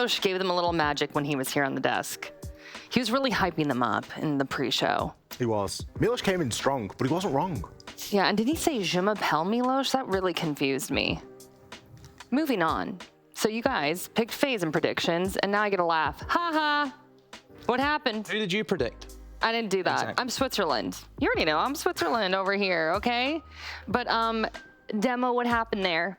Milos gave them a little magic when he was here on the desk. He was really hyping them up in the pre-show. He was. Milos came in strong, but he wasn't wrong. Yeah, and did he say Je m'appelle Milos? That really confused me. Moving on. So you guys picked FaZe in predictions, and now I get a laugh. Ha ha! What happened? Who did you predict? I didn't do that. Exactly. I'm Switzerland. You already know I'm Switzerland over here, okay? But Demo, what happened there?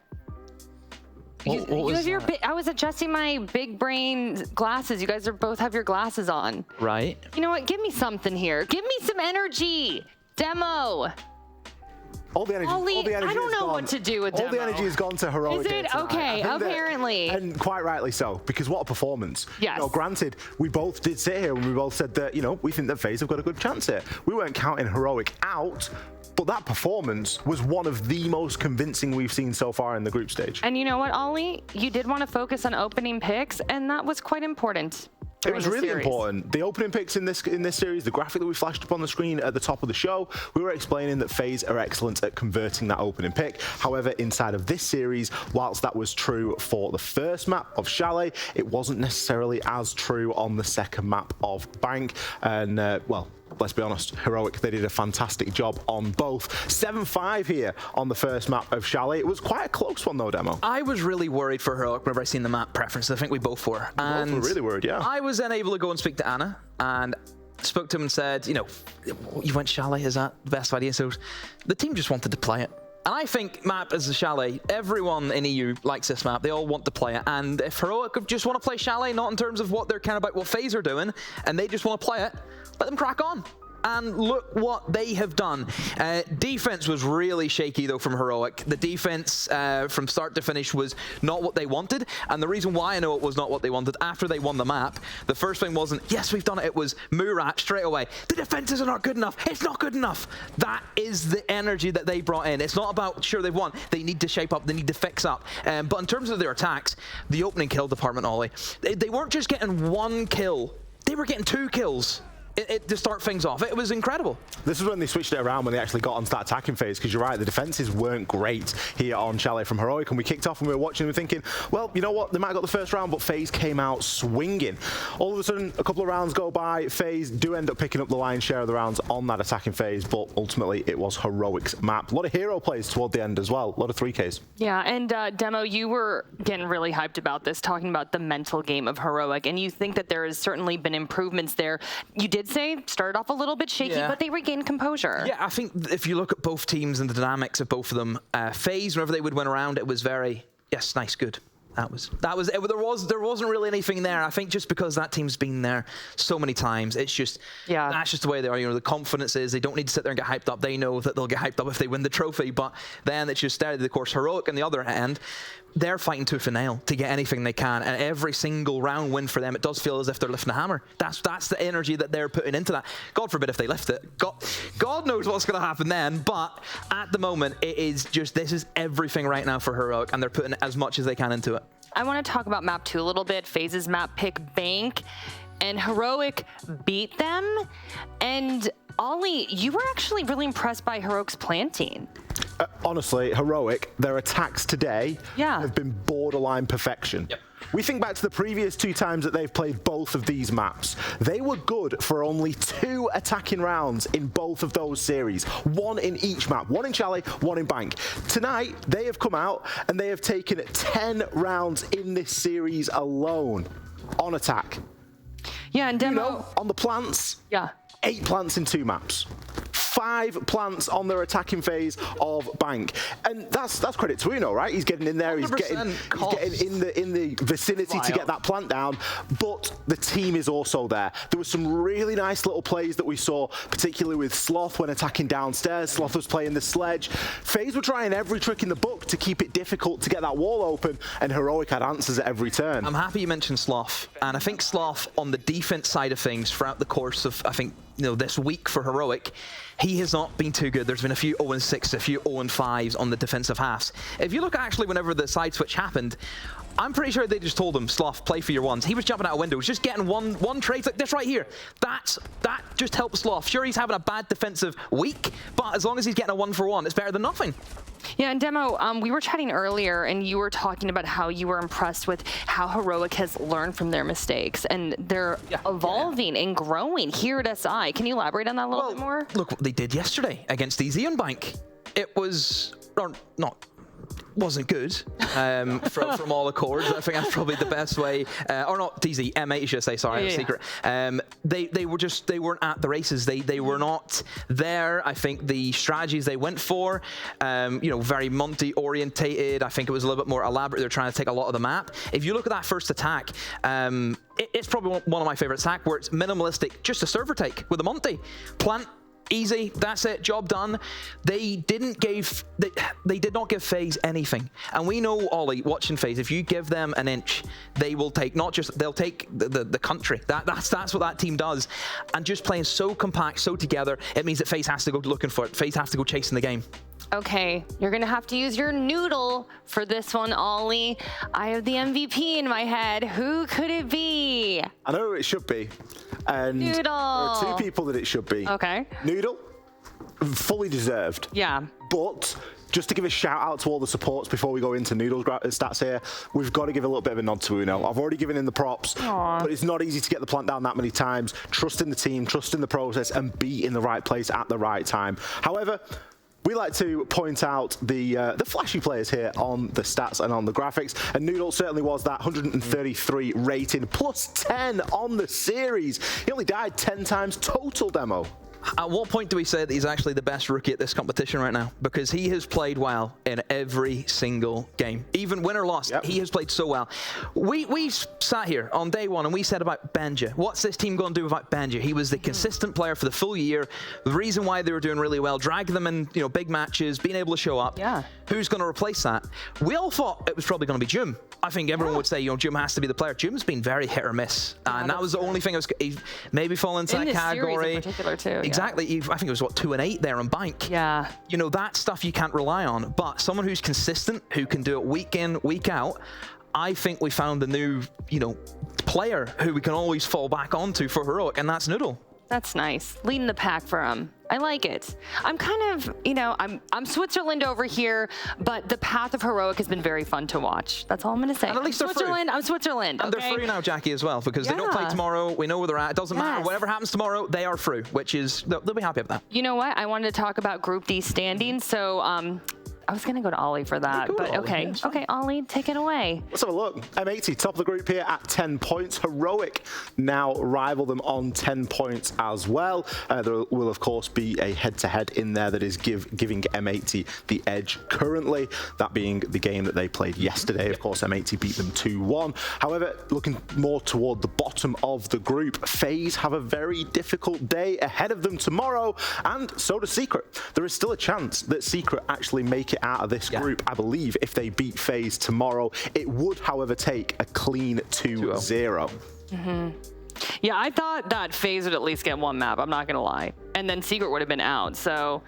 What was that? I was adjusting my big brain glasses. You guys both have your glasses on. Right. You know what? Give me something here. Give me some energy. Demo. All the energy. Ollie, all the energy I don't has know gone. what to do with All Demo. the energy has gone to Heroic. Is it? here tonight. Okay, I think that- apparently. and quite rightly so, because what a performance. Yes. You know, granted, we both did sit here and we both said that, you know, we think that FaZe have got a good chance here. We weren't counting Heroic out, but that performance was one of the most convincing we've seen so far in the group stage. And you know what, Ollie? You did want to focus on opening picks, and that was quite important. It was really series. important. The opening picks in this series, the graphic that we flashed up on the screen at the top of the show, we were explaining that FaZe are excellent at converting that opening pick. However, inside of this series, whilst that was true for the first map of Chalet, it wasn't necessarily as true on the second map of Bank. And, well, let's be honest, Heroic, they did a fantastic job on both. 7-5 here on the first map of Chalet. It was quite a close one though, Demo. I was really worried for Heroic whenever I seen the map preference. I think we both were. We both were really worried, yeah. I was then able to go and speak to Anna and spoke to him and said, you know, you went Chalet, is that the best idea? So the team just wanted to play it. And I think map as a Chalet, everyone in EU likes this map. They all want to play it. And if Heroic just want to play Chalet, not in terms of what they're kind of about what FaZe are doing, and they just want to play it, let them crack on. And look what they have done. Defense was really shaky, though, from Heroic. The defense from start to finish was not what they wanted. And the reason why I know it was not what they wanted, after they won the map, the first thing wasn't, yes, we've done it. It was Murat straight away. The defenses are not good enough. It's not good enough. That is the energy that they brought in. It's not about, sure, they've won. They need to shape up. They need to fix up. But in terms of their attacks, the opening kill department, Ollie, they weren't just getting one kill. They were getting 2 kills. To start things off. It was incredible. This is when they switched it around, when they actually got onto that attacking phase, because you're right, the defenses weren't great here on Chalet from Heroic, and we kicked off and we were watching and we were thinking, well, you know what, they might have got the first round, but FaZe came out swinging. All of a sudden, a couple of rounds go by, FaZe do end up picking up the lion's share of the rounds on that attacking phase, but ultimately it was Heroic's map. A lot of hero plays toward the end as well, a lot of 3Ks. Yeah, and Demo, you were getting really hyped about this, talking about the mental game of Heroic, and you think that there has certainly been improvements there. You did say, started off a little bit shaky, but they regained composure. Yeah, I think if you look at both teams and the dynamics of both of them, FaZe, whenever they would win around, it was very, yes, nice, good. That was it. There wasn't really anything there. I think just because that team's been there so many times, it's just, that's just the way they are. You know, the confidence is they don't need to sit there and get hyped up. They know that they'll get hyped up if they win the trophy, but then it's just there. Of course, Heroic on the other end, they're fighting tooth and nail to get anything they can, and every single round win for them, it does feel as if they're lifting a hammer. That's the energy that they're putting into that. God forbid if they lift it. God knows what's going to happen then, but at the moment, it is just, this is everything right now for Heroic, and they're putting as much as they can into it. I want to talk about map 2 a little bit. FaZe's map pick Bank, and Heroic beat them. And Ollie, you were actually really impressed by Heroic's planting. Honestly, Heroic, their attacks today have been borderline perfection. Yep. We think back to the previous 2 times that they've played both of these maps. They were good for only 2 attacking rounds in both of those series. 1 in each map, 1 in Chalet, 1 in Bank. Tonight, they have come out and they have taken 10 rounds in this series alone on attack. Yeah, and Demo, you know, on the plants, 8 plants in 2 maps. 5 plants on their attacking phase of Bank, and that's credit to Uno, right? He's getting in there, he's getting in the vicinity to get that plant down. But the team is also there. There was some really nice little plays that we saw, particularly with Sloth when attacking downstairs. Sloth was playing the sledge. FaZe were trying every trick in the book to keep it difficult to get that wall open, and Heroic had answers at every turn. I'm happy you mentioned Sloth, and I think Sloth on the defense side of things throughout the course of, I think, this week for Heroic, he has not been too good. There's been a few 0-6, a few 0-5s on the defensive halves. If you look actually whenever the side switch happened, I'm pretty sure they just told him, Sloth, play for your ones. He was jumping out of windows, just getting one trade like this right here. That just helps Sloth. Sure, he's having a bad defensive week, but as long as he's getting a 1-for-1, it's better than nothing. Yeah, and Demo, we were chatting earlier, and you were talking about how you were impressed with how Heroic has learned from their mistakes, and they're evolving and growing here at SI. Can you elaborate on that a little bit more? Look what they did yesterday against Easy and Bank. It was, or not, wasn't good from all accords. I think that's probably the best way, or not DZ, M8 should I say, sorry, Secret. They weren't at the races. They were not there. I think the strategies they went for, very Monty orientated. I think it was a little bit more elaborate. They're trying to take a lot of the map. If you look at that first attack, it's probably one of my favorite attacks where it's minimalistic, just a server take with a Monty. Plant, easy, that's it, job done. They did not give FaZe anything. And we know, Ollie, watching FaZe, if you give them an inch, they will take, they'll take the country. That's what that team does. And just playing so compact, so together, it means that FaZe has to go looking for it. FaZe have to go chasing the game. Okay, you're gonna have to use your noodle for this one, Ollie. I have the MVP in my head. Who could it be? I know who it should be. And Noodle. there are two people that it should be. Okay. Noodle, fully deserved. Yeah. But just to give a shout out to all the supports before we go into Noodle's stats here, we've got to give a little bit of a nod to Uno. I've already given in the props, but it's not easy to get the plant down that many times. Trust in the team, trust in the process, and be in the right place at the right time. However, we like to point out the flashy players here on the stats and on the graphics, and Noodle certainly was that 133 rating, plus 10 on the series. He only died 10 times total, Demo. At what point do we say that he's actually the best rookie at this competition right now? Because he has played well in every single game. Even win or loss, he has played so well. We sat here on day one and we said about Benja. What's this team going to do without Benja? He was the consistent player for the full year. The reason why they were doing really well, dragging them in big matches, being able to show up. Yeah. Who's going to replace that? We all thought it was probably going to be Jum. I think everyone would say, Jum has to be the player. Jum's been very hit or miss. And that was the only thing he maybe fall into that category. In particular too. Exactly. I think it was, 2-8 there on Bank. Yeah. That stuff you can't rely on. But someone who's consistent, who can do it week in, week out, I think we found the new, player who we can always fall back onto for Heroic, and that's Noodle. That's nice. Leading the pack for him. I like it. I'm kind of, I'm Switzerland over here, but the path of Heroic has been very fun to watch. That's all I'm going to say. And at least they're Switzerland. I'm Switzerland. And they're free now, Jackie, as well, because they don't play tomorrow. We know where they're at. It doesn't matter. Whatever happens tomorrow, they are through, which is, they'll be happy with that. You know what? I wanted to talk about Group D standings, so I was going to go to Ollie for that, but okay. Okay, Ollie, take it away. Let's have a look. M80, top of the group here at 10 points. Heroic now rival them on 10 points as well. There will, of course, be a head-to-head in there that is giving M80 the edge currently, that being the game that they played yesterday. Of course, M80 beat them 2-1. However, looking more toward the bottom of the group, FaZe have a very difficult day ahead of them tomorrow, and so does Secret. There is still a chance that Secret actually make it out of this group. I believe if they beat FaZe tomorrow, it would, however, take a clean 2-0. Yeah, I thought that FaZe would at least get one map, I'm not gonna lie, and then Secret would have been out. So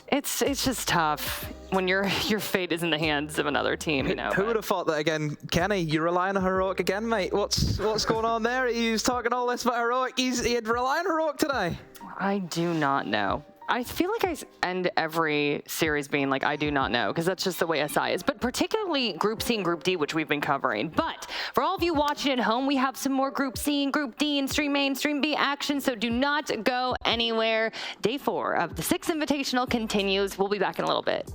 it's just tough when your fate is in the hands of another team. Who would have thought that again? Kenny, you're relying on Heroic again, mate. What's going on there? He's talking all this about Heroic. He'd rely on Heroic today. I do not know. I feel like I end every series being like, I do not know, because that's just the way SI is, but particularly Group C and Group D, which we've been covering. But for all of you watching at home, we have some more Group C and Group D and Stream A and Stream B action, so do not go anywhere. Day 4 of the Six Invitational continues. We'll be back in a little bit.